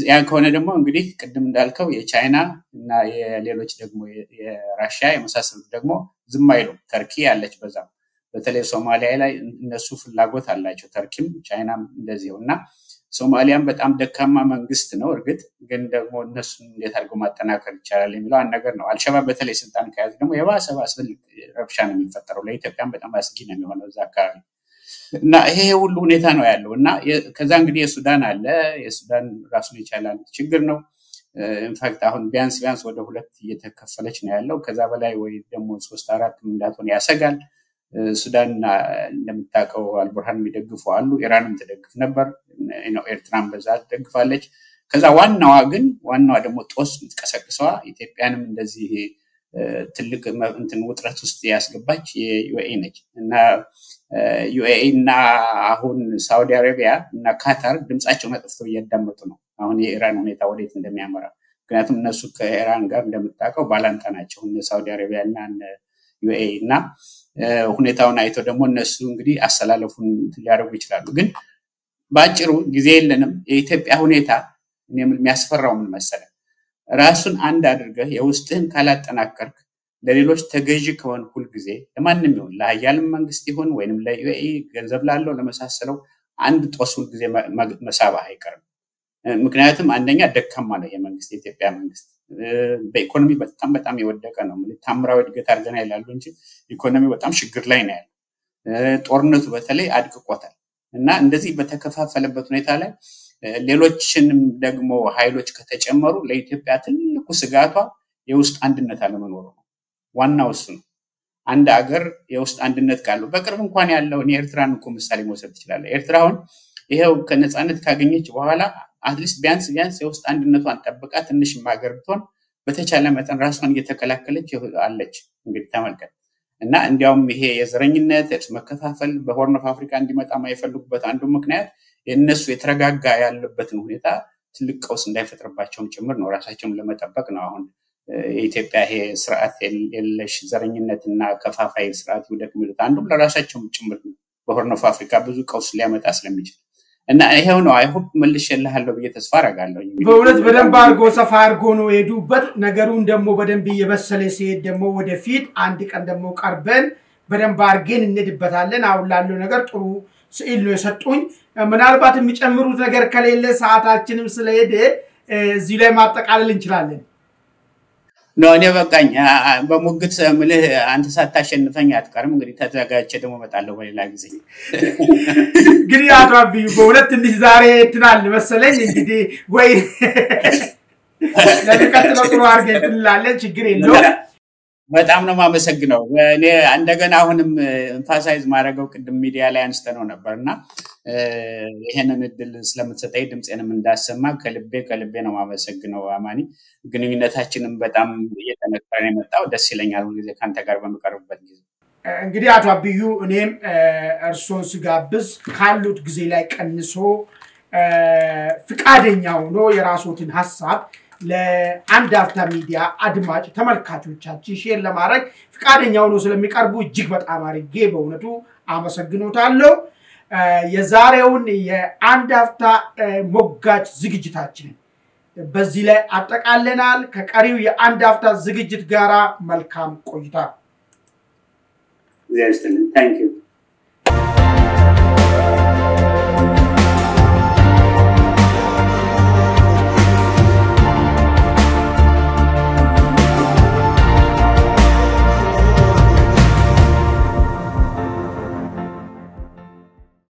ያን ከሆነ ደግሞ እንግዲህ ቅድም እንዳልከው የቻይና እና የሌሎች ደግሞ የራሽያ የመሳሰሉት ደግሞ ዝም አይሉም። ተርኪ ያለች በዛም በተለይ ሶማሊያ ላይ እነሱ ፍላጎት አላቸው። ተርኪም ቻይናም እንደዚሁ እና ሶማሊያም በጣም ደካማ መንግስት ነው። እርግጥ ግን ደግሞ እነሱ እንዴት አድርገው ማጠናከር ይቻላል የሚለው አንድ ነገር ነው። አልሸባብ በተለይ ስልጣን ከያዘ ደግሞ የባሰ ረብሻ ነው የሚፈጠረው። ለኢትዮጵያም በጣም አስጊ ነው የሚሆነው እዛ አካባቢ እና ይሄ ሁሉ ሁኔታ ነው ያለው እና ከዛ እንግዲህ የሱዳን አለ። የሱዳን ራሱን ይቻላል ችግር ነው። ኢንፋክት አሁን ቢያንስ ወደ ሁለት እየተከፈለች ነው ያለው። ከዛ በላይ ወይ ደግሞ 3-4 እንዳትሆን ያሰጋል። ሱዳን እንደምታውቀው አልቡርሃን የሚደግፉ አሉ። ኢራንም ትደግፍ ነበር። ኤርትራም በዛ ትደግፋለች። ከዛ ዋናዋ ደግሞ ጦስ የምትቀሰቅሰዋ ኢትዮጵያንም እንደዚህ ትልቅ እንትን ውጥረት ውስጥ ያስገባች የዩኤኢ ነች እና ዩኤኢ እና አሁን ሳውዲ አረቢያ እና ካታር ድምጻቸውን አጥፍተው እያዳመጡ ነው አሁን የኢራን ሁኔታ ወዴት እንደሚያመራ። ምክንያቱም እነሱ ከኢራን ጋር እንደምታውቀው ባላንጣ ናቸው እነ ሳውዲ አረቢያ እና ዩኤኢ እና ሁኔታውን አይተው ደግሞ እነሱ እንግዲህ አሰላለፉን ሊያደርጉ ይችላሉ። ግን ባጭሩ ጊዜ የለንም። የኢትዮጵያ ሁኔታ የሚያስፈራው ምን መሰለህ? ራሱን አንድ አድርገህ የውስጥህን ካላጠናከርክ ለሌሎች ተገዢ ከሆን ሁሉ ጊዜ ለማንም ይሁን ለሀያልም መንግስት ይሁን ወይንም ለዩኤኢ ገንዘብ ላለው ለመሳሰለው አንድ ጦስ ሁሉ ጊዜ መሳብ አይቀርም። ምክንያቱም አንደኛ ደካማ ነው የመንግስት የኢትዮጵያ መንግስት በኢኮኖሚ በጣም የወደቀ ነው። ታምራዊ እድገት አድርገና ይላሉ እንጂ ኢኮኖሚ በጣም ችግር ላይ ነው ያለው። ጦርነቱ በተለይ አድቅቆታል እና እንደዚህ በተከፋፈለበት ሁኔታ ላይ ሌሎችንም ደግሞ ኃይሎች ከተጨመሩ ለኢትዮጵያ ትልቁ ስጋቷ የውስጥ አንድነት አለመኖሩ ነው። ዋናው እሱ ነው። አንድ ሀገር የውስጥ አንድነት ካለው በቅርብ እንኳን ያለውን የኤርትራን እኮ ምሳሌ መውሰድ ትችላለህ። ኤርትራውን ይሄው ከነጻነት ካገኘች በኋላ አትሊስት ቢያንስ የውስጥ አንድነቷን ጠብቃ ትንሽ ማገር ብትሆን በተቻለ መጠን ራሷን እየተከላከለች አለች። እንግዲህ ተመልከት እና እንዲያውም ይሄ የዘረኝነት መከፋፈል በሆርን ኦፍ አፍሪካ እንዲመጣ የማይፈልጉበት አንዱ ምክንያት የነሱ የተረጋጋ ያለበትን ሁኔታ ትልቅ ቀውስ እንዳይፈጥርባቸውም ጭምር ነው። ራሳቸውን ለመጠበቅ ነው። አሁን የኢትዮጵያ ይሄ ስርዓት የለሽ ዘረኝነትና ከፋፋይ ስርዓት ይውደቅ የሚሉት አንዱም ለራሳቸውም ጭምር ነው። በሆርን ኦፍ አፍሪካ ብዙ ቀውስ ሊያመጣ ስለሚችል እና ይሄው ነው። አይሆፕ መልሼልሃለሁ ብዬ ተስፋ አደርጋለሁ። በእውነት በደንብ አድርጎ ሰፋ አድርጎ ነው የሄዱበት። ነገሩን ደግሞ በደንብ እየበሰለ ሲሄድ ደግሞ ወደፊት አንድ ቀን ደግሞ ቀርበን በደንብ አድርገን እንሄድበታለን። አሁን ላለው ነገር ጥሩ ስዕል ነው የሰጡኝ። ምናልባት የሚጨምሩት ነገር ከሌለ ሰዓታችንም ስለሄደ እዚህ ላይ ማጠቃለል እንችላለን። ነው እኔ በቃኝ። በሙግት ምልህ አንተ ሳታሸንፈኝ አትቀርም። እንግዲህ ተዘጋጅቼ ደግሞ እመጣለሁ በሌላ ጊዜ። እንግዲህ አቶ አብዩ በእውነት እንዲህ ዛሬ እንትናል መሰለኝ እንግዲህ ወይ ለሚቀጥለው ጥሩ አድርገን እንላለን። ችግር የለውም። በጣም ነው የማመሰግነው። እኔ እንደገና አሁንም ኤምፋሳይዝ ማድረገው ቅድም ሚዲያ ላይ አንስተነው ነበርና ይሄንን እድል ስለምትሰጠኝ ድምጼንም እንዳሰማ ከልቤ ነው የማመሰግነው አማኒ። ግንኙነታችንም በጣም እየተነካረ የመጣው ደስ ይለኛል ሁሉ ጊዜ ካንተ ጋር በመቀርብበት ጊዜ። እንግዲህ አቶ አብዩ እኔም እርሶን ስጋብዝ ካሉት ጊዜ ላይ ቀንሶ ፍቃደኛ ሆኖ የራስዎትን ሐሳብ ለአንድ አፍታ ሚዲያ አድማጭ ተመልካቾቻችን ሼር ለማድረግ ፍቃደኛ ሆኖ ስለሚቀርቡ እጅግ በጣም አድርጌ በእውነቱ አመሰግኖታለሁ። የዛሬውን የአንድ አፍታ ሞጋች ዝግጅታችንን በዚህ ላይ አጠቃለናል ከቀሪው የአንድ አፍታ ዝግጅት ጋራ መልካም ቆይታ Thank you